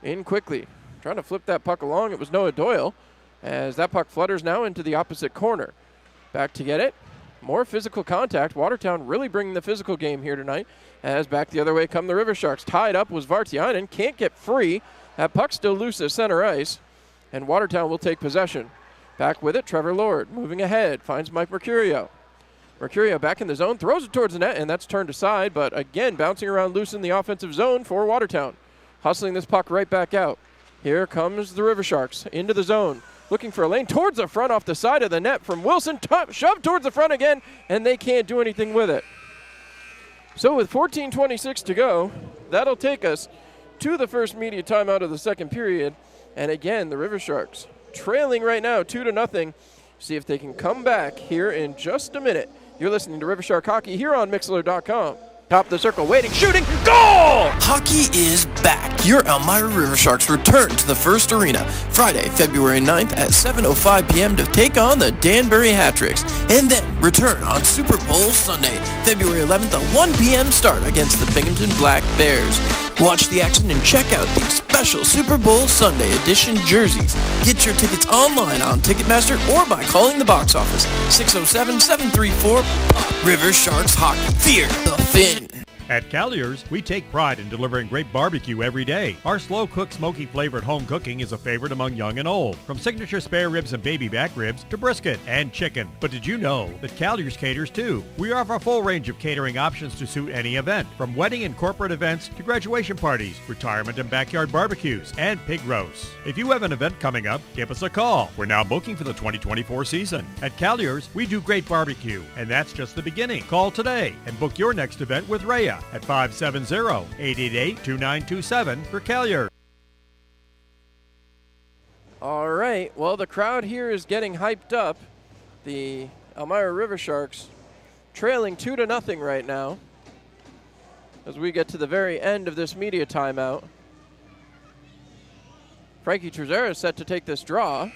In quickly. Trying to flip that puck along. It was Noah Doyle. As that puck flutters now into the opposite corner. Back to get it. More physical contact. Watertown really bringing the physical game here tonight. As back the other way come the River Sharks. Tied up was Vartiainen. Can't get free. That puck still loose at center ice. And Watertown will take possession. Back with it, Trevor Lord. Moving ahead. Finds Mike Mercurio. Mercurio back in the zone. Throws it towards the net, and that's turned aside. But again, bouncing around loose in the offensive zone for Watertown. Hustling this puck right back out. Here comes the River Sharks into the zone. Looking for a lane towards the front off the side of the net from Wilson. Shoved towards the front again, and they can't do anything with it. So with 14:26 to go, that'll take us to the first media timeout of the second period. And again, the River Sharks trailing right now 2-0. See if they can come back here in just a minute. You're listening to River Shark Hockey here on Mixlr.com. Top of the circle, waiting, shooting, goal! Hockey is back. Your Elmira River Sharks return to the First Arena Friday, February 9th at 7:05 p.m. to take on the Danbury Hat-Tricks, and then return on Super Bowl Sunday, February 11th at 1 p.m. start against the Binghamton Black Bears. Watch the action and check out the special Super Bowl Sunday edition jerseys. Get your tickets online on Ticketmaster or by calling the box office, 607-734-POP. River Sharks Hockey. Fear the fin. At Collier's, we take pride in delivering great barbecue every day. Our slow-cooked, smoky-flavored home cooking is a favorite among young and old, from signature spare ribs and baby back ribs to brisket and chicken. But did you know that Collier's caters too? We offer a full range of catering options to suit any event, from wedding and corporate events to graduation parties, retirement and backyard barbecues, and pig roasts. If you have an event coming up, give us a call. We're now booking for the 2024 season. At Collier's, we do great barbecue, and that's just the beginning. Call today and book your next event with Rhea at 570-888-2927 for Collier. All right, well, the crowd here is getting hyped up. The Elmira River Sharks trailing 2-0 right now as we get to the very end of this media timeout. Frankie Trezera is set to take this draw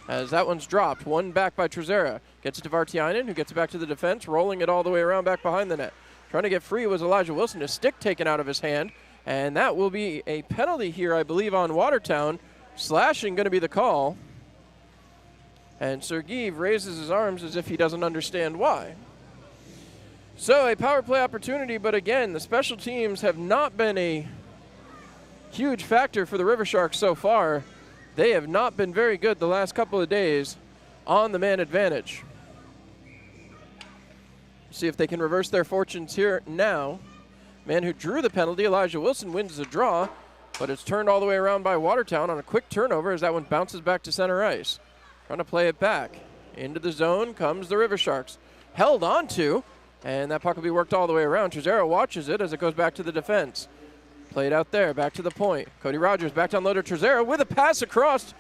as that one's dropped. One back by Trezera. Gets it to Vartiainen, who gets it back to the defense, rolling it all the way around back behind the net. Trying to get free was Elijah Wilson. His stick taken out of his hand. And that will be a penalty here, I believe, on Watertown. Slashing going to be the call. And Sergeev raises his arms as if he doesn't understand why. So a power play opportunity, but again, the special teams have not been a huge factor for the River Sharks so far. They have not been very good the last couple of days on the man advantage. See if they can reverse their fortunes here now. Man who drew the penalty, Elijah Wilson, wins the draw, but it's turned all the way around by Watertown on a quick turnover as that one bounces back to center ice. Trying to play it back. Into the zone comes the River Sharks. Held on to, and that puck will be worked all the way around. Trezera watches it as it goes back to the defense. Played out there, back to the point. Cody Rogers back down low to Trezera with a pass across.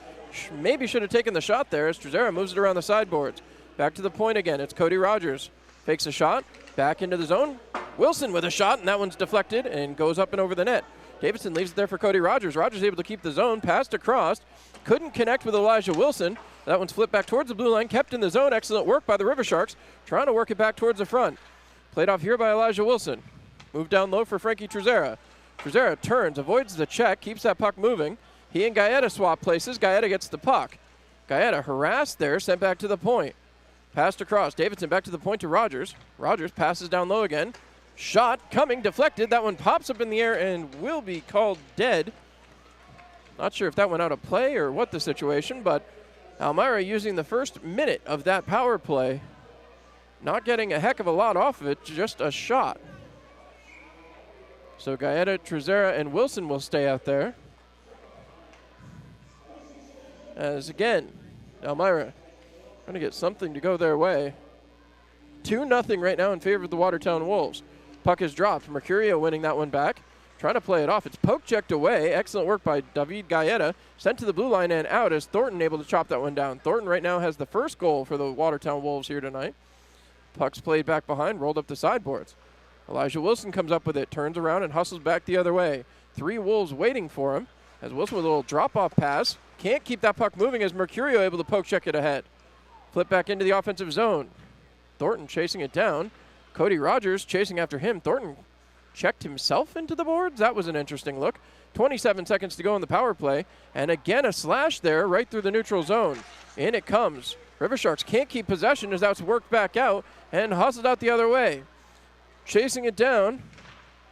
Maybe should have taken the shot there as Trezera moves it around the sideboards. Back to the point again. It's Cody Rogers. Fakes a shot, back into the zone. Wilson with a shot, and that one's deflected and goes up and over the net. Davidson leaves it there for Cody Rogers. Rogers able to keep the zone, passed across. Couldn't connect with Elijah Wilson. That one's flipped back towards the blue line, kept in the zone. Excellent work by the River Sharks, trying to work it back towards the front. Played off here by Elijah Wilson. Moved down low for Frankie Trezera. Trezera turns, avoids the check, keeps that puck moving. He and Gaeta swap places. Gaeta gets the puck. Gaeta harassed there, sent back to the point. Passed across. Davidson back to the point to Rogers. Rogers passes down low again. Shot coming, deflected. That one pops up in the air and will be called dead. Not sure if that went out of play or what the situation, but Elmira using the first minute of that power play. Not getting a heck of a lot off of it, just a shot. So Gaeta, Trezera, and Wilson will stay out there. As again, Elmira trying to get something to go their way. 2-0 right now in favor of the Watertown Wolves. Puck is dropped. Mercurio winning that one back. Trying to play it off. It's poke checked away. Excellent work by David Gaeta. Sent to the blue line and out as Thornton able to chop that one down. Thornton right now has the first goal for the Watertown Wolves here tonight. Puck's played back behind, rolled up the sideboards. Elijah Wilson comes up with it, turns around and hustles back the other way. 3 Wolves waiting for him as Wilson with a little drop-off pass. Can't keep that puck moving as Mercurio able to poke check it ahead. Flip back into the offensive zone. Thornton chasing it down. Cody Rogers chasing after him. Thornton checked himself into the boards. That was an interesting look. 27 seconds to go in the power play. And again, a slash there right through the neutral zone. In it comes. River Sharks can't keep possession as that's worked back out and hustled out the other way. Chasing it down.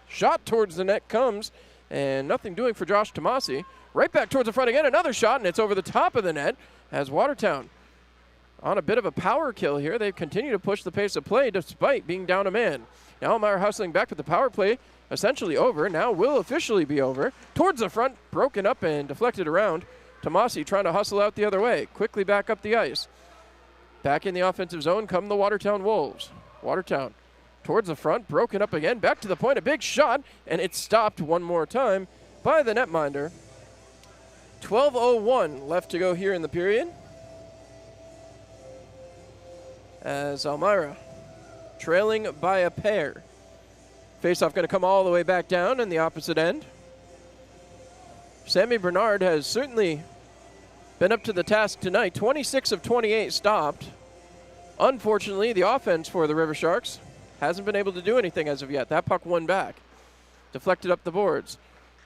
Shot towards the net comes. And nothing doing for Josh Tomasi. Right back towards the front again. Another shot, and it's over the top of the net as Watertown on a bit of a power kill here. They continue to push the pace of play despite being down a man. Now Elmira hustling back with the power play essentially over. Now will officially be over. Towards the front, broken up and deflected around. Tomasi trying to hustle out the other way. Quickly back up the ice. Back in the offensive zone come the Watertown Wolves. Watertown towards the front, broken up again. Back to the point, a big shot, and it's stopped one more time by the netminder. 12:01 left to go here in the period. As Elmira trailing by a pair. Faceoff going to come all the way back down in the opposite end. Sammy Bernard has certainly been up to the task tonight. 26 of 28 stopped. Unfortunately, the offense for the River Sharks hasn't been able to do anything as of yet. That puck won back. Deflected up the boards.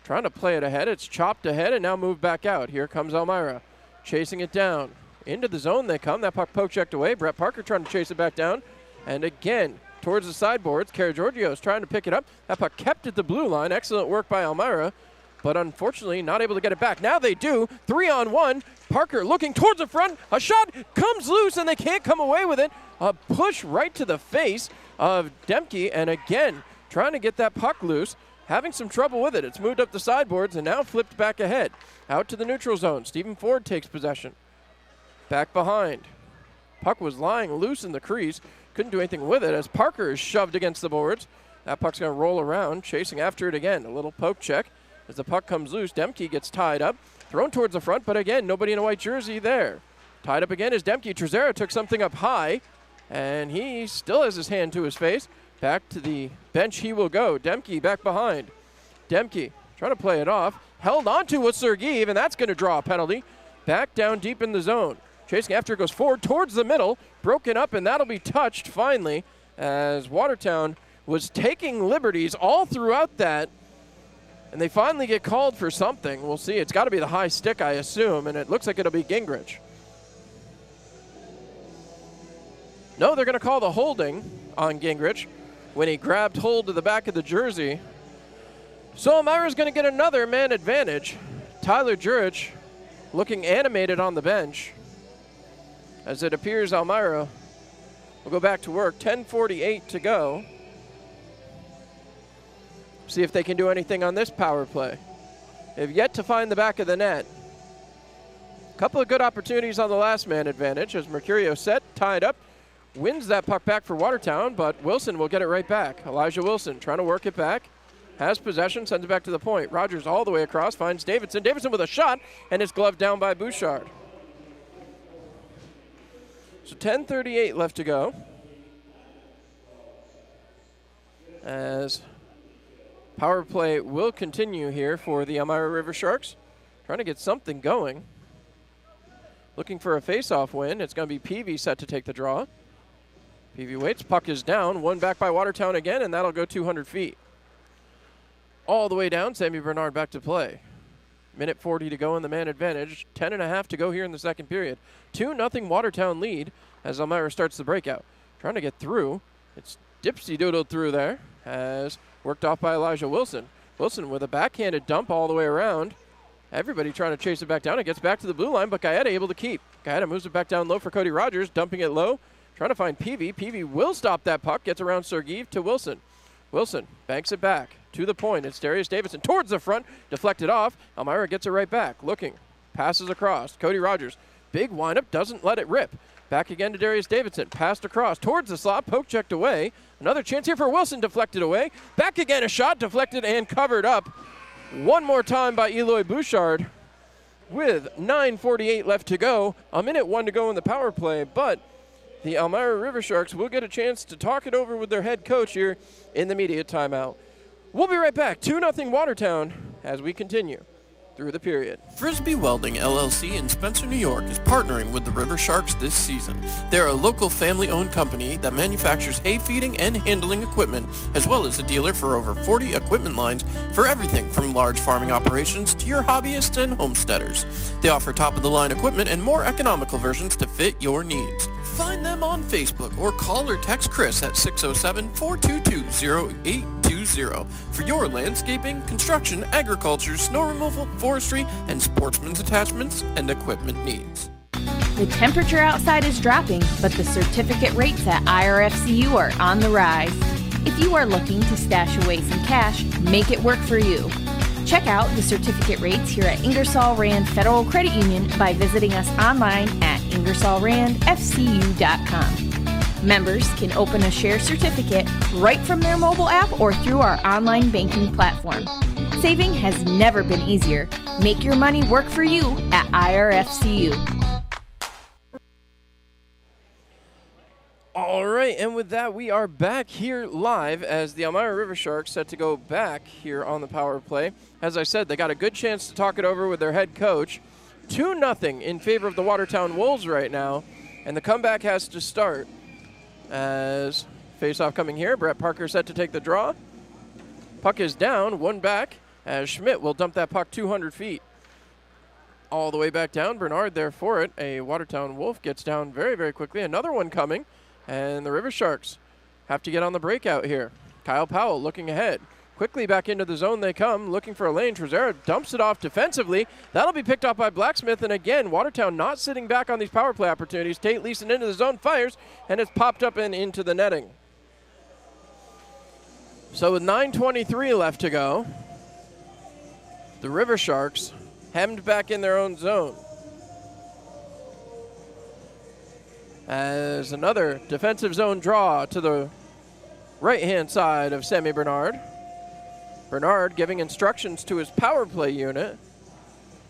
Trying to play it ahead. It's chopped ahead and now moved back out. Here comes Elmira. Chasing it down. Into the zone they come. That puck poke checked away. Brett Parker trying to chase it back down. And again, towards the sideboards. Giorgio is trying to pick it up. That puck kept at the blue line. Excellent work by Elmira. But unfortunately, not able to get it back. Now they do. 3-on-1. Parker looking towards the front. A shot comes loose, and they can't come away with it. A push right to the face of Demke. And again, trying to get that puck loose. Having some trouble with it. It's moved up the sideboards and now flipped back ahead. Out to the neutral zone. Stephen Ford takes possession. Back behind. Puck was lying loose in the crease. Couldn't do anything with it as Parker is shoved against the boards. That puck's going to roll around, chasing after it again. A little poke check as the puck comes loose. Demke gets tied up. Thrown towards the front, but again, nobody in a white jersey there. Tied up again is Demke. Trezera took something up high, and he still has his hand to his face. Back to the bench he will go. Demke back behind. Demke trying to play it off. Held onto with Sergeev, and that's going to draw a penalty. Back down deep in the zone. Chasing after it goes forward towards the middle. Broken up, and that'll be touched finally as Watertown was taking liberties all throughout that. And they finally get called for something. We'll see. It's got to be the high stick, I assume, and it looks like it'll be Gingrich. No, they're going to call the holding on Gingrich when he grabbed hold of the back of the jersey. So Elmira's going to get another man advantage. Tyler Jurich looking animated on the bench. As it appears Elmira will go back to work. 10:48 to go. See if they can do anything on this power play. They've yet to find the back of the net. A couple of good opportunities on the last man advantage as Mercurio set, tied up, wins that puck back for Watertown, but Wilson will get it right back. Elijah Wilson trying to work it back. Has possession, sends it back to the point. Rogers all the way across, finds Davidson. Davidson with a shot, and it's gloved down by Bouchard. So 10:38 left to go. As power play will continue here for the Elmira River Sharks. Trying to get something going. Looking for a face-off win. It's going to be Peavy set to take the draw. Peavy waits, puck is down, won back by Watertown again, and that'll go 200 feet. All the way down, Sammy Bernard back to play. Minute 40 to go in the man advantage. 10.5 to go here in the second period. 2-0 Watertown lead as Elmira starts the breakout. Trying to get through. It's dipsy-doodled through there as worked off by Elijah Wilson. Wilson with a backhanded dump all the way around. Everybody trying to chase it back down. It gets back to the blue line, but Gaeta able to keep. Gaeta moves it back down low for Cody Rogers, dumping it low. Trying to find Peavy. Peavy will stop that puck. Gets around Sergeev to Wilson. Wilson banks it back to the point. It's Darius Davidson towards the front. Deflected off. Elmira gets it right back. Looking. Passes across. Cody Rogers. Big windup. Doesn't let it rip. Back again to Darius Davidson. Passed across. Towards the slot. Poke checked away. Another chance here for Wilson. Deflected away. Back again. A shot. Deflected and covered up. One more time by Eloy Bouchard. With 9:48 left to go. A minute 1 to go in the power play. But the Elmira River Sharks will get a chance to talk it over with their head coach here in the media timeout. We'll be right back. 2-0 Watertown as we continue through the period. Frisbee Welding LLC in Spencer, New York is partnering with the River Sharks this season. They're a local family-owned company that manufactures hay feeding and handling equipment, as well as a dealer for over 40 equipment lines for everything from large farming operations to your hobbyists and homesteaders. They offer top-of-the-line equipment and more economical versions to fit your needs. Find them on Facebook or call or text Chris at 607-422-0820 for your landscaping, construction, agriculture, snow removal, forestry, and sportsman's attachments and equipment needs. The temperature outside is dropping, but the certificate rates at IRFCU are on the rise. If you are looking to stash away some cash, make it work for you. Check out the certificate rates here at Ingersoll Rand Federal Credit Union by visiting us online at IngersollRandFCU.com. Members can open a share certificate right from their mobile app or through our online banking platform. Saving has never been easier. Make your money work for you at IRFCU. All right, and with that, we are back here live as the Elmira River Sharks set to go back here on the power play. As I said, they got a good chance to talk it over with their head coach. 2-0 in favor of the Watertown Wolves right now, and the comeback has to start. As face-off coming here, Brett Parker set to take the draw. Puck is down, one back, as Schmidt will dump that puck 200 feet. All the way back down, Bernard there for it. A Watertown Wolf gets down very, very quickly. Another one coming. And the River Sharks have to get on the breakout here. Kyle Powell looking ahead. Quickly back into the zone they come, looking for a lane. Trezera dumps it off defensively. That'll be picked up by Blacksmith. And again, Watertown not sitting back on these power play opportunities. Tate Leeson into the zone, fires, and it's popped up and into the netting. So with 9:23 left to go, the River Sharks hemmed back in their own zone. As another defensive zone draw to the right-hand side of Sammy Bernard. Bernard giving instructions to his power play unit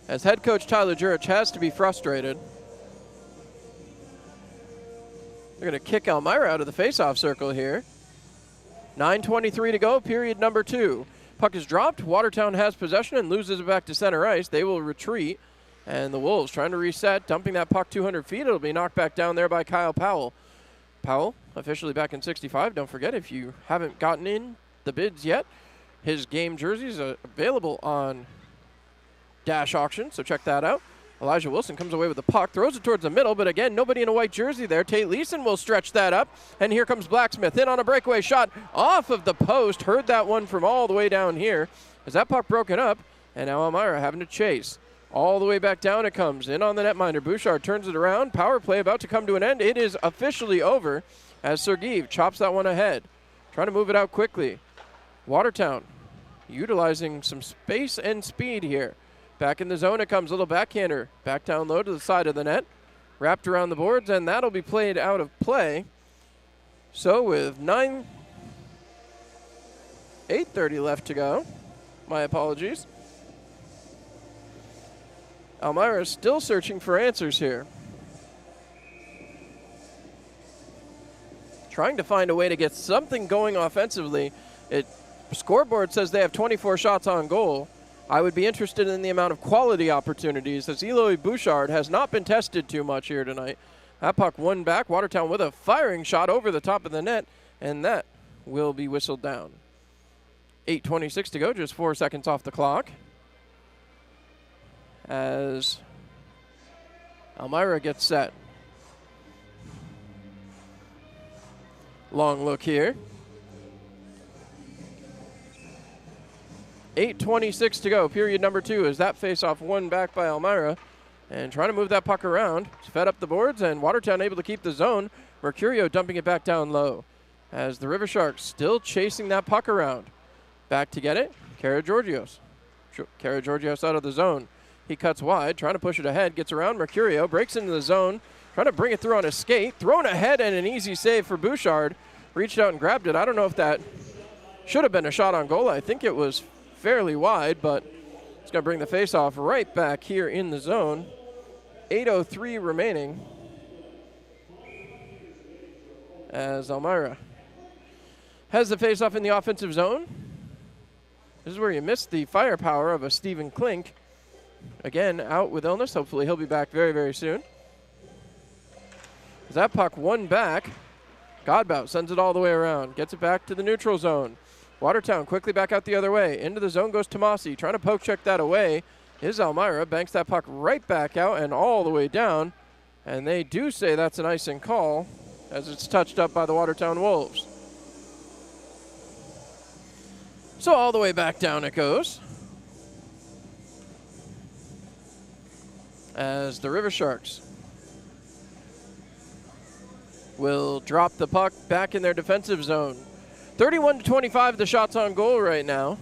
as head coach Tyler Jurich has to be frustrated. They're going to kick Elmira out of the face-off circle here. 9:23 to go, period number 2. Puck is dropped. Watertown has possession and loses it back to center ice. They will retreat. And the Wolves trying to reset, dumping that puck 200 feet. It'll be knocked back down there by Kyle Powell. Powell, officially back in 65. Don't forget, if you haven't gotten in the bids yet, his game jerseys are available on Dash Auction, so check that out. Elijah Wilson comes away with the puck, throws it towards the middle, but again, nobody in a white jersey there. Tate Leeson will stretch that up, and here comes Blacksmith in on a breakaway shot off of the post. Heard that one from all the way down here. As that puck broken up, and now Elmira having to chase. All the way back down it comes. In on the netminder. Bouchard turns it around. Power play about to come to an end. It is officially over as Sergeev chops that one ahead. Trying to move it out quickly. Watertown utilizing some space and speed here. Back in the zone it comes. Little backhander. Back down low to the side of the net. Wrapped around the boards, and that'll be played out of play. So with 8:30 left to go. My apologies. Elmira is still searching for answers here. Trying to find a way to get something going offensively. Scoreboard says they have 24 shots on goal. I would be interested in the amount of quality opportunities, as Eloy Bouchard has not been tested too much here tonight. That puck won back. Watertown with a firing shot over the top of the net, and that will be whistled down. 8:26 to go, just 4 seconds off the clock. As Elmira gets set. Long look here. 8:26 to go, period number 2, as that face-off won back by Elmira. And trying to move that puck around. It's fed up the boards, and Watertown able to keep the zone. Mercurio dumping it back down low. As the River Sharks still chasing that puck around. Back to get it, Karageorgios. Karageorgios out of the zone. He cuts wide, trying to push it ahead, gets around Mercurio, breaks into the zone, trying to bring it through on his skate, thrown ahead, and an easy save for Bouchard. Reached out and grabbed it. I don't know if that should have been a shot on goal. I think it was fairly wide, but it's going to bring the face-off right back here in the zone. 8:03 remaining as Elmira has the face-off in the offensive zone. This is where you missed the firepower of a Stephen Klink. Again, out with illness. Hopefully he'll be back very, very soon. As that puck won back, Godbout sends it all the way around. Gets it back to the neutral zone. Watertown quickly back out the other way. Into the zone goes Tomasi. Trying to poke check that away is Elmira. Banks that puck right back out and all the way down. And they do say that's an icing call as it's touched up by the Watertown Wolves. So all the way back down it goes. As the River Sharks will drop the puck back in their defensive zone. 31-25 the shots on goal right now.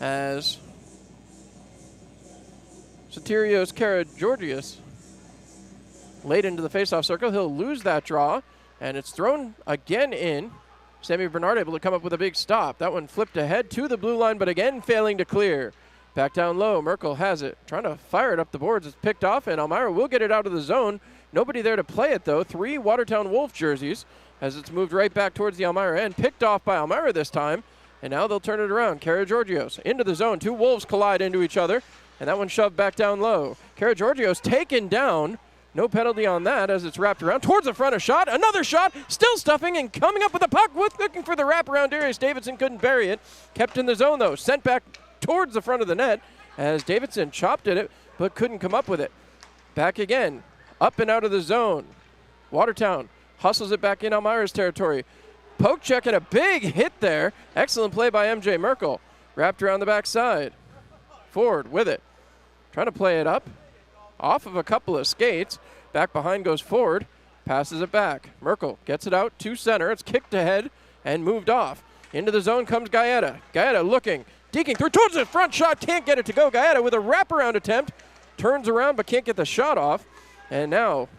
As Sotirios Karageorgios late into the faceoff circle. He'll lose that draw, and it's thrown again in. Sammy Bernard able to come up with a big stop. That one flipped ahead to the blue line, but again failing to clear. Back down low, Merkel has it. Trying to fire it up the boards. It's picked off, and Elmira will get it out of the zone. Nobody there to play it, though. 3 Watertown Wolf jerseys as it's moved right back towards the Elmira end. Picked off by Elmira this time, and now they'll turn it around. Karageorgios into the zone. 2 Wolves collide into each other, and that one shoved back down low. Karageorgios taken down. No penalty on that as it's wrapped around towards the front. A shot, another shot, still stuffing and coming up with the puck. Looking for the wraparound. Darius Davidson couldn't bury it. Kept in the zone, though. Sent back towards the front of the net as Davidson chopped at it but couldn't come up with it. Back again, up and out of the zone. Watertown hustles it back in Elmira's territory. Poke check and a big hit there. Excellent play by MJ Merkel. Wrapped around the backside. Ford with it. Trying to play it up. Off of a couple of skates. Back behind goes Ford. Passes it back. Merkel gets it out to center. It's kicked ahead and moved off. Into the zone comes Gaeta. Gaeta looking. Deking through towards the front shot. Can't get it to go. Gaeta with a wraparound attempt. Turns around but can't get the shot off. And now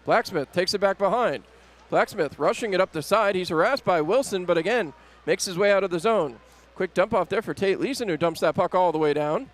Blacksmith takes it back behind. Blacksmith rushing it up the side. He's harassed by Wilson, but again, makes his way out of the zone. Quick dump off there for Tate Leeson, who dumps that puck all the way down.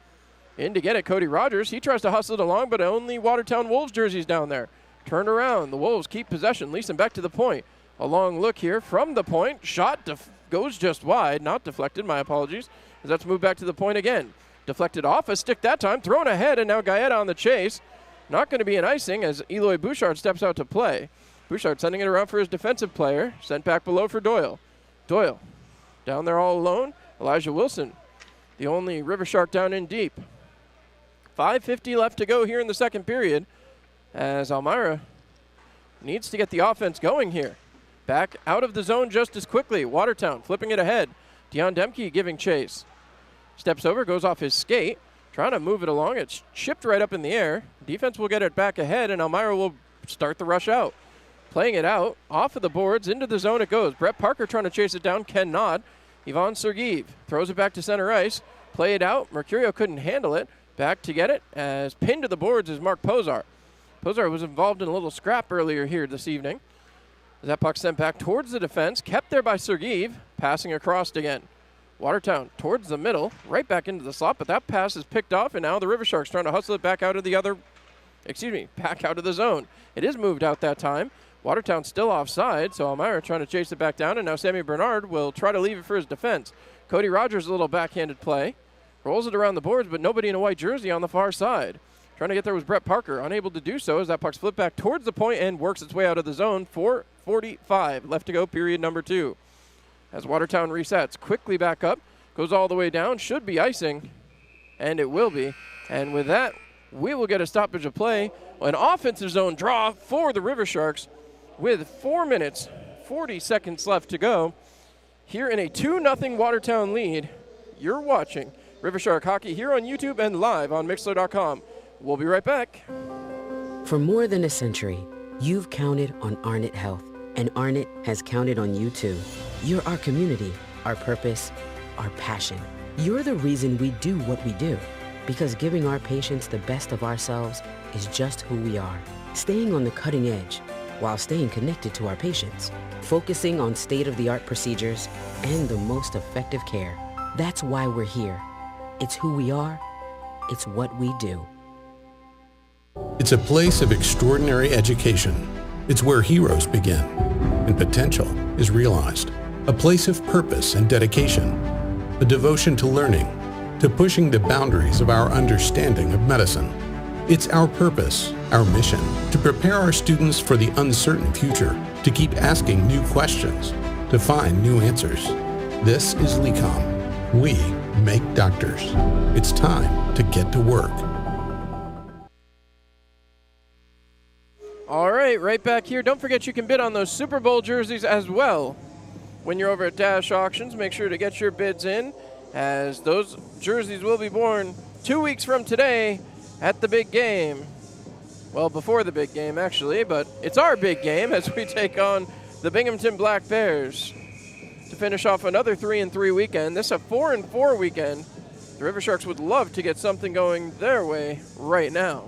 In to get it, Cody Rogers. He tries to hustle it along, but only Watertown Wolves jerseys down there. Turn around. The Wolves keep possession. Leeson back to the point. A long look here from the point. Shot goes just wide. Not deflected, my apologies. As that's moved back to the point again. Deflected off a stick that time. Thrown ahead, and now Gaeta on the chase. Not going to be an icing as Eloy Bouchard steps out to play. Bouchard sending it around for his defensive player. Sent back below for Doyle. Doyle down there all alone. Elijah Wilson, the only River Shark down in deep. 5:50 left to go here in the second period as Elmira needs to get the offense going here. Back out of the zone just as quickly. Watertown flipping it ahead. Dion Demke giving chase. Steps over, goes off his skate, trying to move it along. It's chipped right up in the air. Defense will get it back ahead, and Elmira will start the rush out. Playing it out, off of the boards, into the zone it goes. Brett Parker trying to chase it down, cannot. Ivan Sergeev throws it back to center ice. Play it out. Mercurio couldn't handle it. Back to get it, as pinned to the boards is Mark Pozar. Pozar was involved in a little scrap earlier here this evening. That puck sent back towards the defense, kept there by Sergeev, passing across again. Watertown towards the middle, right back into the slot, but that pass is picked off, and now the River Sharks trying to hustle it back out of back out of the zone. It is moved out that time. Watertown still offside, so Elmira trying to chase it back down, and now Sammy Bernard will try to leave it for his defense. Cody Rogers, a little backhanded play. Rolls it around the boards, but nobody in a white jersey on the far side. Trying to get there was Brett Parker, unable to do so as that puck's flipped back towards the point and works its way out of the zone. 4:45 left to go, period number 2. As Watertown resets, quickly back up, goes all the way down, should be icing, and it will be. And with that, we will get a stoppage of play, an offensive zone draw for the River Sharks with 4 minutes, 40 seconds left to go. Here in a 2-0 Watertown lead, you're watching River Shark Hockey here on YouTube and live on Mixler.com. We'll be right back. For more than a century, you've counted on Arnett Health, and Arnett has counted on you too. You're our community, our purpose, our passion. You're the reason we do what we do, because giving our patients the best of ourselves is just who we are. Staying on the cutting edge while staying connected to our patients, focusing on state-of-the-art procedures and the most effective care. That's why we're here. It's who we are. It's what we do. It's a place of extraordinary education. It's where heroes begin and potential is realized. A place of purpose and dedication. A devotion to learning, to pushing the boundaries of our understanding of medicine. It's our purpose, our mission, to prepare our students for the uncertain future, to keep asking new questions, to find new answers. This is LECOM. We make doctors. It's time to get to work. All right back here. Don't forget you can bid on those Super Bowl jerseys as well. When you're over at Dash Auctions, make sure to get your bids in, as those jerseys will be worn 2 weeks from today at the big game. Well, before the big game, actually, but it's our big game as we take on the Binghamton Black Bears to finish off another 3-3 weekend. This is a 4-4 weekend. The River Sharks would love to get something going their way right now.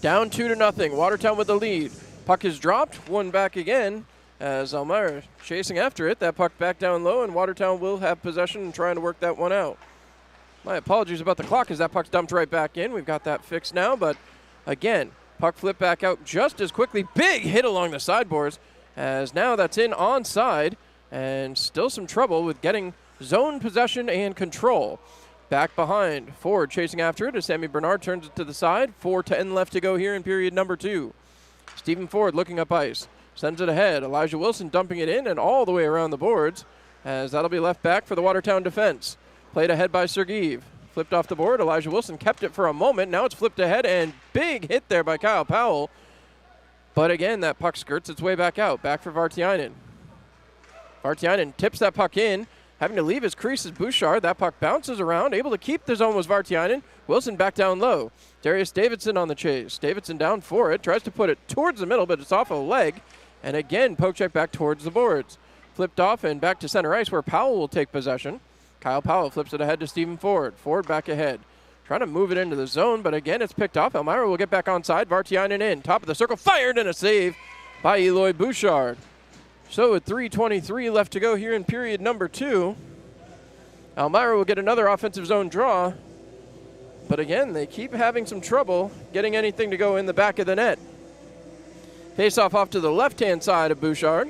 Down 2-0. Watertown with the lead. Puck is dropped. One back again as Elmira chasing after it. That puck back down low, and Watertown will have possession and trying to work that one out. My apologies about the clock as that puck's dumped right back in. We've got that fixed now, but again, puck flipped back out just as quickly. Big hit along the sideboards as now that's in onside, and still some trouble with getting zone possession and control. Back behind, Ford chasing after it as Sammy Bernard turns it to the side. 4:10 left to go here in period number 2. Stephen Ford looking up ice, sends it ahead. Elijah Wilson dumping it in and all the way around the boards as that'll be left back for the Watertown defense. Played ahead by Sergeev. Flipped off the board. Elijah Wilson kept it for a moment. Now it's flipped ahead, and big hit there by Kyle Powell. But again, that puck skirts its way back out. Back for Vartiainen. Vartiainen tips that puck in. Having to leave his crease is Bouchard. That puck bounces around. Able to keep the zone was Vartiainen. Wilson back down low. Darius Davidson on the chase. Davidson down for it. Tries to put it towards the middle, but it's off a leg. And again, poke check back towards the boards. Flipped off and back to center ice where Powell will take possession. Kyle Powell flips it ahead to Stephen Ford. Ford back ahead. Trying to move it into the zone, but again, it's picked off. Elmira will get back onside. Vartiainen in. Top of the circle. Fired and a save by Eloy Bouchard. So with 3:23 left to go here in period number 2, Elmira will get another offensive zone draw. But again, they keep having some trouble getting anything to go in the back of the net. Face-off off to the left-hand side of Bouchard.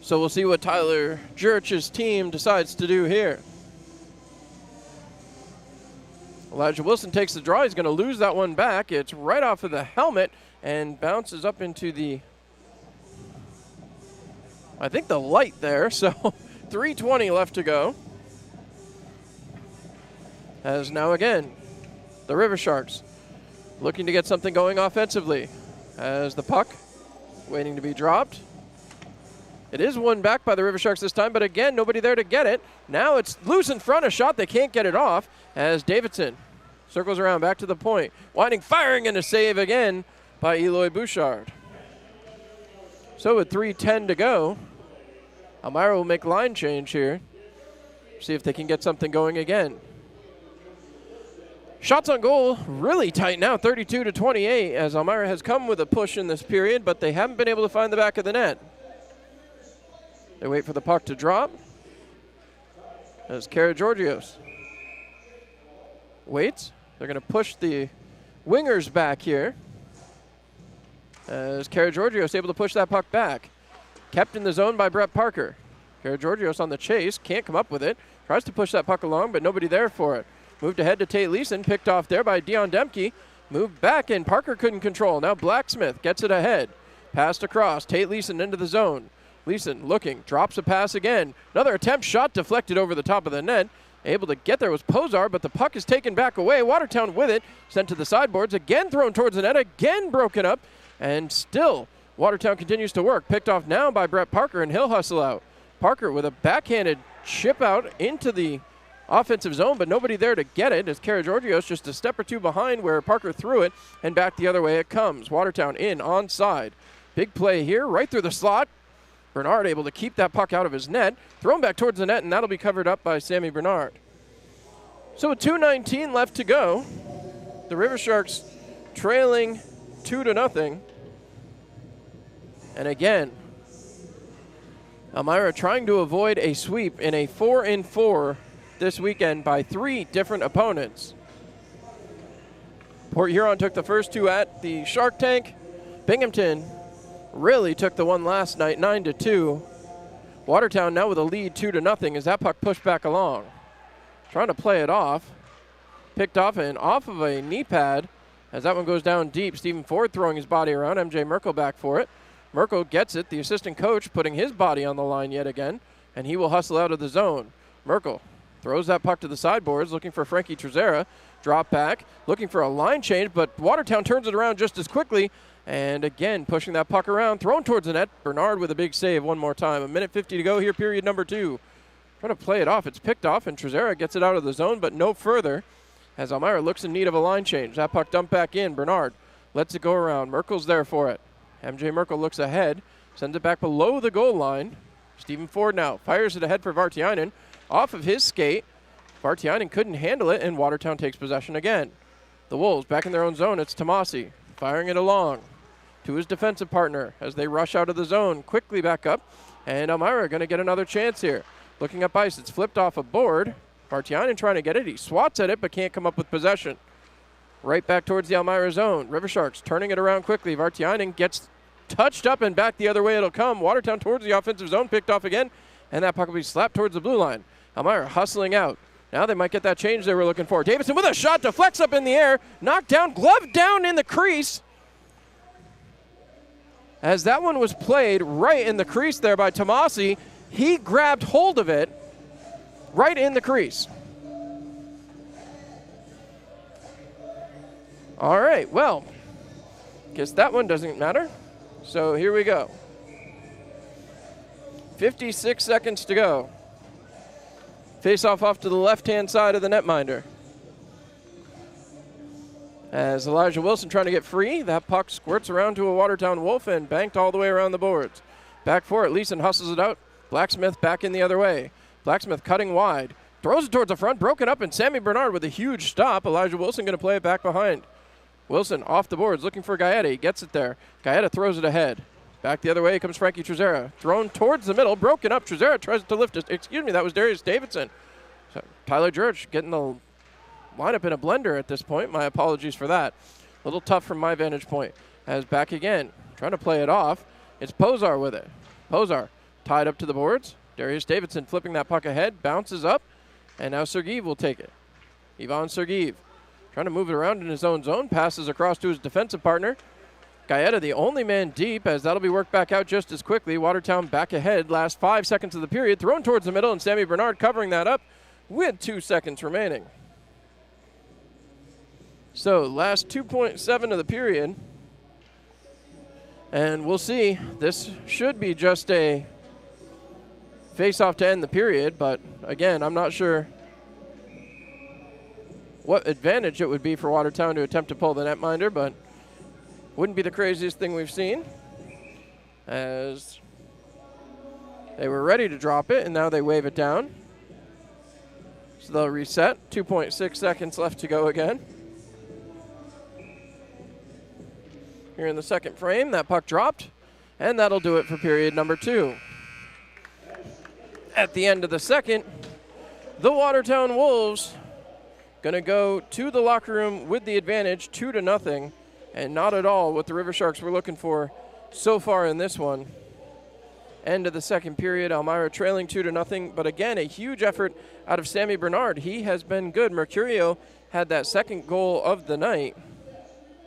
So we'll see what Tyler Jurich's team decides to do here. Elijah Wilson takes the draw. He's going to lose that one back. It's right off of the helmet and bounces up into the, I think, the light there. So 3:20 left to go. As now again, the River Sharks looking to get something going offensively. As the puck waiting to be dropped. It is won back by the River Sharks this time, but again, nobody there to get it. Now it's loose in front, a shot they can't get it off as Davidson circles around back to the point. Winding, firing, and a save again by Eloy Bouchard. So with 3:10 to go, Elmira will make line change here. See if they can get something going again. Shots on goal really tight now, 32-28, as Elmira has come with a push in this period, but they haven't been able to find the back of the net. They wait for the puck to drop. As Karageorgios waits. They're going to push the wingers back here. As Karageorgios able to push that puck back. Kept in the zone by Brett Parker. Karageorgios on the chase, can't come up with it. Tries to push that puck along, but nobody there for it. Moved ahead to Tate Leeson, picked off there by Dion Demke. Moved back and Parker couldn't control. Now Blacksmith gets it ahead. Passed across, Tate Leeson into the zone. Leeson looking, drops a pass again. Another attempt, shot deflected over the top of the net. Able to get there was Pozar, but the puck is taken back away. Watertown with it, sent to the sideboards. Again thrown towards the net, again broken up. And still, Watertown continues to work. Picked off now by Brett Parker, and he'll hustle out. Parker with a backhanded chip out into the offensive zone, but nobody there to get it as Karageorgios just a step or two behind where Parker threw it, and back the other way it comes. Watertown in, onside. Big play here, right through the slot. Bernard able to keep that puck out of his net, thrown back towards the net, and that'll be covered up by Sammy Bernard. So with 2:19 left to go, the River Sharks trailing 2-0. And again, Elmira trying to avoid a sweep in a 4-4 this weekend by 3 different opponents. Port Huron took the first 2 at the Shark Tank. Binghamton really took the one last night, 9-2. Watertown now with a lead 2-0 as that puck pushed back along. Trying to play it off. Picked off and off of a knee pad as that one goes down deep. Stephen Ford throwing his body around. MJ Merkel back for it. Merkel gets it. The assistant coach putting his body on the line yet again, and he will hustle out of the zone. Merkel throws that puck to the sideboards, looking for Frankie Trezera. Drop back, looking for a line change, but Watertown turns it around just as quickly. And again, pushing that puck around, thrown towards the net. Bernard with a big save one more time. 1:50 to go here, period number 2. Trying to play it off. It's picked off, and Trezera gets it out of the zone, but no further as Elmira looks in need of a line change. That puck dumped back in. Bernard lets it go around. Merkel's there for it. MJ Merkel looks ahead, sends it back below the goal line. Stephen Ford now fires it ahead for Vartiainen. Off of his skate. Vartiainen couldn't handle it, and Watertown takes possession again. The Wolves back in their own zone. It's Tomasi firing it along to his defensive partner as they rush out of the zone. Quickly back up, and Elmira going to get another chance here. Looking up ice, it's flipped off a board. Vartiainen trying to get it. He swats at it, but can't come up with possession. Right back towards the Elmira zone. River Sharks turning it around quickly. Vartiainen gets touched up and back the other way it'll come. Watertown towards the offensive zone, picked off again, and that puck will be slapped towards the blue line. Elmira hustling out. Now they might get that change they were looking for. Davidson with a shot, deflects up in the air, knocked down, glove down in the crease. As that one was played right in the crease there by Tomasi, he grabbed hold of it right in the crease. All right, well, guess that one doesn't matter. So here we go. 56 seconds to go. Face-off off to the left-hand side of the netminder. As Elijah Wilson trying to get free, that puck squirts around to a Watertown Wolf and banked all the way around the boards. Back for it, Leeson hustles it out. Blacksmith back in the other way. Blacksmith cutting wide. Throws it towards the front, broken up, and Sammy Bernard with a huge stop. Elijah Wilson going to play it back behind. Wilson off the boards, looking for Gaeta. He gets it there. Gaeta throws it ahead. Back the other way comes Frankie Trezera. Thrown towards the middle, broken up. Trezera tries to lift it. Excuse me, that was Darius Davidson. So Tyler George getting the lineup in a blender at this point. My apologies for that. A little tough from my vantage point. As back again, trying to play it off. It's Pozar with it. Pozar tied up to the boards. Darius Davidson flipping that puck ahead, bounces up, and now Sergeev will take it. Ivan Sergeev trying to move it around in his own zone, passes across to his defensive partner. Gaeta, the only man deep, as that'll be worked back out just as quickly. Watertown back ahead, last 5 seconds of the period, thrown towards the middle, and Sammy Bernard covering that up with 2 seconds remaining. So last 2.7 of the period. And we'll see. This should be just a face-off to end the period, but again, I'm not sure what advantage it would be for Watertown to attempt to pull the netminder, but wouldn't be the craziest thing we've seen, as they were ready to drop it, and now they wave it down. So they'll reset. 2.6 seconds left to go again. Here in the second frame, that puck dropped, and that'll do it for period number 2. At the end of the second, the Watertown Wolves going to go to the locker room with the advantage, 2-0, and not at all what the River Sharks were looking for so far in this one. End of the second period, Elmira trailing 2-0, but again, a huge effort out of Sammy Bernard. He has been good. Mercurio had that second goal of the night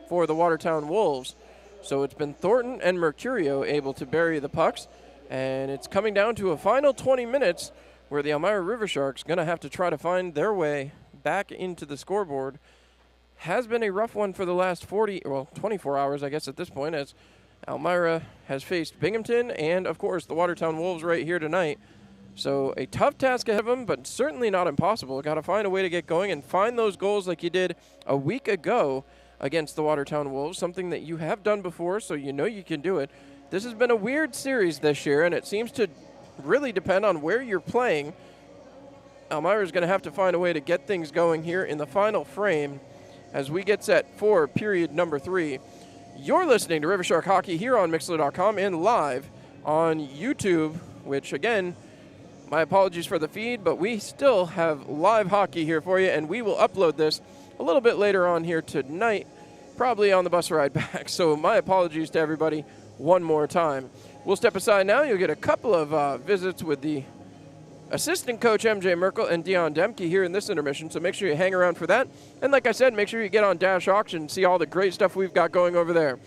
for the Watertown Wolves. So it's been Thornton and Mercurio able to bury the pucks, and it's coming down to a final 20 minutes where the Elmira River Sharks going to have to try to find their way back into the scoreboard. Has been a rough one for the last 24 hours, I guess, at this point, as Elmira has faced Binghamton and, of course, the Watertown Wolves right here tonight. So a tough task ahead of them, but certainly not impossible. Got to find a way to get going and find those goals like you did a week ago against the Watertown Wolves, something that you have done before, so you know you can do it. This has been a weird series this year, and it seems to really depend on where you're playing. Elmira is going to have to find a way to get things going here in the final frame as we get set for period number 3. You're listening to River Shark Hockey here on Mixler.com and live on YouTube, which, again, my apologies for the feed, but we still have live hockey here for you, and we will upload this a little bit later on here tonight, probably on the bus ride back. So my apologies to everybody one more time. We'll step aside now. You'll get a couple of visits with the assistant coach MJ Merkel and Dion Demke here in this intermission, so make sure you hang around for that. And like I said, make sure you get on Dash Auction and see all the great stuff we've got going over there.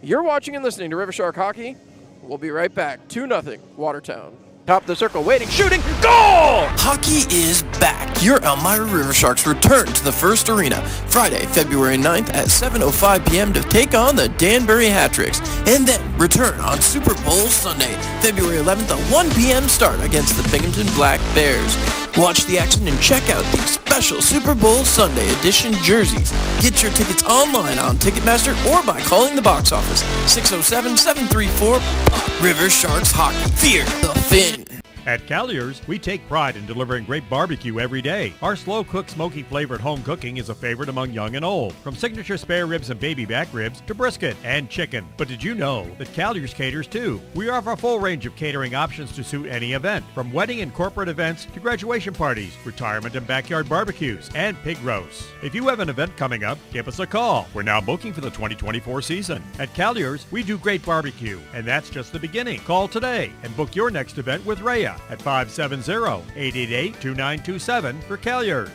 You're watching and listening to River Shark Hockey. We'll be right back. 2-0 Watertown. Top of the circle, waiting, shooting, goal! Hockey is back. Your Elmira River Sharks return to the First Arena Friday, February 9th at 7:05 p.m. to take on the Danbury Hat-Tricks, and then return on Super Bowl Sunday, February 11th at 1 p.m. start against the Binghamton Black Bears. Watch the action and check out these special Super Bowl Sunday edition jerseys. Get your tickets online on Ticketmaster or by calling the box office, 607-734-POP. River Sharks Hockey. Fear the fin. At Collier's, we take pride in delivering great barbecue every day. Our slow-cooked, smoky-flavored home cooking is a favorite among young and old, from signature spare ribs and baby back ribs to brisket and chicken. But did you know that Collier's caters too? We offer a full range of catering options to suit any event, from wedding and corporate events to graduation parties, retirement and backyard barbecues, and pig roasts. If you have an event coming up, give us a call. We're now booking for the 2024 season. At Collier's, we do great barbecue, and that's just the beginning. Call today and book your next event with Rhea at 570-888-2927 for Collier's.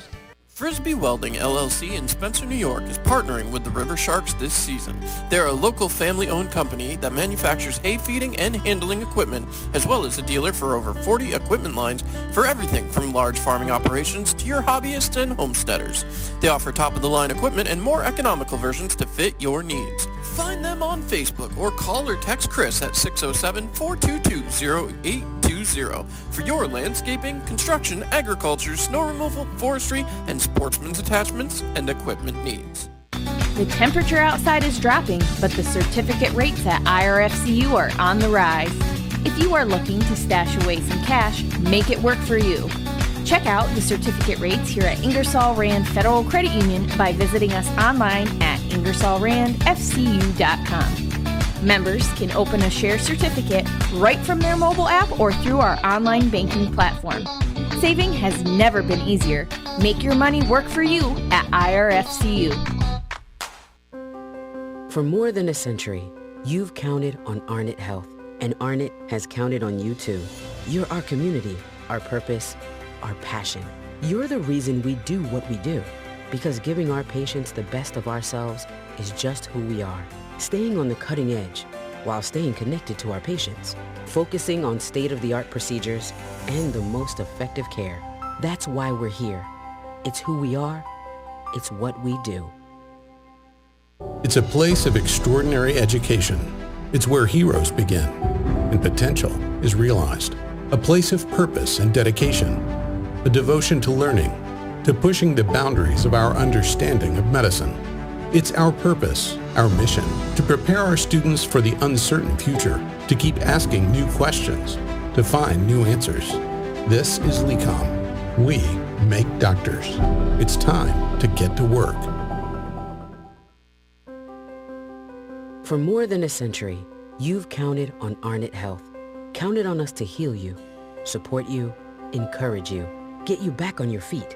Frisbee Welding LLC in Spencer, New York is partnering with the River Sharks this season. They're a local family-owned company that manufactures hay feeding and handling equipment, as well as a dealer for over 40 equipment lines for everything from large farming operations to your hobbyists and homesteaders. They offer top-of-the-line equipment and more economical versions to fit your needs. Find them on Facebook or call or text Chris at 607-422-0820 for your landscaping, construction, agriculture, snow removal, forestry, and sportsman's attachments and equipment needs. The temperature outside is dropping, but the certificate rates at IRFCU are on the rise. If you are looking to stash away some cash, make it work for you. Check out the certificate rates here at Ingersoll Rand Federal Credit Union by visiting us online at IngersollRandFCU.com. Members can open a share certificate right from their mobile app or through our online banking platform. Saving has never been easier. Make your money work for you at IRFCU. For more than a century, you've counted on Arnett Health, and Arnett has counted on you too. You're our community, our purpose, our passion. You're the reason we do what we do, because giving our patients the best of ourselves is just who we are. Staying on the cutting edge while staying connected to our patients, focusing on state-of-the-art procedures and the most effective care. That's why we're here. It's who we are. It's what we do. It's a place of extraordinary education. It's where heroes begin and potential is realized. A place of purpose and dedication. A devotion to learning, to pushing the boundaries of our understanding of medicine. It's our purpose, our mission, to prepare our students for the uncertain future, to keep asking new questions, to find new answers. This is LECOM. We make doctors. It's time to get to work. For more than a century, you've counted on Arnett Health. Counted on us to heal you, support you, encourage you, get you back on your feet.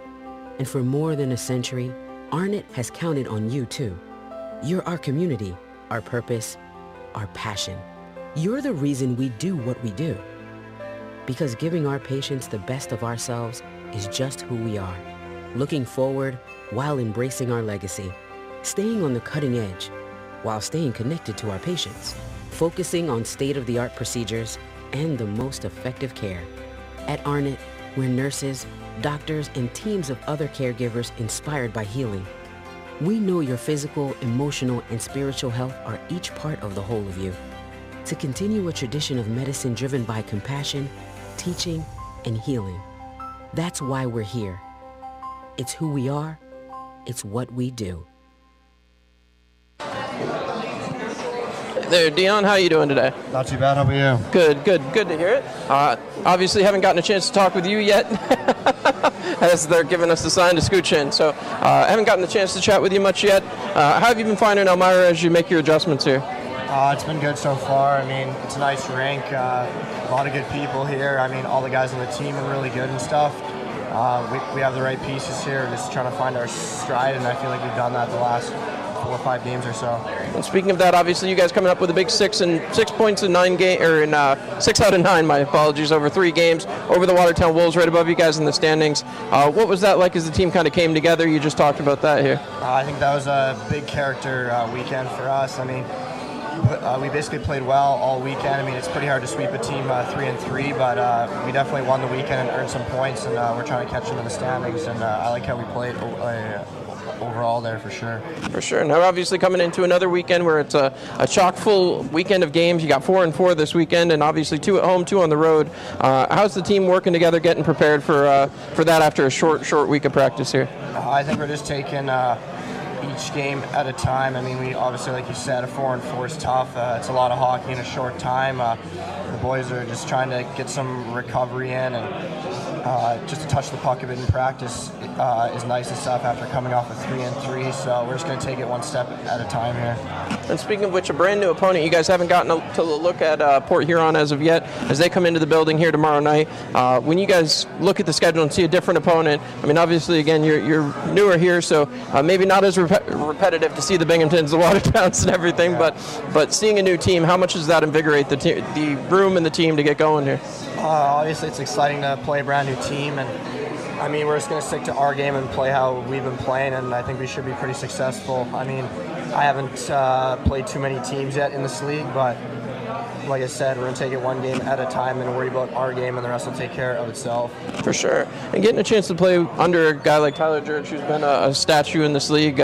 And for more than a century, Arnett has counted on you too. You're our community, our purpose, our passion. You're the reason we do what we do. Because giving our patients the best of ourselves is just who we are. Looking forward while embracing our legacy. Staying on the cutting edge while staying connected to our patients. Focusing on state-of-the-art procedures and the most effective care. At Arnett, we're nurses, doctors, and teams of other caregivers inspired by healing. We know your physical, emotional, and spiritual health are each part of the whole of you. To continue a tradition of medicine driven by compassion, teaching, and healing. That's why we're here. It's who we are. It's what we do. There, Dion, how you doing today? Not too bad, how about you? Good to hear it. Obviously haven't gotten a chance to talk with you yet, as they're giving us the sign to scooch in. So I haven't gotten the chance to chat with you much yet. How have you been finding Elmira as you make your adjustments here? It's been good so far. I mean, it's a nice rink, a lot of good people here. I mean, all the guys on the team are really good and stuff. We have the right pieces here, just trying to find our stride, and I feel like we've done that the last 4 or 5 games or so. And speaking of that, obviously you guys coming up with a big 6 points in 9 game, or in 6 out of 9. My apologies, over 3 games over the Watertown Wolves, right above you guys in the standings. What was that like as the team kind of came together? You just talked about that here. I think that was a big character weekend for us. I mean, we basically played well all weekend. I mean, it's pretty hard to sweep a team 3-3, but we definitely won the weekend and earned some points, and we're trying to catch them in the standings. And I like how we played overall there for sure. For sure. Now, obviously coming into another weekend where it's a chock-full weekend of games. You got 4 and 4 this weekend, and obviously 2 at home, 2 on the road. How's the team working together, getting prepared for that after a short week of practice here? I think we're just taking each game at a time. I mean, we obviously, like you said, a 4 and 4 is tough. It's a lot of hockey in a short time. The boys are just trying to get some recovery in, and just to touch the puck a bit in practice is nice and stuff after coming off a 3 and 3. So we're just going to take it one step at a time here. And speaking of which, a brand new opponent, you guys haven't gotten to look at Port Huron as of yet, as they come into the building here tomorrow night. When you guys look at the schedule and see a different opponent, I mean, obviously, again, you're newer here, so maybe not as repetitive to see the Binghamtons, the Watertowns, and everything. Yeah. But seeing a new team, how much does that invigorate the room and the team to get going here? Obviously, it's exciting to play a brand new team, and I mean, we're just going to stick to our game and play how we've been playing, and I think we should be pretty successful. I mean, I haven't played too many teams yet in this league, but like I said, we're going to take it one game at a time and worry about our game, and the rest will take care of itself. For sure. And getting a chance to play under a guy like Tyler Jurich, who's been a statue in this league,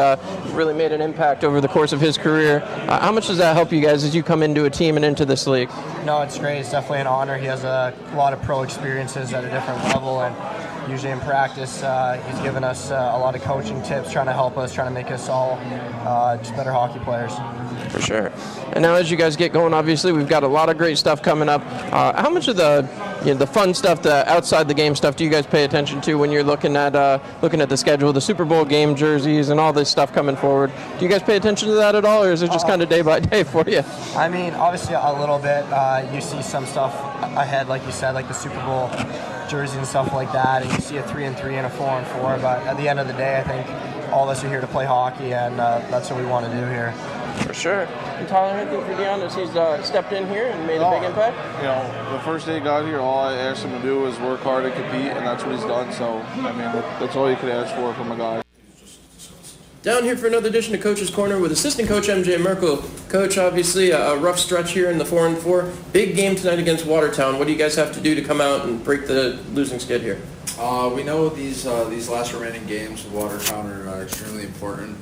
really made an impact over the course of his career. How much does that help you guys as you come into a team and into this league? No, it's great. It's definitely an honor. He has a lot of pro experiences at a different level, and usually in practice, he's given us a lot of coaching tips, trying to help us, trying to make us all just better hockey players. For sure. And now as you guys get going, obviously, we've got a lot of great stuff coming up. How much of the fun stuff, the outside the game stuff, do you guys pay attention to when you're looking at the schedule, the Super Bowl game jerseys and all this stuff coming forward? Do you guys pay attention to that at all, or is it just kind of day by day for you? I mean, obviously a little bit. You see some stuff ahead, like you said, like the Super Bowl jerseys and stuff like that, and you see a 3 and 3 and a 4 and 4. But at the end of the day, I think all of us are here to play hockey, and that's what we want to do here. For sure. And Tyler, anything for Dion as he's stepped in here and made a big impact? You know, the first day he got here, all I asked him to do was work hard and compete, and that's what he's done. So, I mean, that's all you could ask for from a guy. Down here for another edition of Coach's Corner with assistant coach MJ Merkel. Coach, obviously a rough stretch here in the 4 and 4. Big game tonight against Watertown. What do you guys have to do to come out and break the losing skid here? We know these last remaining games with Watertown are extremely important.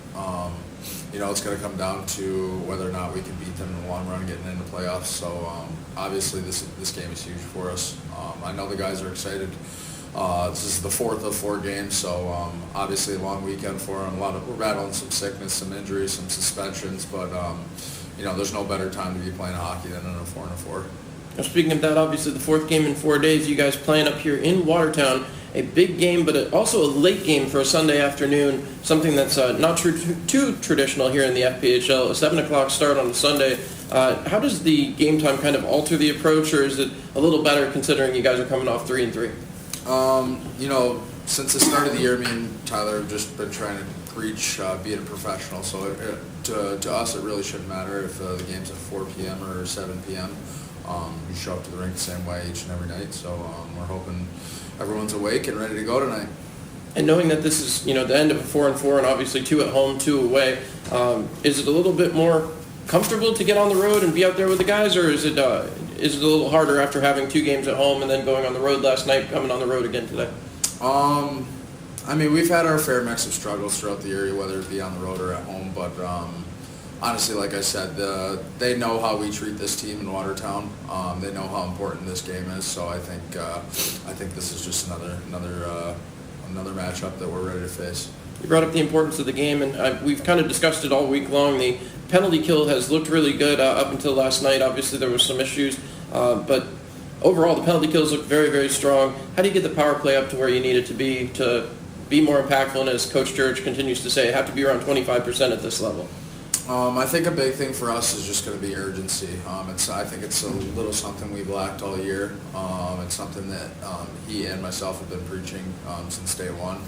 it's going to come down to whether or not we can beat them in the long run getting into playoffs. So obviously this game is huge for us. I know the guys are excited. This is the 4th of 4 games, so obviously a long weekend for them. We're battling some sickness, some injuries, some suspensions, but there's no better time to be playing hockey than in a 4-4. Now, speaking of that, obviously the 4th game in 4 days, you guys playing up here in Watertown. A big game, but also a late game for a Sunday afternoon, something that's not too traditional here in the FPHL, a 7 o'clock start on a Sunday. How does the game time kind of alter the approach, or is it a little better considering you guys are coming off 3-3? Since the start of the year, me and Tyler have just been trying to preach being a professional, so to us it really shouldn't matter if the game's at 4 p.m. or 7 p.m. We show up to the rink the same way each and every night, so we're hoping everyone's awake and ready to go tonight. And knowing that this is, the end of a 4-4 and obviously 2 at home, 2 away, is it a little bit more comfortable to get on the road and be out there with the guys, or is it a little harder after having 2 games at home and then going on the road last night, coming on the road again today? We've had our fair mix of struggles throughout the year, whether it be on the road or at home, but honestly, like I said, they know how we treat this team in Watertown. They know how important this game is, so I think this is just another matchup that we're ready to face. You brought up the importance of the game, and we've kind of discussed it all week long. The penalty kill has looked really good up until last night. Obviously, there were some issues, but overall, the penalty kills look very, very strong. How do you get the power play up to where you need it to be more impactful? And as Coach George continues to say, have to be around 25% at this level. I think a big thing for us is just going to be urgency. I think it's a little something we've lacked all year. It's something that he and myself have been preaching since day one.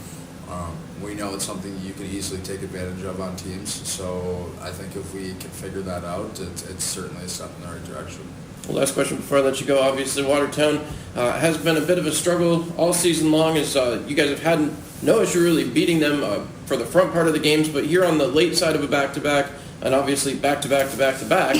We know it's something you can easily take advantage of on teams, so I think if we can figure that out, it's certainly a step in the right direction. Well, last question before I let you go. Obviously, Watertown has been a bit of a struggle all season long, as you guys have had no issue really beating them for the front part of the games, but here on the late side of a back-to-back, and obviously back-to-back-to-back-to-back,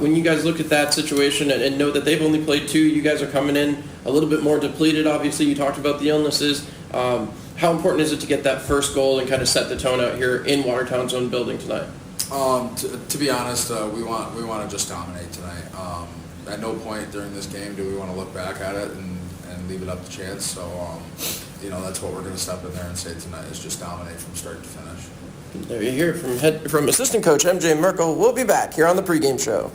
when you guys look at that situation and know that they've only played 2, you guys are coming in a little bit more depleted. Obviously, you talked about the illnesses. How important is it to get that first goal and kind of set the tone out here in Watertown's own building tonight? To be honest, we want to just dominate tonight. At no point during this game do we want to look back at it and leave it up to chance. So, that's what we're going to step in there and say tonight is just dominate from start to finish. There you hear from assistant coach MJ Merkel. We'll be back here on the pregame show.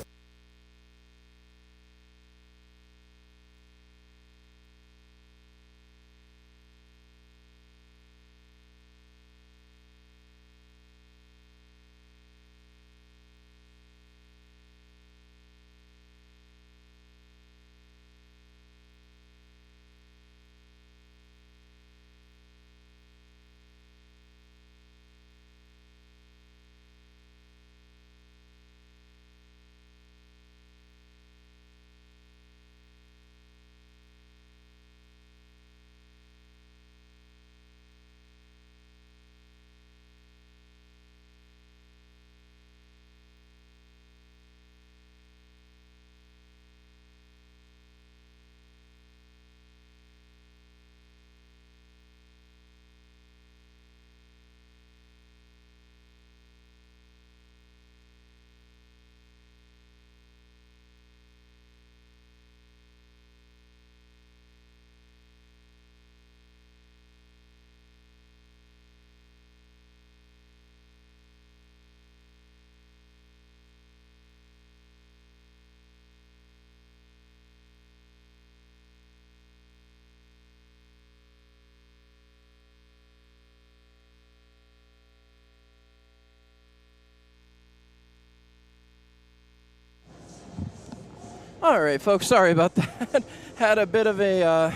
All right, folks, sorry about that. Had a bit of a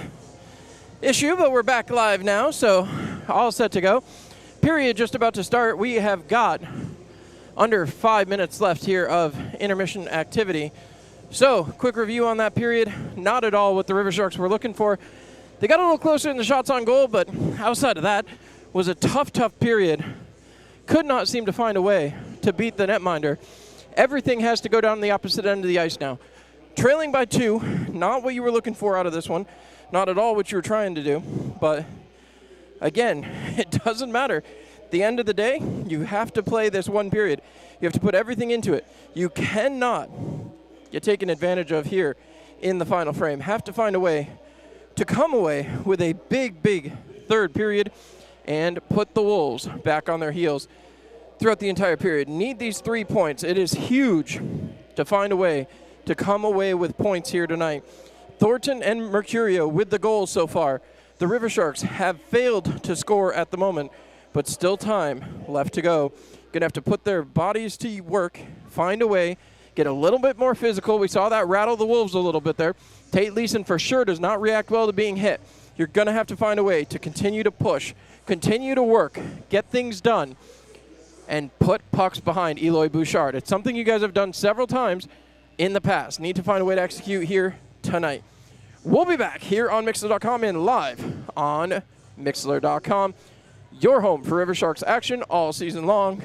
issue, but we're back live now, so all set to go. Period just about to start. We have got under 5 minutes left here of intermission activity. So, quick review on that period. Not at all what the River Sharks were looking for. They got a little closer in the shots on goal, but outside of that was a tough period. Could not seem to find a way to beat the netminder. Everything has to go down the opposite end of the ice now. Trailing by 2, not what you were looking for out of this one. Not at all what you were trying to do. But, again, it doesn't matter. the end of the day, you have to play this one period. You have to put everything into it. You cannot get taken advantage of here in the final frame. Have to find a way to come away with a big, big third period and put the Wolves back on their heels throughout the entire period. Need these 3 points. It is huge to find a way to come away with points here tonight. Thornton and Mercurio with the goals so far. The River Sharks have failed to score at the moment, but still time left to go. Gonna have to put their bodies to work, find a way, get a little bit more physical. We saw that rattle the Wolves a little bit there. Tate Leeson for sure does not react well to being hit. You're gonna have to find a way to continue to push, continue to work, get things done, and put pucks behind Eloy Bouchard. It's something you guys have done several times in the past. Need to find a way to execute here tonight. We'll be back here on Mixler.com and live on Mixler.com. Your home for River Sharks action all season long.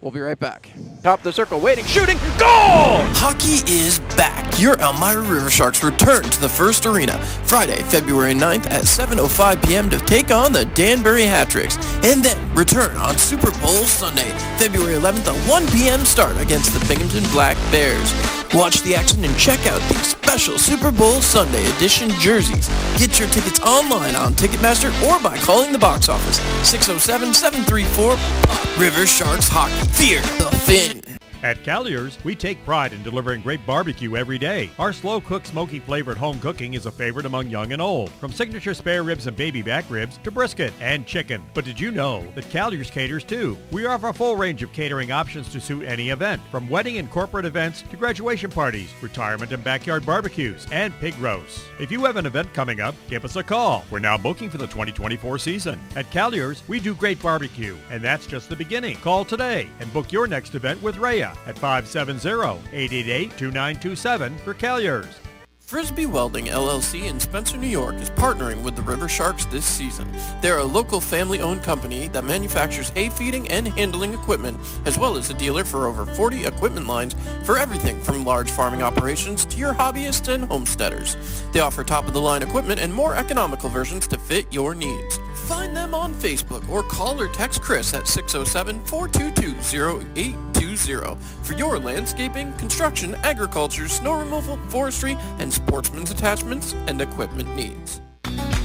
We'll be right back. Top of the circle, waiting, shooting, goal! Hockey is back. Your Elmira River Sharks return to the First Arena Friday, February 9th at 7:05 p.m. to take on the Danbury Hat-Tricks, and then return on Super Bowl Sunday, February 11th at 1 p.m. start against the Binghamton Black Bears. Watch the action and check out the special Super Bowl Sunday edition jerseys. Get your tickets online on Ticketmaster or by calling the box office, 607-734-POP. River Sharks Hockey. Fear the Fin. At Collier's, we take pride in delivering great barbecue every day. Our slow-cooked, smoky-flavored home cooking is a favorite among young and old. From signature spare ribs and baby back ribs to brisket and chicken. But did you know that Collier's caters too? We offer a full range of catering options to suit any event, from wedding and corporate events to graduation parties, retirement and backyard barbecues, and pig roasts. If you have an event coming up, give us a call. We're now booking for the 2024 season. At Collier's, we do great barbecue, and that's just the beginning. Call today and book your next event with Rhea at 570-888-2927 for Collier's. Frisbee Welding LLC in Spencer, New York is partnering with the River Sharks this season. They're a local family-owned company that manufactures hay feeding and handling equipment, as well as a dealer for over 40 equipment lines for everything from large farming operations to your hobbyists and homesteaders. They offer top-of-the-line equipment and more economical versions to fit your needs. Find them on Facebook or call or text Chris at 607-422-0820 for your landscaping, construction, agriculture, snow removal, forestry, and sportsman's attachments and equipment needs.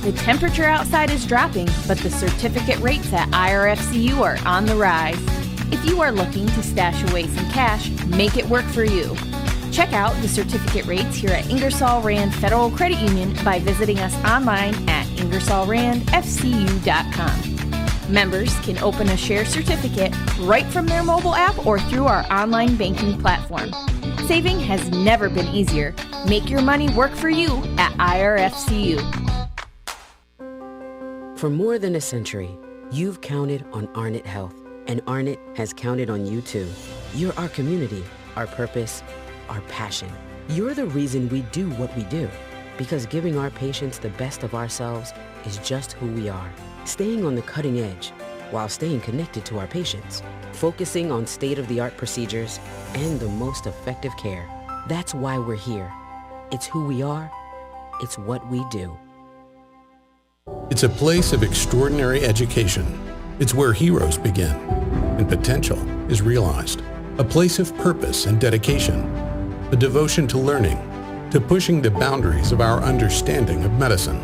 The temperature outside is dropping, but the certificate rates at IRFCU are on the rise. If you are looking to stash away some cash, make it work for you. Check out the certificate rates here at Ingersoll Rand Federal Credit Union by visiting us online at IngersollRandFCU.com. Members can open a share certificate right from their mobile app or through our online banking platform. Saving has never been easier. Make your money work for you at IRFCU. For more than a century, you've counted on Arnett Health, and Arnett has counted on you too. You're our community, our purpose, our passion. You're the reason we do what we do, because giving our patients the best of ourselves is just who we are. Staying on the cutting edge while staying connected to our patients, focusing on state-of-the-art procedures and the most effective care. That's why we're here. It's who we are. It's what we do. It's a place of extraordinary education. It's where heroes begin and potential is realized. A place of purpose and dedication. A devotion to learning, to pushing the boundaries of our understanding of medicine.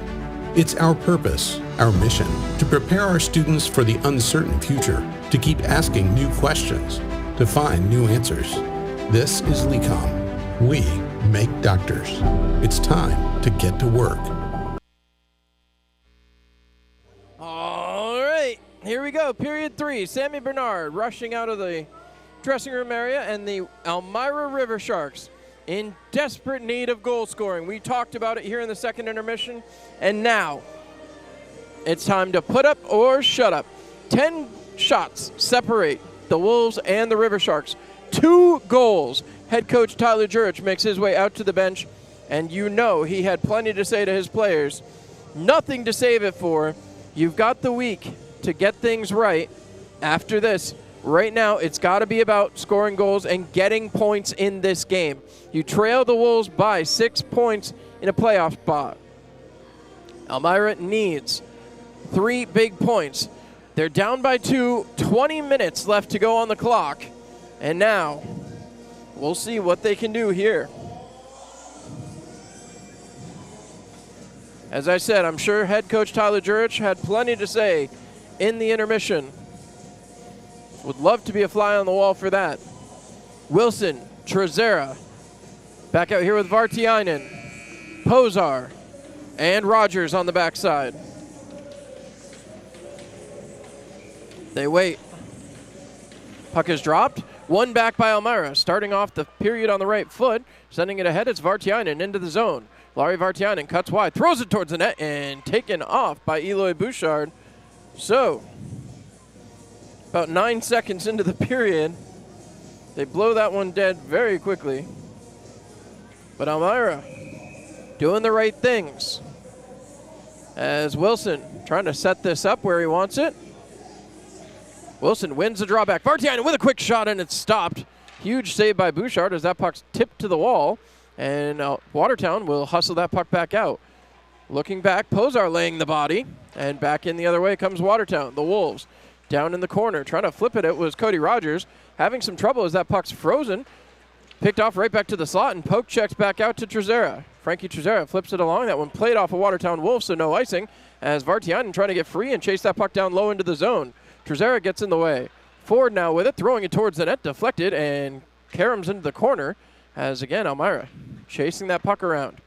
It's our purpose, our mission, to prepare our students for the uncertain future, to keep asking new questions, to find new answers. This is LECOM. We make doctors. It's time to get to work. All right, here we go. Period 3. Sammy Bernard rushing out of the dressing room area, and the Elmira River Sharks in desperate need of goal scoring. We talked about it here in the second intermission, and now it's time to put up or shut up. 10 shots separate the Wolves and the River Sharks. 2 goals. Head coach Tyler Jurich makes his way out to the bench, and you know he had plenty to say to his players. Nothing to save it for. You've got the week to get things right. After this, right now, it's got to be about scoring goals and getting points in this game. You trail the Wolves by 6 points in a playoff spot. Elmira needs 3 big points. They're down by 2, 20 minutes left to go on the clock. And now, we'll see what they can do here. As I said, I'm sure head coach Tyler Jurich had plenty to say in the intermission. Would love to be a fly on the wall for that. Wilson, Trezera, back out here with Vartiainen, Posar, and Rogers on the backside. They wait. Puck is dropped. One back by Elmira, starting off the period on the right foot, sending it ahead. It's Vartiainen into the zone. Larry Vartiainen cuts wide, throws it towards the net, and taken off by Eloy Bouchard. So, about 9 seconds into the period, they blow that one dead very quickly. But Elmira doing the right things. As Wilson trying to set this up where he wants it. Wilson wins the drawback. Vartiainen with a quick shot, and it's stopped. Huge save by Bouchard as that puck's tipped to the wall. And Watertown will hustle that puck back out. Looking back, Posar laying the body. And back in the other way comes Watertown. The Wolves down in the corner. Trying to flip it. It was Cody Rogers. Having some trouble as that puck's frozen. Picked off right back to the slot, and poke checks back out to Trezera. Frankie Trezera flips it along. That one played off a Watertown Wolf, so no icing. As Vartiainen trying to get free and chase that puck down low into the zone. Trezera gets in the way. Ford now with it, throwing it towards the net, deflected, and caroms into the corner. As again, Elmira chasing that puck around.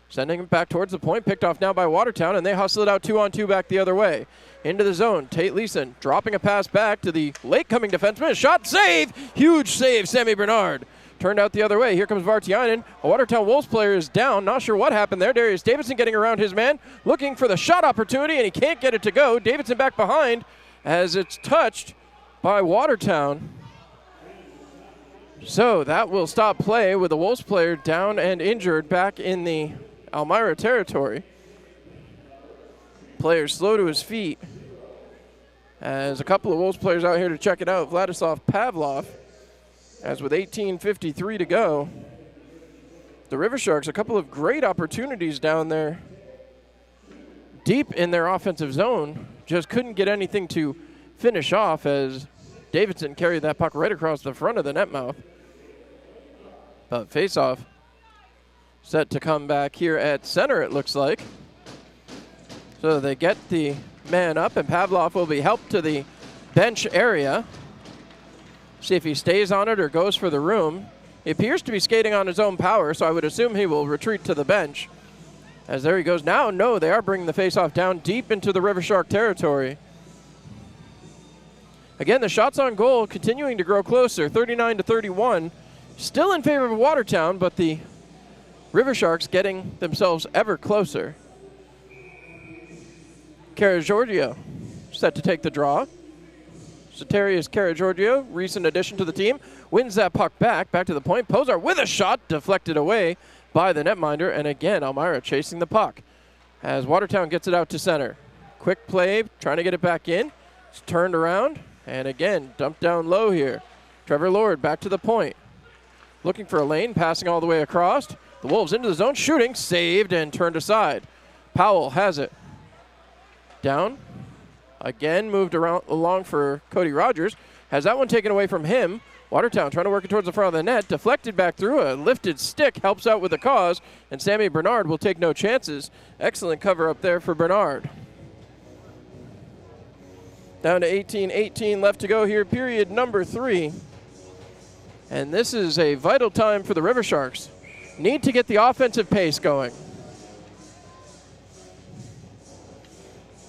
Sending it back towards the point, picked off now by Watertown, and they hustle it out 2-on-2 back the other way. Into the zone, Tate Leeson dropping a pass back to the late-coming defenseman. Shot, save! Huge save, Sammy Bernard. Turned out the other way. Here comes Vartiainen. A Watertown Wolves player is down. Not sure what happened there. Darius Davidson getting around his man, looking for the shot opportunity, and he can't get it to go. Davidson back behind as it's touched by Watertown. So that will stop play with the Wolves player down and injured back in the Elmira territory. Player slow to his feet. As a couple of Wolves players out here to check it out. Vladislav Pavlov, as with 18:53 to go. The River Sharks, a couple of great opportunities down there deep in their offensive zone. Just couldn't get anything to finish off as Davidson carried that puck right across the front of the net mouth. But face-off set to come back here at center, it looks like. So they get the man up, and Pavlov will be helped to the bench area. See if he stays on it or goes for the room. He appears to be skating on his own power, so I would assume he will retreat to the bench. As there he goes now. No, they are bringing the face-off down deep into the River Shark territory. Again, the shots on goal continuing to grow closer, 39-31. Still in favor of Watertown, but the River Sharks getting themselves ever closer. Karagiorgio set to take the draw. Soterius Karagiorgio, recent addition to the team, wins that puck back to the point. Posar with a shot, deflected away by the netminder, and again, Elmira chasing the puck as Watertown gets it out to center. Quick play, trying to get it back in. It's turned around, and again, dumped down low here. Trevor Lord back to the point. Looking for a lane, passing all the way across. The Wolves into the zone, shooting, saved, and turned aside. Powell has it. Down. Again, moved around along for Cody Rogers. Has that one taken away from him. Watertown trying to work it towards the front of the net. Deflected back through. A lifted stick helps out with the cause. And Sammy Bernard will take no chances. Excellent cover up there for Bernard. Down to 18-18 left to go here. Period number 3. And this is a vital time for the River Sharks. Need to get the offensive pace going.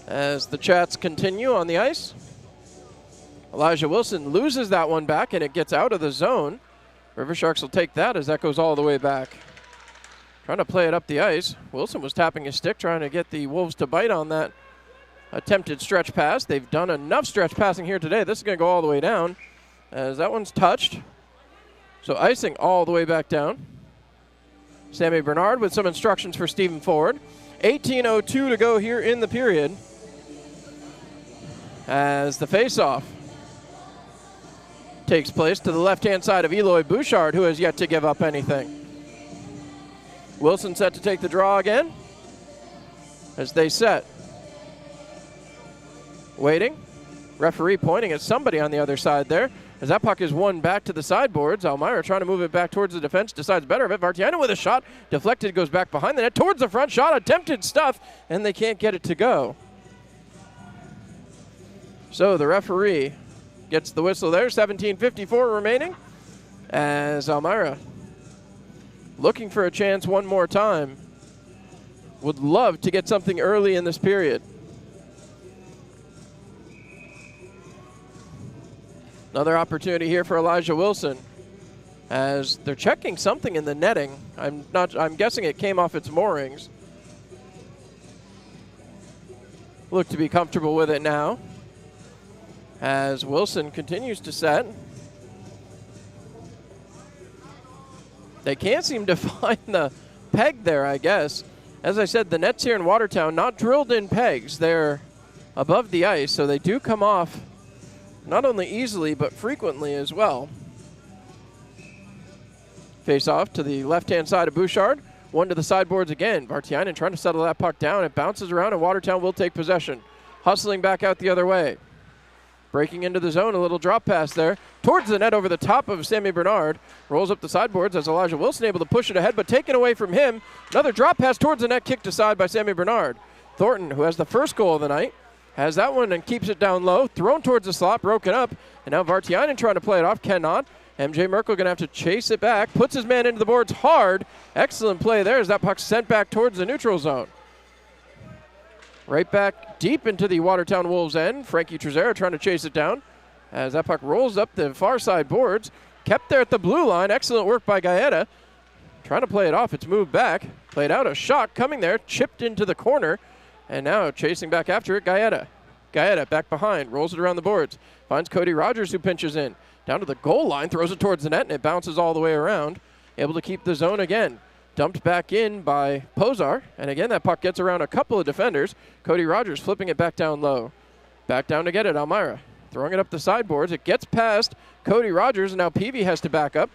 As the chats continue on the ice, Elijah Wilson loses that one back, and it gets out of the zone. River Sharks will take that as that goes all the way back. Trying to play it up the ice. Wilson was tapping his stick, trying to get the Wolves to bite on that attempted stretch pass. They've done enough stretch passing here today. This is going to go all the way down as that one's touched. So icing all the way back down. Sammy Bernard with some instructions for Stephen Ford. 18:02 to go here in the period. As the face-off takes place to the left-hand side of Eloy Bouchard, who has yet to give up anything. Wilson set to take the draw again as they set. Waiting. Referee pointing at somebody on the other side there. As that puck is won back to the sideboards. Elmira trying to move it back towards the defense, decides better of it. Vartiainen with a shot, deflected, goes back behind the net, towards the front, shot, attempted stuff, and they can't get it to go. So the referee gets the whistle there, 17:54 remaining, as Elmira looking for a chance one more time. Would love to get something early in this period. Another opportunity here for Elijah Wilson as they're checking something in the netting. I'm guessing it came off its moorings. Look to be comfortable with it now as Wilson continues to set. They can't seem to find the peg there, I guess. As I said, the nets here in Watertown, not drilled in pegs. They're above the ice, so they do come off not only easily, but frequently as well. Face off to the left-hand side of Bouchard. One to the sideboards again. Vartiainen trying to settle that puck down. It bounces around, and Watertown will take possession. Hustling back out the other way. Breaking into the zone, a little drop pass there. Towards the net over the top of Sammy Bernard. Rolls up the sideboards as Elijah Wilson able to push it ahead, but taken away from him. Another drop pass towards the net, kicked aside by Sammy Bernard. Thornton, who has the first goal of the night, has that one and keeps it down low. Thrown towards the slot, broken up. And now Vartiainen trying to play it off, cannot. MJ Merkel going to have to chase it back. Puts his man into the boards hard. Excellent play there as that puck sent back towards the neutral zone. Right back deep into the Watertown Wolves end. Frankie Trezera trying to chase it down as that puck rolls up the far side boards. Kept there at the blue line. Excellent work by Gaeta. Trying to play it off. It's moved back. Played out. A shot coming there. Chipped into the corner. And now chasing back after it, Gaeta. Gaeta back behind. Rolls it around the boards. Finds Cody Rogers who pinches in. Down to the goal line. Throws it towards the net and it bounces all the way around. Able to keep the zone again. Dumped back in by Pozar. And again, that puck gets around a couple of defenders. Cody Rogers flipping it back down low. Back down to get it, Elmira. Throwing it up the sideboards. It gets past Cody Rogers, and now Peavy has to back up.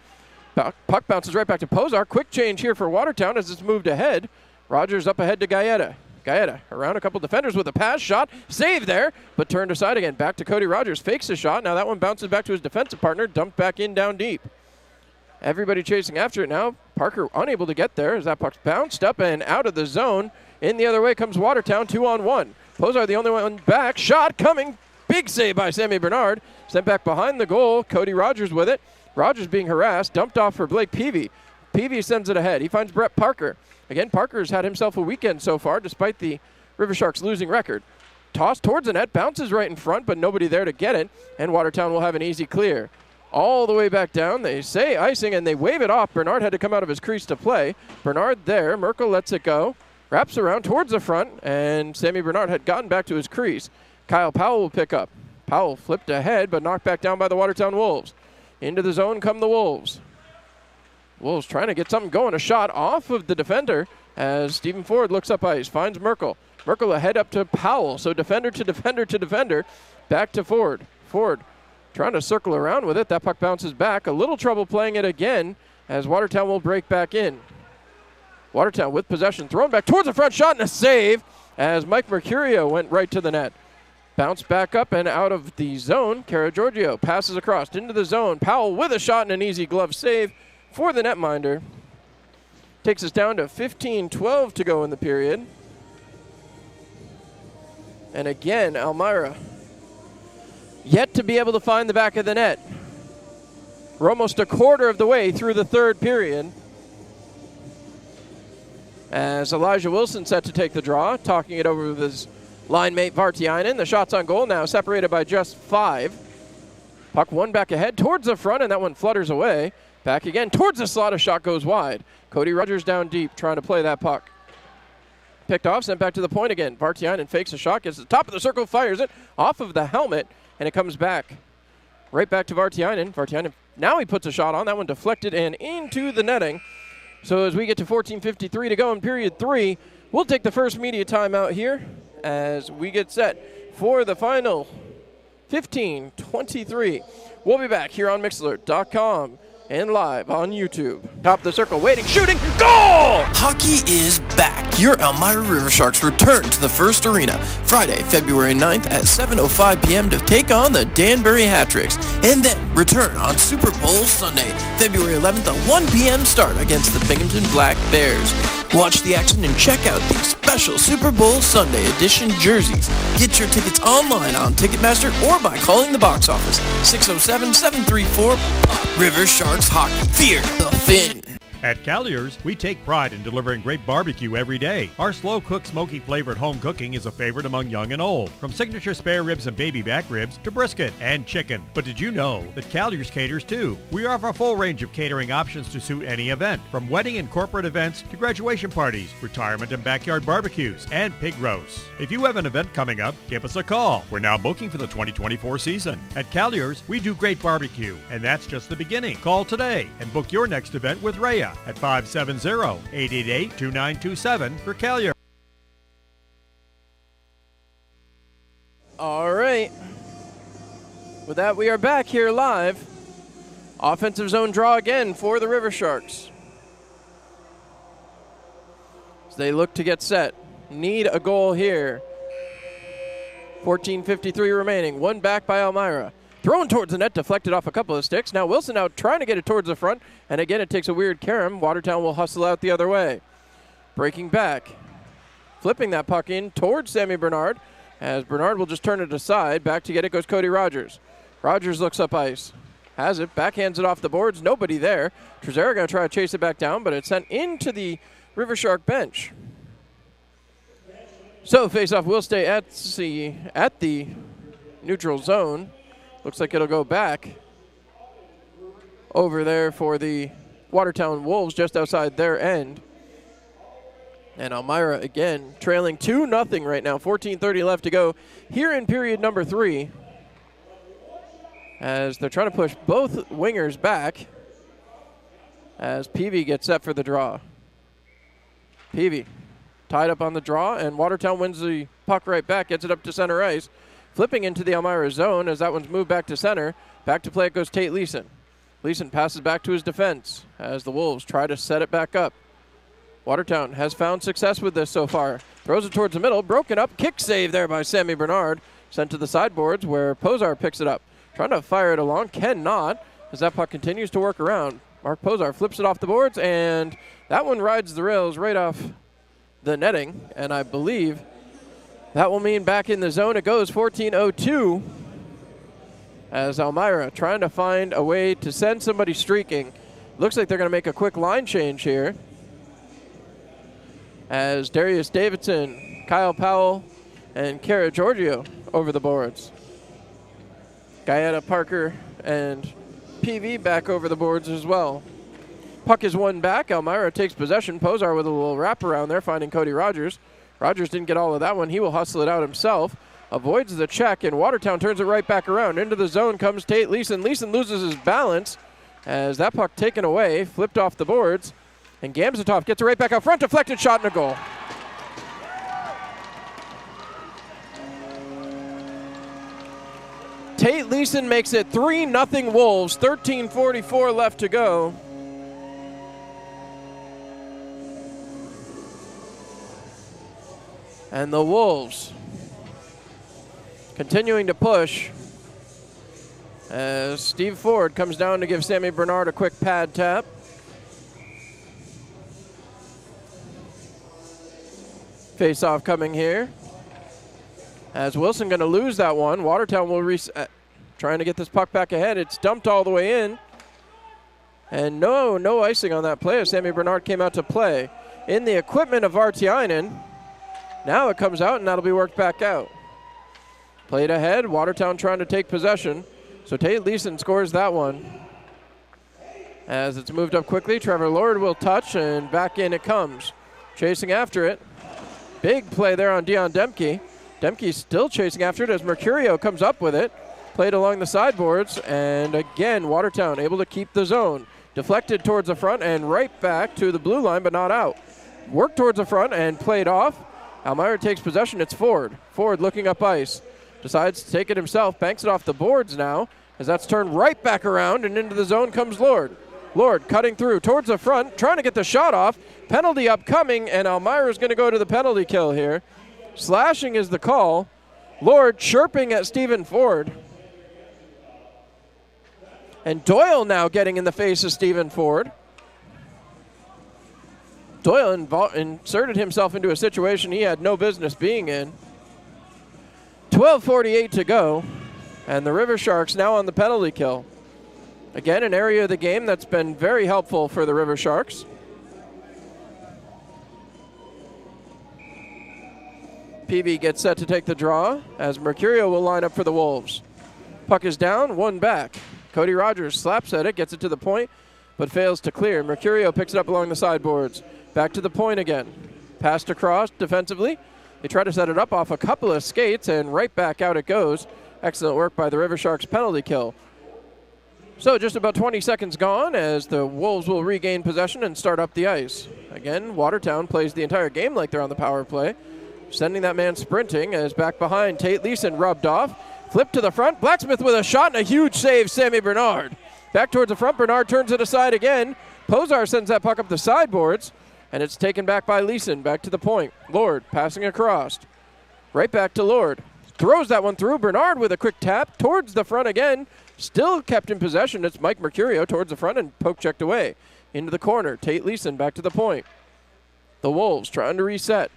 Puck bounces right back to Pozar. Quick change here for Watertown as it's moved ahead. Rogers up ahead to Gaeta. Gaeta around a couple defenders with a pass shot. Save there, but turned aside again. Back to Cody Rogers. Fakes a shot. Now that one bounces back to his defensive partner. Dumped back in down deep. Everybody chasing after it now. Parker unable to get there as that puck's bounced up and out of the zone. In the other way comes Watertown, 2-on-1. Pozar the only one back. Shot coming. Big save by Sammy Bernard. Sent back behind the goal. Cody Rogers with it. Rogers being harassed. Dumped off for Blake Peavy. Peavy sends it ahead. He finds Brett Parker. Again, Parker's had himself a weekend so far despite the River Sharks losing record. Tossed towards the net. Bounces right in front, but nobody there to get it. And Watertown will have an easy clear. All the way back down. They say icing, and they wave it off. Bernard had to come out of his crease to play. Bernard there. Merkel lets it go. Wraps around towards the front, and Sammy Bernard had gotten back to his crease. Kyle Powell will pick up. Powell flipped ahead, but knocked back down by the Watertown Wolves. Into the zone come the Wolves. Wolves trying to get something going. A shot off of the defender as Stephen Ford looks up ice. Finds Merkel. Merkel ahead up to Powell. So defender to defender to defender. Back to Ford. Ford trying to circle around with it. That puck bounces back. A little trouble playing it again as Watertown will break back in. Watertown with possession. Thrown back towards the front. Shot and a save as Mike Mercurio went right to the net. Bounce back up and out of the zone. Cara Giorgio passes across into the zone. Powell with a shot and an easy glove save for the netminder. Takes us down to 15-12 to go in the period. And again, Elmira yet to be able to find the back of the net. We're almost a quarter of the way through the third period. As Elijah Wilson set to take the draw, talking it over with his line mate Vartiainen. The shots on goal now separated by just 5. Puck one back ahead towards the front, and that one flutters away. Back again towards the slot. A shot goes wide. Cody Rogers down deep trying to play that puck. Picked off, sent back to the point again. Vartiainen fakes a shot, gets to the top of the circle, fires it off of the helmet, and it comes back. Right back to Vartiainen. Vartiainen, now he puts a shot on. That one deflected and into the netting. So as we get to 14:53 to go in period 3, we'll take the first media timeout here as we get set for the final 15-23. We'll be back here on Mixlr.com and live on YouTube. Top of the circle, waiting, shooting, goal! Hockey is back. Your Elmira River Sharks return to the First Arena Friday, February 9th at 7:05 p.m. to take on the Danbury Hat-Tricks, and then return on Super Bowl Sunday, February 11th at 1 p.m. start against the Binghamton Black Bears. Watch the action and check out these special Super Bowl Sunday edition jerseys. Get your tickets online on Ticketmaster or by calling the box office, 607-734-POP. River Sharks Hockey. Fear the fin. At Collier's, we take pride in delivering great barbecue every day. Our slow-cooked, smoky-flavored home cooking is a favorite among young and old. From signature spare ribs and baby back ribs to brisket and chicken. But did you know that Collier's caters too? We offer a full range of catering options to suit any event, from wedding and corporate events to graduation parties, retirement and backyard barbecues, and pig roasts. If you have an event coming up, give us a call. We're now booking for the 2024 season. At Collier's, we do great barbecue, and that's just the beginning. Call today and book your next event with Rhea at 570-888-2927 for Collier. All right. With that, we are back here live. Offensive zone draw again for the River Sharks. As they look to get set. Need a goal here. 14:53 remaining. One back by Elmira. Thrown towards the net, deflected off a couple of sticks. Now Wilson out trying to get it towards the front. And again, it takes a weird carom. Watertown will hustle out the other way. Breaking back. Flipping that puck in towards Sammy Bernard. As Bernard will just turn it aside. Back to get it goes Cody Rogers. Rogers looks up ice. Has it. Backhands it off the boards. Nobody there. Trezera going to try to chase it back down, but it's sent into the River Shark bench. So faceoff will stay at the neutral zone. Looks like it'll go back over there for the Watertown Wolves just outside their end. And Elmira again trailing 2-0 right now. 14:30 left to go here in period number 3. As they're trying to push both wingers back as Peavy gets set for the draw. Peavy tied up on the draw, and Watertown wins the puck right back, gets it up to center ice. Flipping into the Elmira zone as that one's moved back to center. Back to play it goes Tate Leeson. Leeson passes back to his defense as the Wolves try to set it back up. Watertown has found success with this so far. Throws it towards the middle, broken up, kick save there by Sammy Bernard. Sent to the sideboards where Posar picks it up. Trying to fire it along, cannot, as that puck continues to work around. Mark Posar flips it off the boards, and that one rides the rails right off the netting, and I believe that will mean back in the zone it goes. 14:02 as Elmira trying to find a way to send somebody streaking. Looks like they're going to make a quick line change here as Darius Davidson, Kyle Powell, and Kara Giorgio over the boards. Guyetta Parker and PV back over the boards as well. Puck is won back. Elmira takes possession. Posar with a little wraparound there, finding Cody Rogers. Rogers didn't get all of that one. He will hustle it out himself. Avoids the check, and Watertown turns it right back around. Into the zone comes Tate Leeson. Leeson loses his balance as that puck taken away, flipped off the boards. And Gamzatov gets it right back out front. Deflected shot and a goal. Tate Leeson makes it 3-0 Wolves. 13:44 left to go. And the Wolves continuing to push as Steve Ford comes down to give Sammy Bernard a quick pad tap. Face-off coming here. As Wilson going to lose that one. Watertown will reset. Trying to get this puck back ahead. It's dumped all the way in. And no icing on that play as Sammy Bernard came out to play. In the equipment of Vartiainen. Now it comes out, and that'll be worked back out. Played ahead. Watertown trying to take possession. So Tate Leeson scores that one. As it's moved up quickly, Trevor Lord will touch, and back in it comes. Chasing after it. Big play there on Dion Demke. Demke still chasing after it as Mercurio comes up with it. Played along the sideboards, and again, Watertown able to keep the zone. Deflected towards the front and right back to the blue line, but not out. Worked towards the front and played off. Elmira takes possession. It's Ford. Ford looking up ice. Decides to take it himself. Banks it off the boards now as that's turned right back around, and into the zone comes Lord. Lord cutting through towards the front, trying to get the shot off. Penalty upcoming, and Elmira is going to go to the penalty kill here. Slashing is the call. Lord chirping at Stephen Ford. And Doyle now getting in the face of Stephen Ford. Doyle inserted himself into a situation he had no business being in. 12:48 to go, and the River Sharks now on the penalty kill. Again, an area of the game that's been very helpful for the River Sharks. PB gets set to take the draw as Mercurio will line up for the Wolves. Puck is down, one back. Cody Rogers slaps at it, gets it to the point, but fails to clear. Mercurio picks it up along the sideboards. Back to the point again. Passed across defensively. They try to set it up off a couple of skates, and right back out it goes. Excellent work by the River Sharks penalty kill. So just about 20 seconds gone as the Wolves will regain possession and start up the ice. Again, Watertown plays the entire game like they're on the power play. Sending that man sprinting as back behind Tate Leeson rubbed off. Flip to the front. Blacksmith with a shot and a huge save, Sammy Bernard. Back towards the front. Bernard turns it aside again. Posar sends that puck up the sideboards, and it's taken back by Leeson. Back to the point. Lord passing across. Right back to Lord. Throws that one through. Bernard with a quick tap towards the front again. Still kept in possession. It's Mike Mercurio towards the front and poke checked away. Into the corner. Tate Leeson back to the point. The Wolves trying to reset.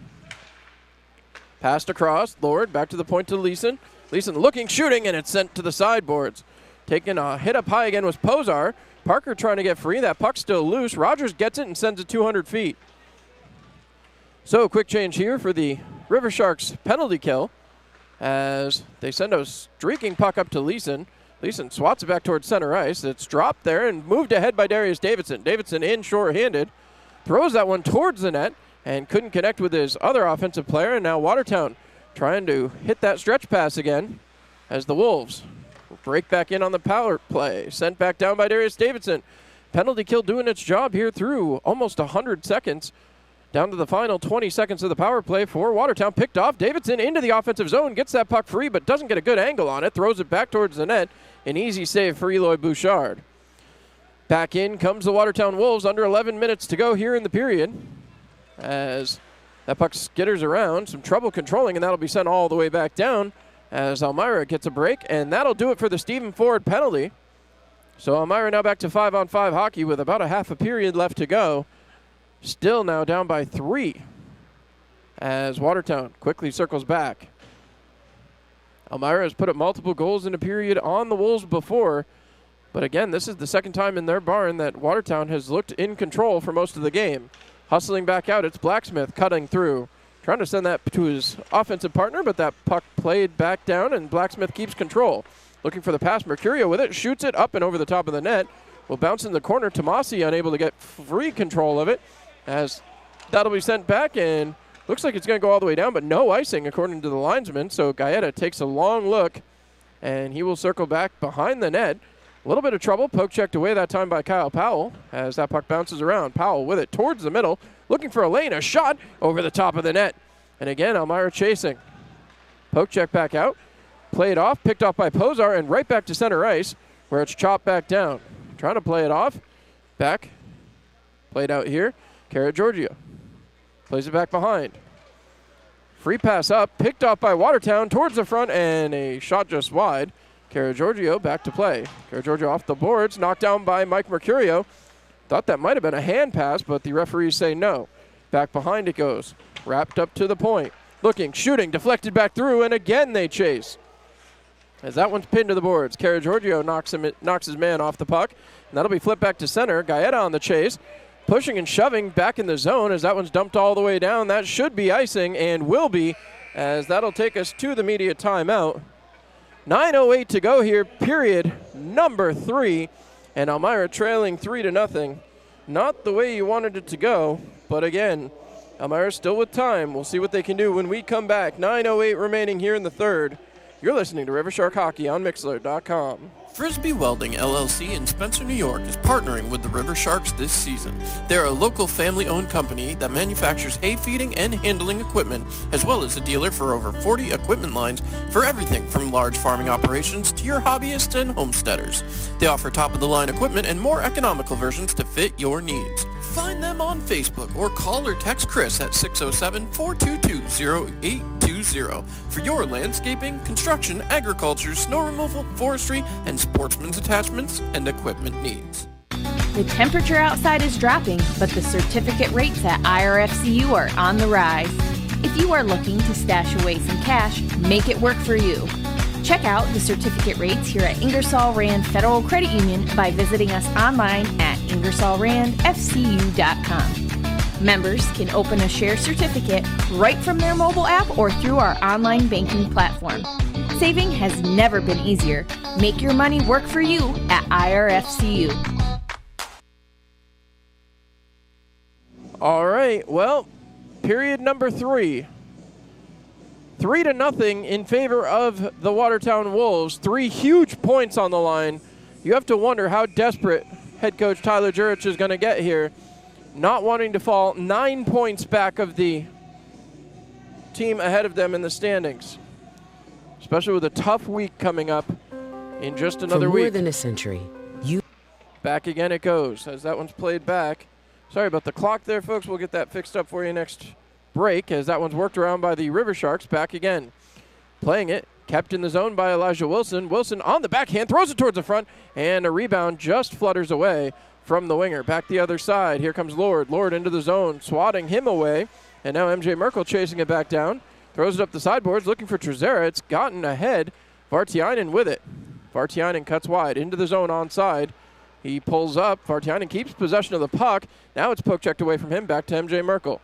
Passed across. Lord back to the point to Leeson. Leeson looking, shooting, and it's sent to the sideboards. Taking a hit up high again was Posar. Parker trying to get free. That puck's still loose. Rogers gets it and sends it 200 feet. So quick change here for the River Sharks penalty kill as they send a streaking puck up to Leeson. Leeson swats it back towards center ice. It's dropped there and moved ahead by Darius Davidson. Davidson in short-handed. Throws that one towards the net and couldn't connect with his other offensive player. And now Watertown trying to hit that stretch pass again as the Wolves break back in on the power play. Sent back down by Darius Davidson. Penalty kill doing its job here through almost 100 seconds. Down to the final 20 seconds of the power play for Watertown. Picked off. Davidson into the offensive zone. Gets that puck free but doesn't get a good angle on it. Throws it back towards the net. An easy save for Eloy Bouchard. Back in comes the Watertown Wolves. Under 11 minutes to go here in the period. As that puck skitters around. Some trouble controlling, and that'll be sent all the way back down as Elmira gets a break. And that'll do it for the Stephen Ford penalty. So Elmira now back to 5-on-5 hockey with about a half a period left to go. Still now down by 3 as Watertown quickly circles back. Elmira has put up multiple goals in a period on the Wolves before. But again, this is the second time in their barn that Watertown has looked in control for most of the game. Hustling back out, it's Blacksmith cutting through. Trying to send that to his offensive partner, but that puck played back down, and Blacksmith keeps control. Looking for the pass, Mercurio with it, shoots it up and over the top of the net. Will bounce in the corner, Tomasi unable to get free control of it, as that'll be sent back, and looks like it's going to go all the way down, but no icing according to the linesman. So Gaeta takes a long look, and he will circle back behind the net. A little bit of trouble, poke checked away that time by Kyle Powell as that puck bounces around. Powell with it towards the middle, looking for a lane, a shot over the top of the net. And again, Elmira chasing. Poke check back out, played off, picked off by Posar, and right back to center ice where it's chopped back down. Trying to play it off, back, played out here. Cara Giorgio plays it back behind. Free pass up, picked off by Watertown towards the front, and a shot just wide. Cara Giorgio back to play. Cara Giorgio off the boards, knocked down by Mike Mercurio. Thought that might have been a hand pass, but the referees say no. Back behind it goes. Wrapped up to the point. Looking, shooting, deflected back through, and again they chase. As that one's pinned to the boards. Cara Giorgio knocks his man off the puck, and that'll be flipped back to center. Gaeta on the chase. Pushing and shoving back in the zone as that one's dumped all the way down. That should be icing and will be, as that'll take us to the media timeout. 9:08 to go here, period number 3. And Elmira trailing 3-0. Not the way you wanted it to go, but again, Elmira still with time. We'll see what they can do when we come back. 9:08 remaining here in the third. You're listening to River Shark Hockey on Mixlr.com. Frisbee Welding LLC in Spencer, New York is partnering with the River Sharks this season. They're a local family-owned company that manufactures hay feeding and handling equipment, as well as a dealer for over 40 equipment lines for everything from large farming operations to your hobbyists and homesteaders. They offer top-of-the-line equipment and more economical versions to fit your needs. Find them on Facebook or call or text Chris at 607-422-0820 for your landscaping, construction, agriculture, snow removal, forestry, and sportsman's attachments and equipment needs. The temperature outside is dropping, but the certificate rates at IRFCU are on the rise. If you are looking to stash away some cash, make it work for you. Check out the certificate rates here at Ingersoll Rand Federal Credit Union by visiting us online at IngersollRandFCU.com. Members can open a share certificate right from their mobile app or through our online banking platform. Saving has never been easier. Make your money work for you at IRFCU. All right, well, period number 3. 3-0 in favor of the Watertown Wolves. 3 huge points on the line. You have to wonder how desperate head coach Tyler Jurich is going to get here, not wanting to fall 9 points back of the team ahead of them in the standings, especially with a tough week coming up in just another For more week. than a century, Back again it goes as that one's played back. Sorry about the clock there, folks. We'll get that fixed up for you next break as that one's worked around by the River Sharks. Back again. Playing it. Kept in the zone by Elijah Wilson. Wilson on the backhand, throws it towards the front, and a rebound just flutters away from the winger. Back the other side. Here comes Lord. Lord into the zone, swatting him away. And now MJ Merkel chasing it back down. Throws it up the sideboards, looking for Trezera. It's gotten ahead. Vartiainen with it. Vartiainen cuts wide into the zone onside. He pulls up. Vartiainen keeps possession of the puck. Now it's poke checked away from him. Back to MJ Merkel.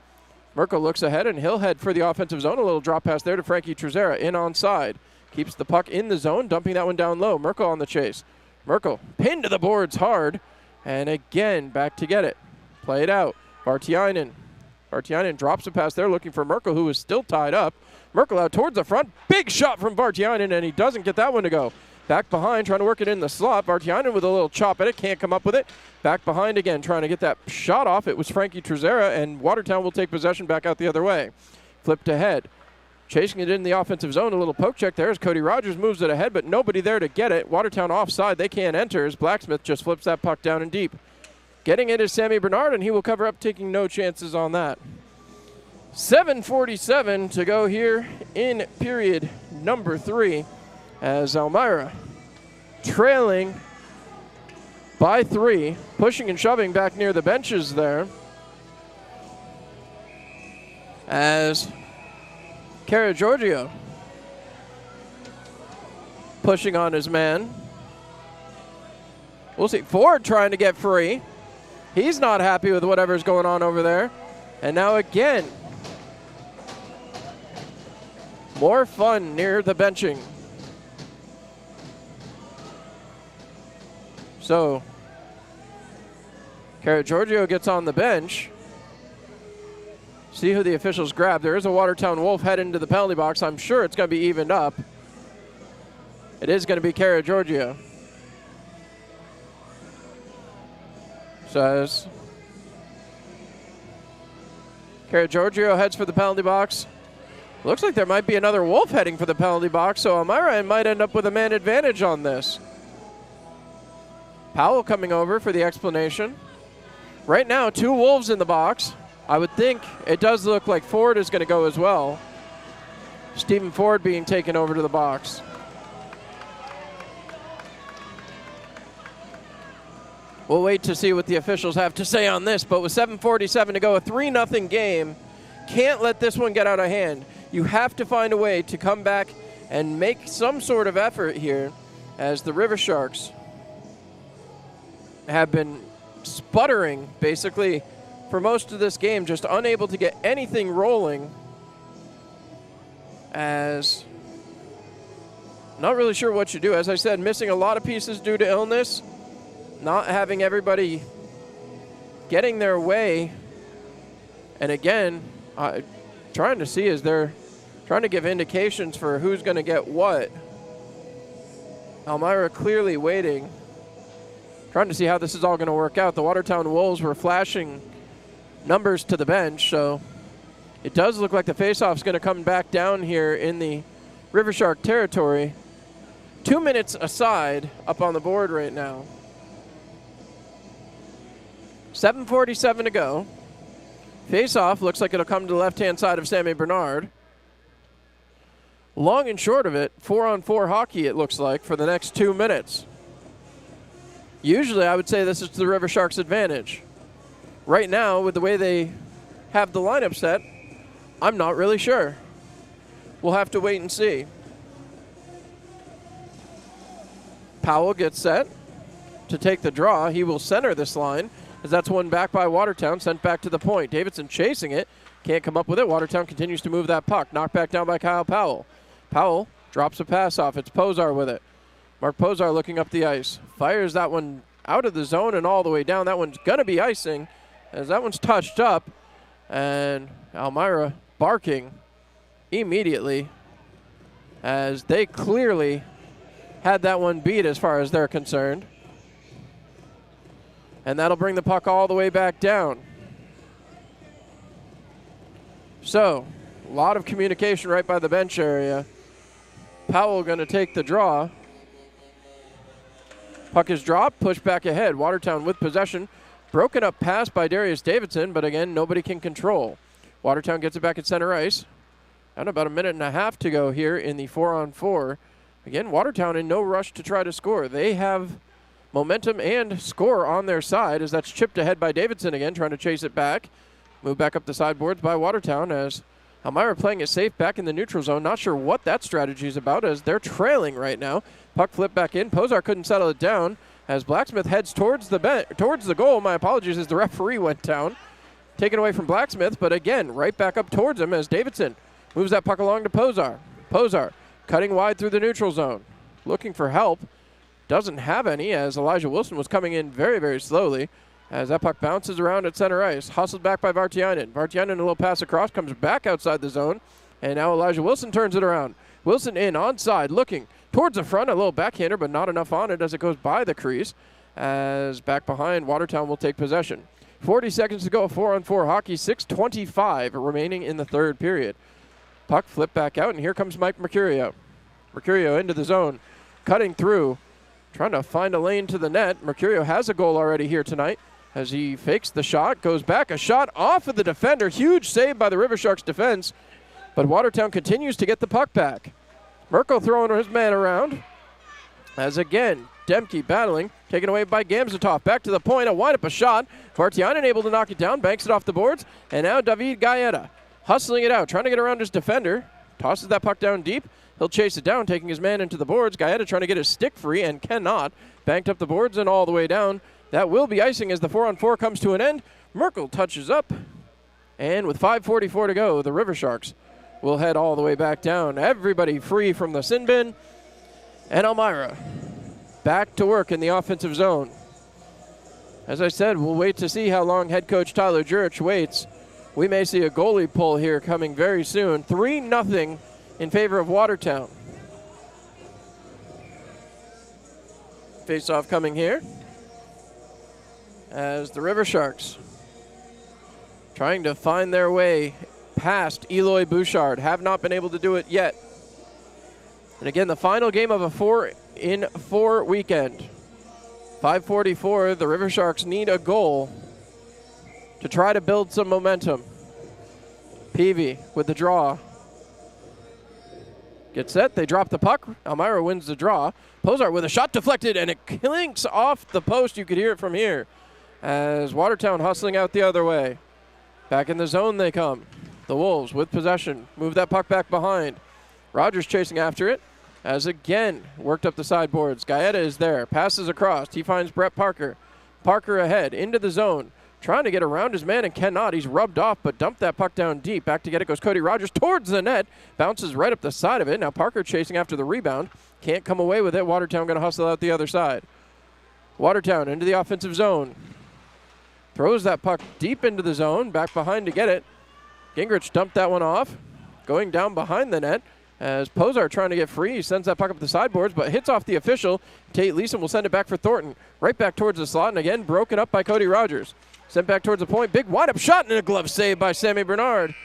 Merkel looks ahead, and he'll head for the offensive zone. A little drop pass there to Frankie Trezera. In onside. Keeps the puck in the zone, dumping that one down low. Merkel on the chase. Merkel pinned to the boards hard. And again, back to get it. Play it out. Vartiainen. Vartiainen drops a pass there, looking for Merkel, who is still tied up. Merkel out towards the front. Big shot from Vartiainen, and he doesn't get that one to go. Back behind, trying to work it in the slot. Vartiainen with a little chop at it, can't come up with it. Back behind again, trying to get that shot off. It was Frankie Trezera, and Watertown will take possession back out the other way. Flipped ahead. Chasing it in the offensive zone, a little poke check there as Cody Rogers moves it ahead, but nobody there to get it. Watertown offside, they can't enter as Blacksmith just flips that puck down and deep. Getting it is Sammy Bernard, and he will cover up, taking no chances on that. 7:47 to go here in period number 3 as Elmira trailing by 3, pushing and shoving back near the benches there as Cara Giorgio pushing on his man. We'll see. Ford trying to get free. He's not happy with whatever's going on over there. And now again, more fun near the benching. So, Cara Giorgio gets on the bench. See who the officials grab. There is a Watertown Wolf head into the penalty box. I'm sure it's going to be evened up. It is going to be Cara Giorgio. Says Cara Giorgio heads for the penalty box. Looks like there might be another Wolf heading for the penalty box, so Elmira might end up with a man advantage on this. Powell coming over for the explanation. Right now, 2 Wolves in the box. I would think it does look like Ford is going to go as well. Stephen Ford being taken over to the box. We'll wait to see what the officials have to say on this, but with 7:47 to go, a 3-0 game. Can't let this one get out of hand. You have to find a way to come back and make some sort of effort here as the River Sharks have been sputtering basically for most of this game, just unable to get anything rolling, as not really sure what you do. As I said, missing a lot of pieces due to illness, not having everybody getting their way, and again, trying to see as they're trying to give indications for who's going to get what. Elmira clearly waiting, trying to see how this is all going to work out. The Watertown Wolves were flashing numbers to the bench, so it does look like the faceoff is going to come back down here in the River Shark territory. 2 minutes aside up on the board right now. 7:47 to go. Faceoff looks like it'll come to the left-hand side of Sammy Bernard. Long and short of it, 4-on-4 hockey it looks like for the next 2 minutes. Usually I would say this is to the River Sharks' advantage. Right now, with the way they have the lineup set, I'm not really sure. We'll have to wait and see. Powell gets set to take the draw. He will center this line, as that's one back by Watertown, sent back to the point. Davidson chasing it, can't come up with it. Watertown continues to move that puck. Knocked back down by Kyle Powell. Powell drops a pass off. It's Pozar with it. Mark Pozar looking up the ice. Fires that one out of the zone and all the way down. That one's going to be icing, as that one's touched up. And Elmira barking immediately, as they clearly had that one beat as far as they're concerned. And that'll bring the puck all the way back down. So, a lot of communication right by the bench area. Powell going to take the draw. Puck is dropped, pushed back ahead. Watertown with possession. Broken up pass by Darius Davidson, but again, nobody can control. Watertown gets it back at center ice. And about a minute and a half to go here in the 4-on-4. Again, Watertown in no rush to try to score. They have momentum and score on their side, as that's chipped ahead by Davidson again, trying to chase it back. Move back up the sideboards by Watertown, as Elmira playing it safe back in the neutral zone. Not sure what that strategy is about, as they're trailing right now. Puck flipped back in. Pozar couldn't settle it down, as Blacksmith heads towards the goal. My apologies, as the referee went down. Taken away from Blacksmith, but again, right back up towards him as Davidson moves that puck along to Pozar. Pozar cutting wide through the neutral zone. Looking for help. Doesn't have any, as Elijah Wilson was coming in very, very slowly, as that puck bounces around at center ice. Hustled back by Vartiainen. Vartiainen, a little pass across, comes back outside the zone, and now Elijah Wilson turns it around. Wilson in, onside, looking towards the front, a little backhander, but not enough on it as it goes by the crease, as back behind, Watertown will take possession. 40 seconds to go, 4-on-4 hockey, 6:25 remaining in the third period. Puck flipped back out, and here comes Mike Mercurio. Mercurio into the zone, cutting through, trying to find a lane to the net. Mercurio has a goal already here tonight, as he fakes the shot, goes back, a shot off of the defender. Huge save by the River Sharks defense, but Watertown continues to get the puck back. Merkel throwing his man around, as again, Demke battling, taken away by Gamzatov. Back to the point, a wind-up shot. Vartiainen able to knock it down, banks it off the boards, and now David Gaeta hustling it out, trying to get around his defender. Tosses that puck down deep. He'll chase it down, taking his man into the boards. Gaeta trying to get his stick free and cannot. Banked up the boards and all the way down. That will be icing as the 4-on-4 comes to an end. Merkel touches up. And with 5:44 to go, the River Sharks will head all the way back down. Everybody free from the sin bin. And Elmira back to work in the offensive zone. As I said, we'll wait to see how long head coach Tyler Jurich waits. We may see a goalie pull here coming very soon. 3-0 in favor of Watertown. Face-off coming here, as the River Sharks trying to find their way past Eloy Bouchard. Have not been able to do it yet. And again, the final game of a 4-in-4 weekend. 5:44, the River Sharks need a goal to try to build some momentum. Peavy with the draw. Gets set, they drop the puck. Elmira wins the draw. Pozar with a shot deflected, and it clinks off the post. You could hear it from here, as Watertown hustling out the other way. Back in the zone they come. The Wolves with possession. Move that puck back behind. Rogers chasing after it, as again worked up the sideboards. Gaeta is there, passes across. He finds Brett Parker. Parker ahead, into the zone. Trying to get around his man and cannot. He's rubbed off, but dumped that puck down deep. Back to get it goes Cody Rogers towards the net. Bounces right up the side of it. Now Parker chasing after the rebound. Can't come away with it. Watertown going to hustle out the other side. Watertown into the offensive zone. Throws that puck deep into the zone. Back behind to get it. Gingrich dumped that one off. Going down behind the net. As Pozar trying to get free, he sends that puck up the sideboards, but hits off the official. Tate Leeson will send it back for Thornton. Right back towards the slot, and again, broken up by Cody Rogers. Sent back towards the point. Big wind-up shot and a glove save by Sammy Bernard.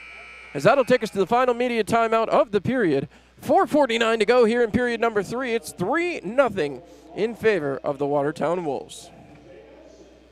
As that'll take us to the final media timeout of the period. 4:49 to go here in period number 3. It's 3-0 in favor of the Watertown Wolves.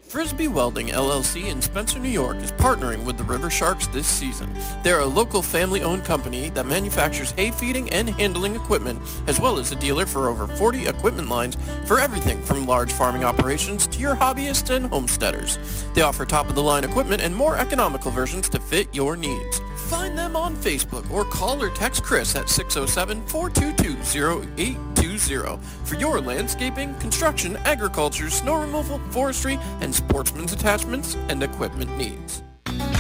Frisbee Welding LLC in Spencer, New York is partnering with the River Sharks this season. They're a local family-owned company that manufactures hay feeding and handling equipment, as well as a dealer for over 40 equipment lines for everything from large farming operations to your hobbyists and homesteaders. They offer top-of-the-line equipment and more economical versions to fit your needs. Find them on Facebook or call or text Chris at 607-422-0820 for your landscaping, construction, agriculture, snow removal, forestry, and sportsman's attachments and equipment needs.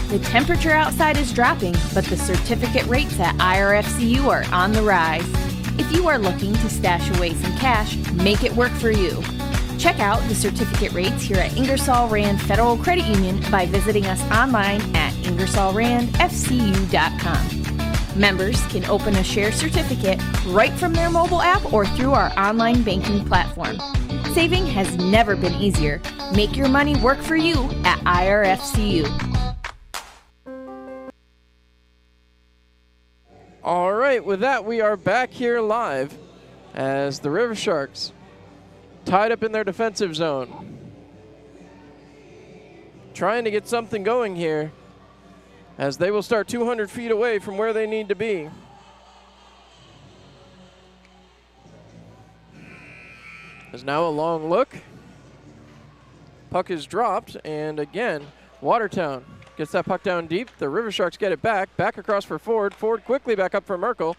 The temperature outside is dropping, but the certificate rates at IRFCU are on the rise. If you are looking to stash away some cash, make it work for you. Check out the certificate rates here at Ingersoll Rand Federal Credit Union by visiting us online at IngersollRandFCU.com. Members can open a share certificate right from their mobile app or through our online banking platform. Saving has never been easier. Make your money work for you at IRFCU. All right, with that, we are back here live as the River Sharks tied up in their defensive zone. Trying to get something going here as they will start 200 feet away from where they need to be. There's now a long look. Puck is dropped, and again, Watertown gets that puck down deep. The River Sharks get it back. Back across for Ford. Ford quickly back up for Merkel.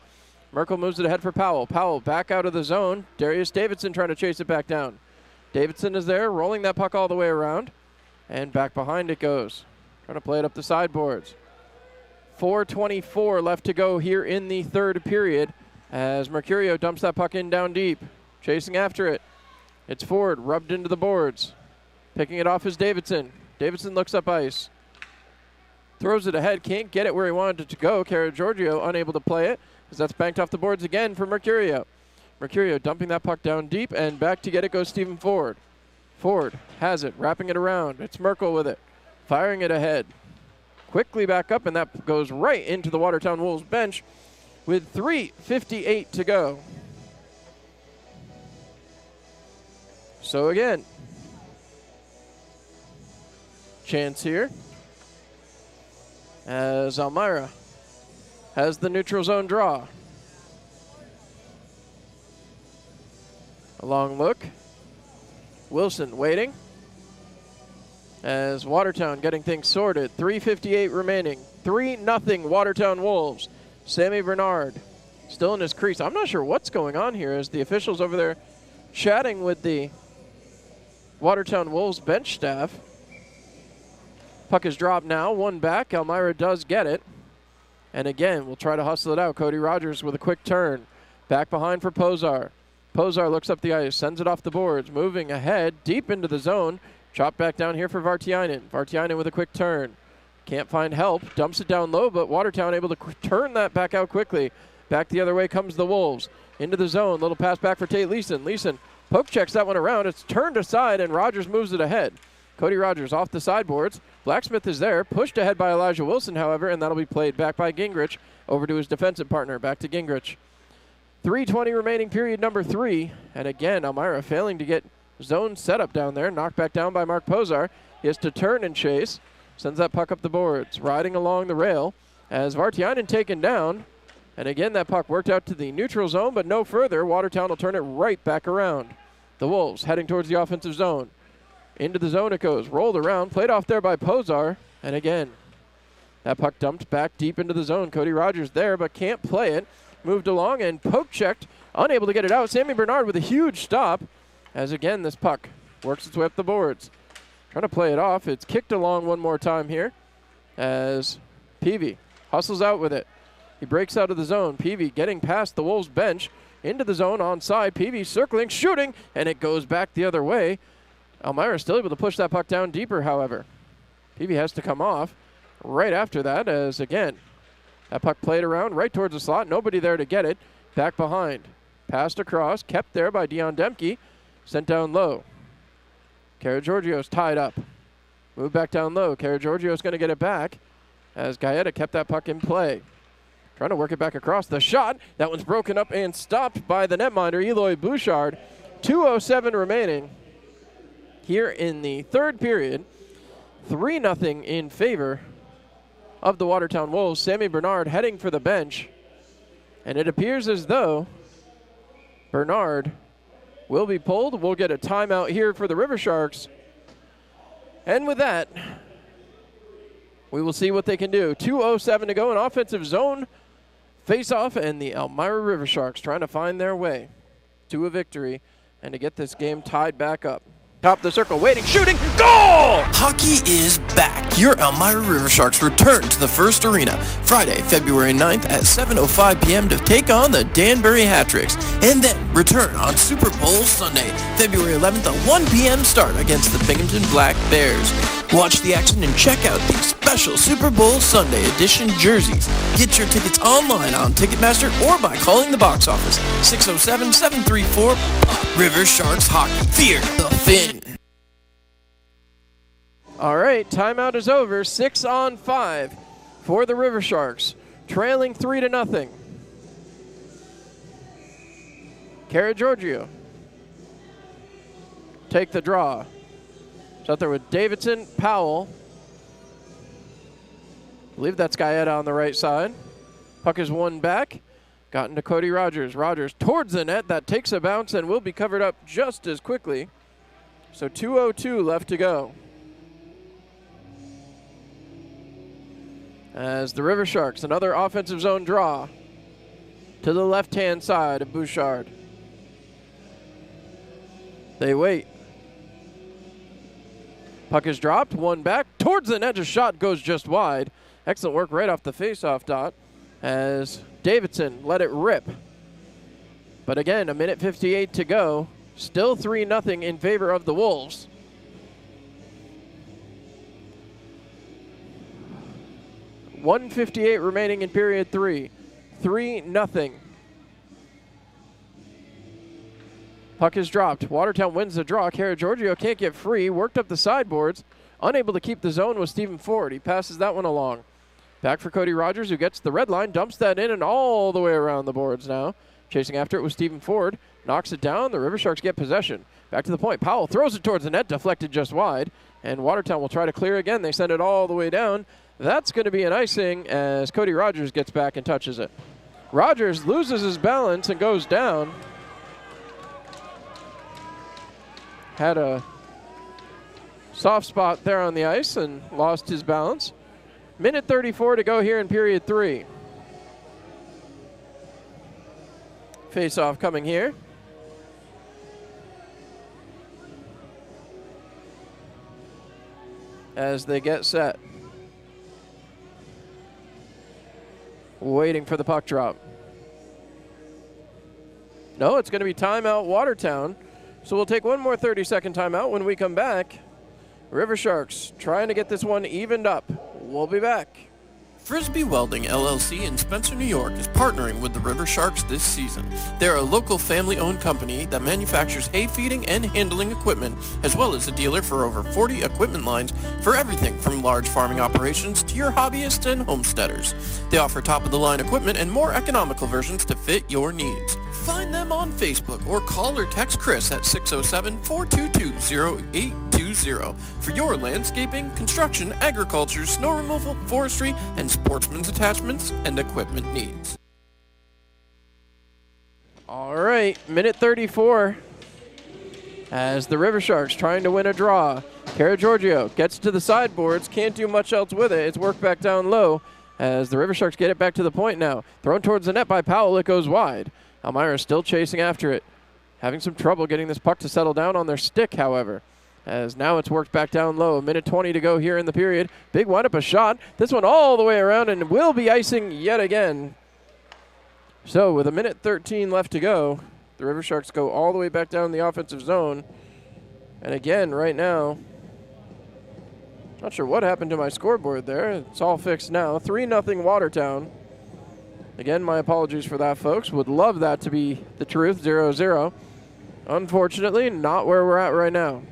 Merkel moves it ahead for Powell. Powell back out of the zone. Darius Davidson trying to chase it back down. Davidson is there, rolling that puck all the way around. And back behind it goes. Trying to play it up the sideboards. 4:24 left to go here in the third period as Mercurio dumps that puck in down deep. Chasing after it. It's Ford, rubbed into the boards. Picking it off is Davidson. Davidson looks up ice. Throws it ahead, can't get it where he wanted it to go. Cara Giorgio unable to play it as that's banked off the boards again for Mercurio. Mercurio dumping that puck down deep, and back to get it goes Stephen Ford. Ford has it, wrapping it around. It's Merkel with it, firing it ahead. Quickly back up, and that goes right into the Watertown Wolves bench with 3:58 to go. So again, chance here as Elmira has the neutral zone draw. A long look. Wilson waiting as Watertown getting things sorted. 3:58 remaining. 3-0 Watertown Wolves. Sammy Bernard still in his crease. I'm not sure what's going on here as the officials over there chatting with the Watertown Wolves bench staff. Puck is dropped now, one back. Elmira does get it. And again, we'll try to hustle it out. Cody Rogers with a quick turn. Back behind for Pozar. Pozar looks up the ice, sends it off the boards, moving ahead, deep into the zone. Chopped back down here for Vartiainen. Vartiainen with a quick turn. Can't find help, dumps it down low, but Watertown able to turn that back out quickly. Back the other way comes the Wolves. Into the zone, little pass back for Tate Leeson. Leeson poke checks that one around. It's turned aside, and Rogers moves it ahead. Cody Rogers off the sideboards. Blacksmith is there, pushed ahead by Elijah Wilson, however, and that'll be played back by Gingrich over to his defensive partner. Back to Gingrich. 3:20 remaining period number 3. And again, Elmira failing to get zone set up down there. Knocked back down by Mark Pozar. He has to turn and chase. Sends that puck up the boards. Riding along the rail as Vartiainen taken down. And again, that puck worked out to the neutral zone, but no further. Watertown will turn it right back around. The Wolves heading towards the offensive zone. Into the zone it goes. Rolled around. Played off there by Pozar. And again, that puck dumped back deep into the zone. Cody Rogers there, but can't play it. Moved along and poke checked. Unable to get it out. Sammy Bernard with a huge stop. As again, this puck works its way up the boards. Trying to play it off. It's kicked along one more time here as Peavy hustles out with it. He breaks out of the zone. Peavy getting past the Wolves bench into the zone onside. Peavy circling, shooting, and it goes back the other way. Elmira still able to push that puck down deeper, however. Peavy has to come off right after that as, again, that puck played around right towards the slot. Nobody there to get it. Back behind. Passed across. Kept there by Dion Demke. Sent down low. Karagiorgio's tied up. Move back down low. Karagiorgio's going to get it back as Gaeta kept that puck in play. Trying to work it back across. The shot. That one's broken up and stopped by the netminder, Eloy Bouchard. 2:07 remaining here in the third period. 3-0 in favor of the Watertown Wolves. Sammy Bernard heading for the bench. And it appears as though Bernard will be pulled. We'll get a timeout here for the River Sharks. And with that, we will see what they can do. 2:07 to go, an offensive zone face-off, and the Elmira River Sharks trying to find their way to a victory and to get this game tied back up. Top of the circle, waiting, shooting, goal! Hockey is back. Your Elmira River Sharks return to the First Arena Friday, February 9th at 7:05 p.m. to take on the Danbury Hat-Tricks, and then return on Super Bowl Sunday, February 11th at 1 p.m. start against the Binghamton Black Bears. Watch the action and check out these special Super Bowl Sunday edition jerseys. Get your tickets online on Ticketmaster or by calling the box office, 607-734-POP. River Sharks Hockey. Fear the fin. All right, timeout is over. 6-on-5 for the River Sharks, trailing 3-0. Karagiorgio take the draw. It's out there with Davidson, Powell. I believe that's Gaeta on the right side. Puck is won back. Gotten to Cody Rogers. Rogers towards the net. That takes a bounce and will be covered up just as quickly. So 2:02 left to go. As the River Sharks, another offensive zone draw to the left-hand side of Bouchard. They wait. Puck is dropped, one back, towards the net, a shot goes just wide. Excellent work right off the face-off dot as Davidson let it rip. But again, 1:58 to go, still 3-0 in favor of the Wolves. .158 remaining in period 3. 3-0. Puck is dropped. Watertown wins the draw. Karagiorgio can't get free. Worked up the sideboards. Unable to keep the zone was Stephen Ford. He passes that one along. Back for Cody Rogers, who gets the red line. Dumps that in and all the way around the boards now. Chasing after it was Stephen Ford. Knocks it down. The River Sharks get possession. Back to the point. Powell throws it towards the net. Deflected just wide. And Watertown will try to clear again. They send it all the way down. That's going to be an icing as Cody Rogers gets back and touches it. Rogers loses his balance and goes down. Had a soft spot there on the ice and lost his balance. 1:34 to go here in period 3. Face-off coming here. As they get set. Waiting for the puck drop. No, it's going to be timeout Watertown. So we'll take one more 30-second timeout. When we come back, River Sharks trying to get this one evened up. We'll be back. Frisbee Welding LLC in Spencer, New York is partnering with the River Sharks this season. They're a local family-owned company that manufactures hay feeding and handling equipment, as well as a dealer for over 40 equipment lines for everything from large farming operations to your hobbyists and homesteaders. They offer top-of-the-line equipment and more economical versions to fit your needs. Find them on Facebook or call or text Chris at 607-422-0820 for your landscaping, construction, agriculture, snow removal, forestry, and sportsman's attachments and equipment needs. All right, 1:34 as the River Sharks trying to win a draw. Karagiorgio gets to the sideboards, can't do much else with it. It's worked back down low as the River Sharks get it back to the point now. Thrown towards the net by Powell, it goes wide. Elmira is still chasing after it. Having some trouble getting this puck to settle down on their stick, however. As now it's worked back down low. 1:20 to go here in the period. Big windup, a shot. This one all the way around and will be icing yet again. So with 1:13 left to go, the River Sharks go all the way back down the offensive zone. And again, right now, not sure what happened to my scoreboard there. It's all fixed now. 3-0 Watertown. Again, my apologies for that, folks. Would love that to be the truth, 0-0. Unfortunately, not where we're at right now.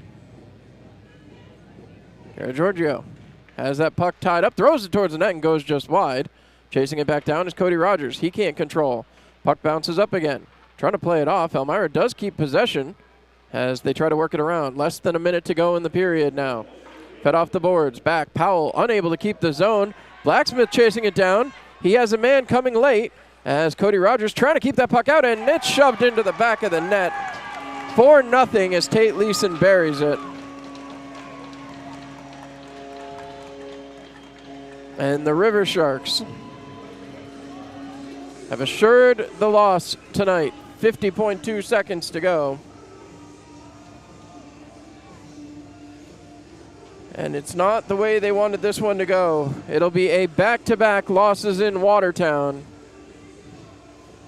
Here, Giorgio has that puck tied up, throws it towards the net and goes just wide. Chasing it back down is Cody Rogers. He can't control. Puck bounces up again. Trying to play it off. Elmira does keep possession as they try to work it around. Less than a minute to go in the period now. Fed off the boards. Back. Powell unable to keep the zone. Blacksmith chasing it down. He has a man coming late as Cody Rogers trying to keep that puck out, and it's shoved into the back of the net. 4-0 as Tate Leeson buries it. And the River Sharks have assured the loss tonight. 50.2 seconds to go. And it's not the way they wanted this one to go. It'll be a back-to-back losses in Watertown.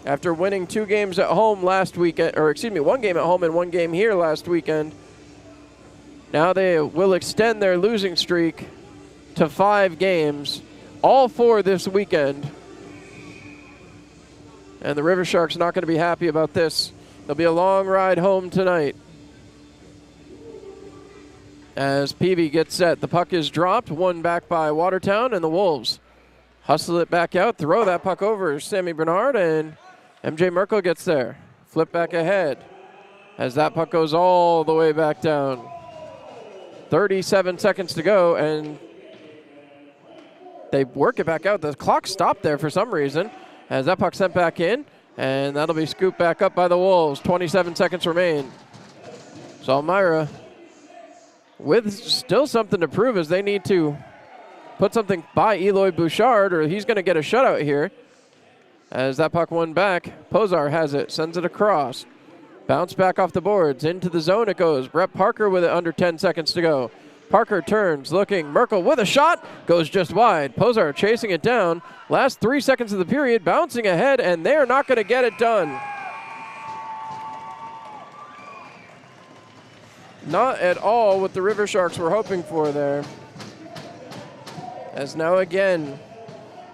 After winning 2 games at home last weekend, or excuse me, 1 game at home and 1 game here last weekend. Now they will extend their losing streak to 5 games, all 4 this weekend. And the River Sharks not going to be happy about this. There'll be a long ride home tonight. As Peavy gets set, the puck is dropped, won back by Watertown, and the Wolves hustle it back out, throw that puck over Sammy Bernard, and MJ Merkel gets there. Flip back ahead as that puck goes all the way back down. 37 seconds to go, and they work it back out. The clock stopped there for some reason as that puck sent back in, and that'll be scooped back up by the Wolves. 27 seconds remain. So Elmira with still something to prove as they need to put something by Eloy Bouchard, or he's going to get a shutout here. As that puck won back, Posar has it, sends it across. Bounce back off the boards, into the zone it goes. Brett Parker with it under 10 seconds to go. Parker turns, looking, Merkel with a shot, goes just wide. Posar chasing it down. Last 3 seconds of the period, bouncing ahead, and they're not going to get it done. Not at all what the River Sharks were hoping for there. As now again,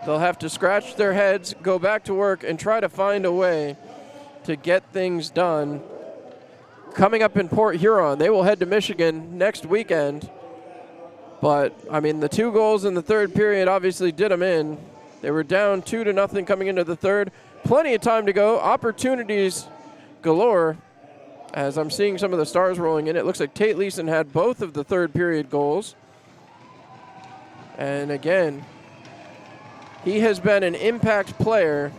they'll have to scratch their heads, go back to work, and try to find a way to get things done. Coming up in Port Huron, they will head to Michigan next weekend. But, I mean, the 2 goals in the third period obviously did them in. They were down 2-0 coming into the third. Plenty of time to go. Opportunities galore. As I'm seeing some of the stars rolling in, it looks like Tate Leeson had both of the third period goals. And again, he has been an impact player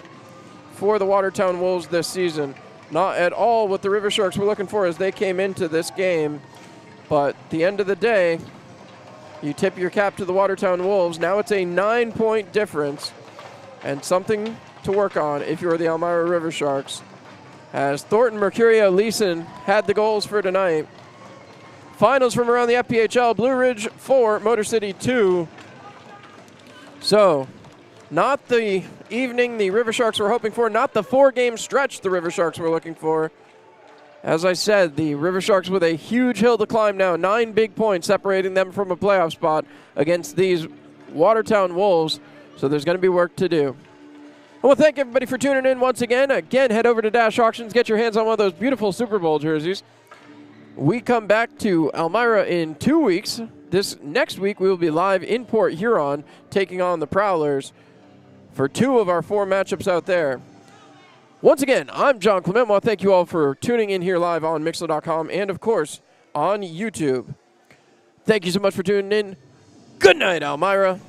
for the Watertown Wolves this season. Not at all what the River Sharks were looking for as they came into this game. But at the end of the day, you tip your cap to the Watertown Wolves. Now it's a 9-point difference and something to work on if you're the Elmira River Sharks. As Thornton, Mercurio, Leeson had the goals for tonight. Finals from around the FPHL, Blue Ridge 4, Motor City 2. So, not the evening the River Sharks were hoping for, not the 4-game stretch the River Sharks were looking for. As I said, the River Sharks with a huge hill to climb now, 9 big points separating them from a playoff spot against these Watertown Wolves. So there's going to be work to do. Well, thank everybody for tuning in once again. Again, head over to Dash Auctions, get your hands on one of those beautiful Super Bowl jerseys. We come back to Elmira in 2 weeks. This next week, we will be live in Port Huron, taking on the Prowlers for 2 of our 4 matchups out there. Once again, I'm John Clement. Well, thank you all for tuning in here live on Mixler.com and, of course, on YouTube. Thank you so much for tuning in. Good night, Elmira.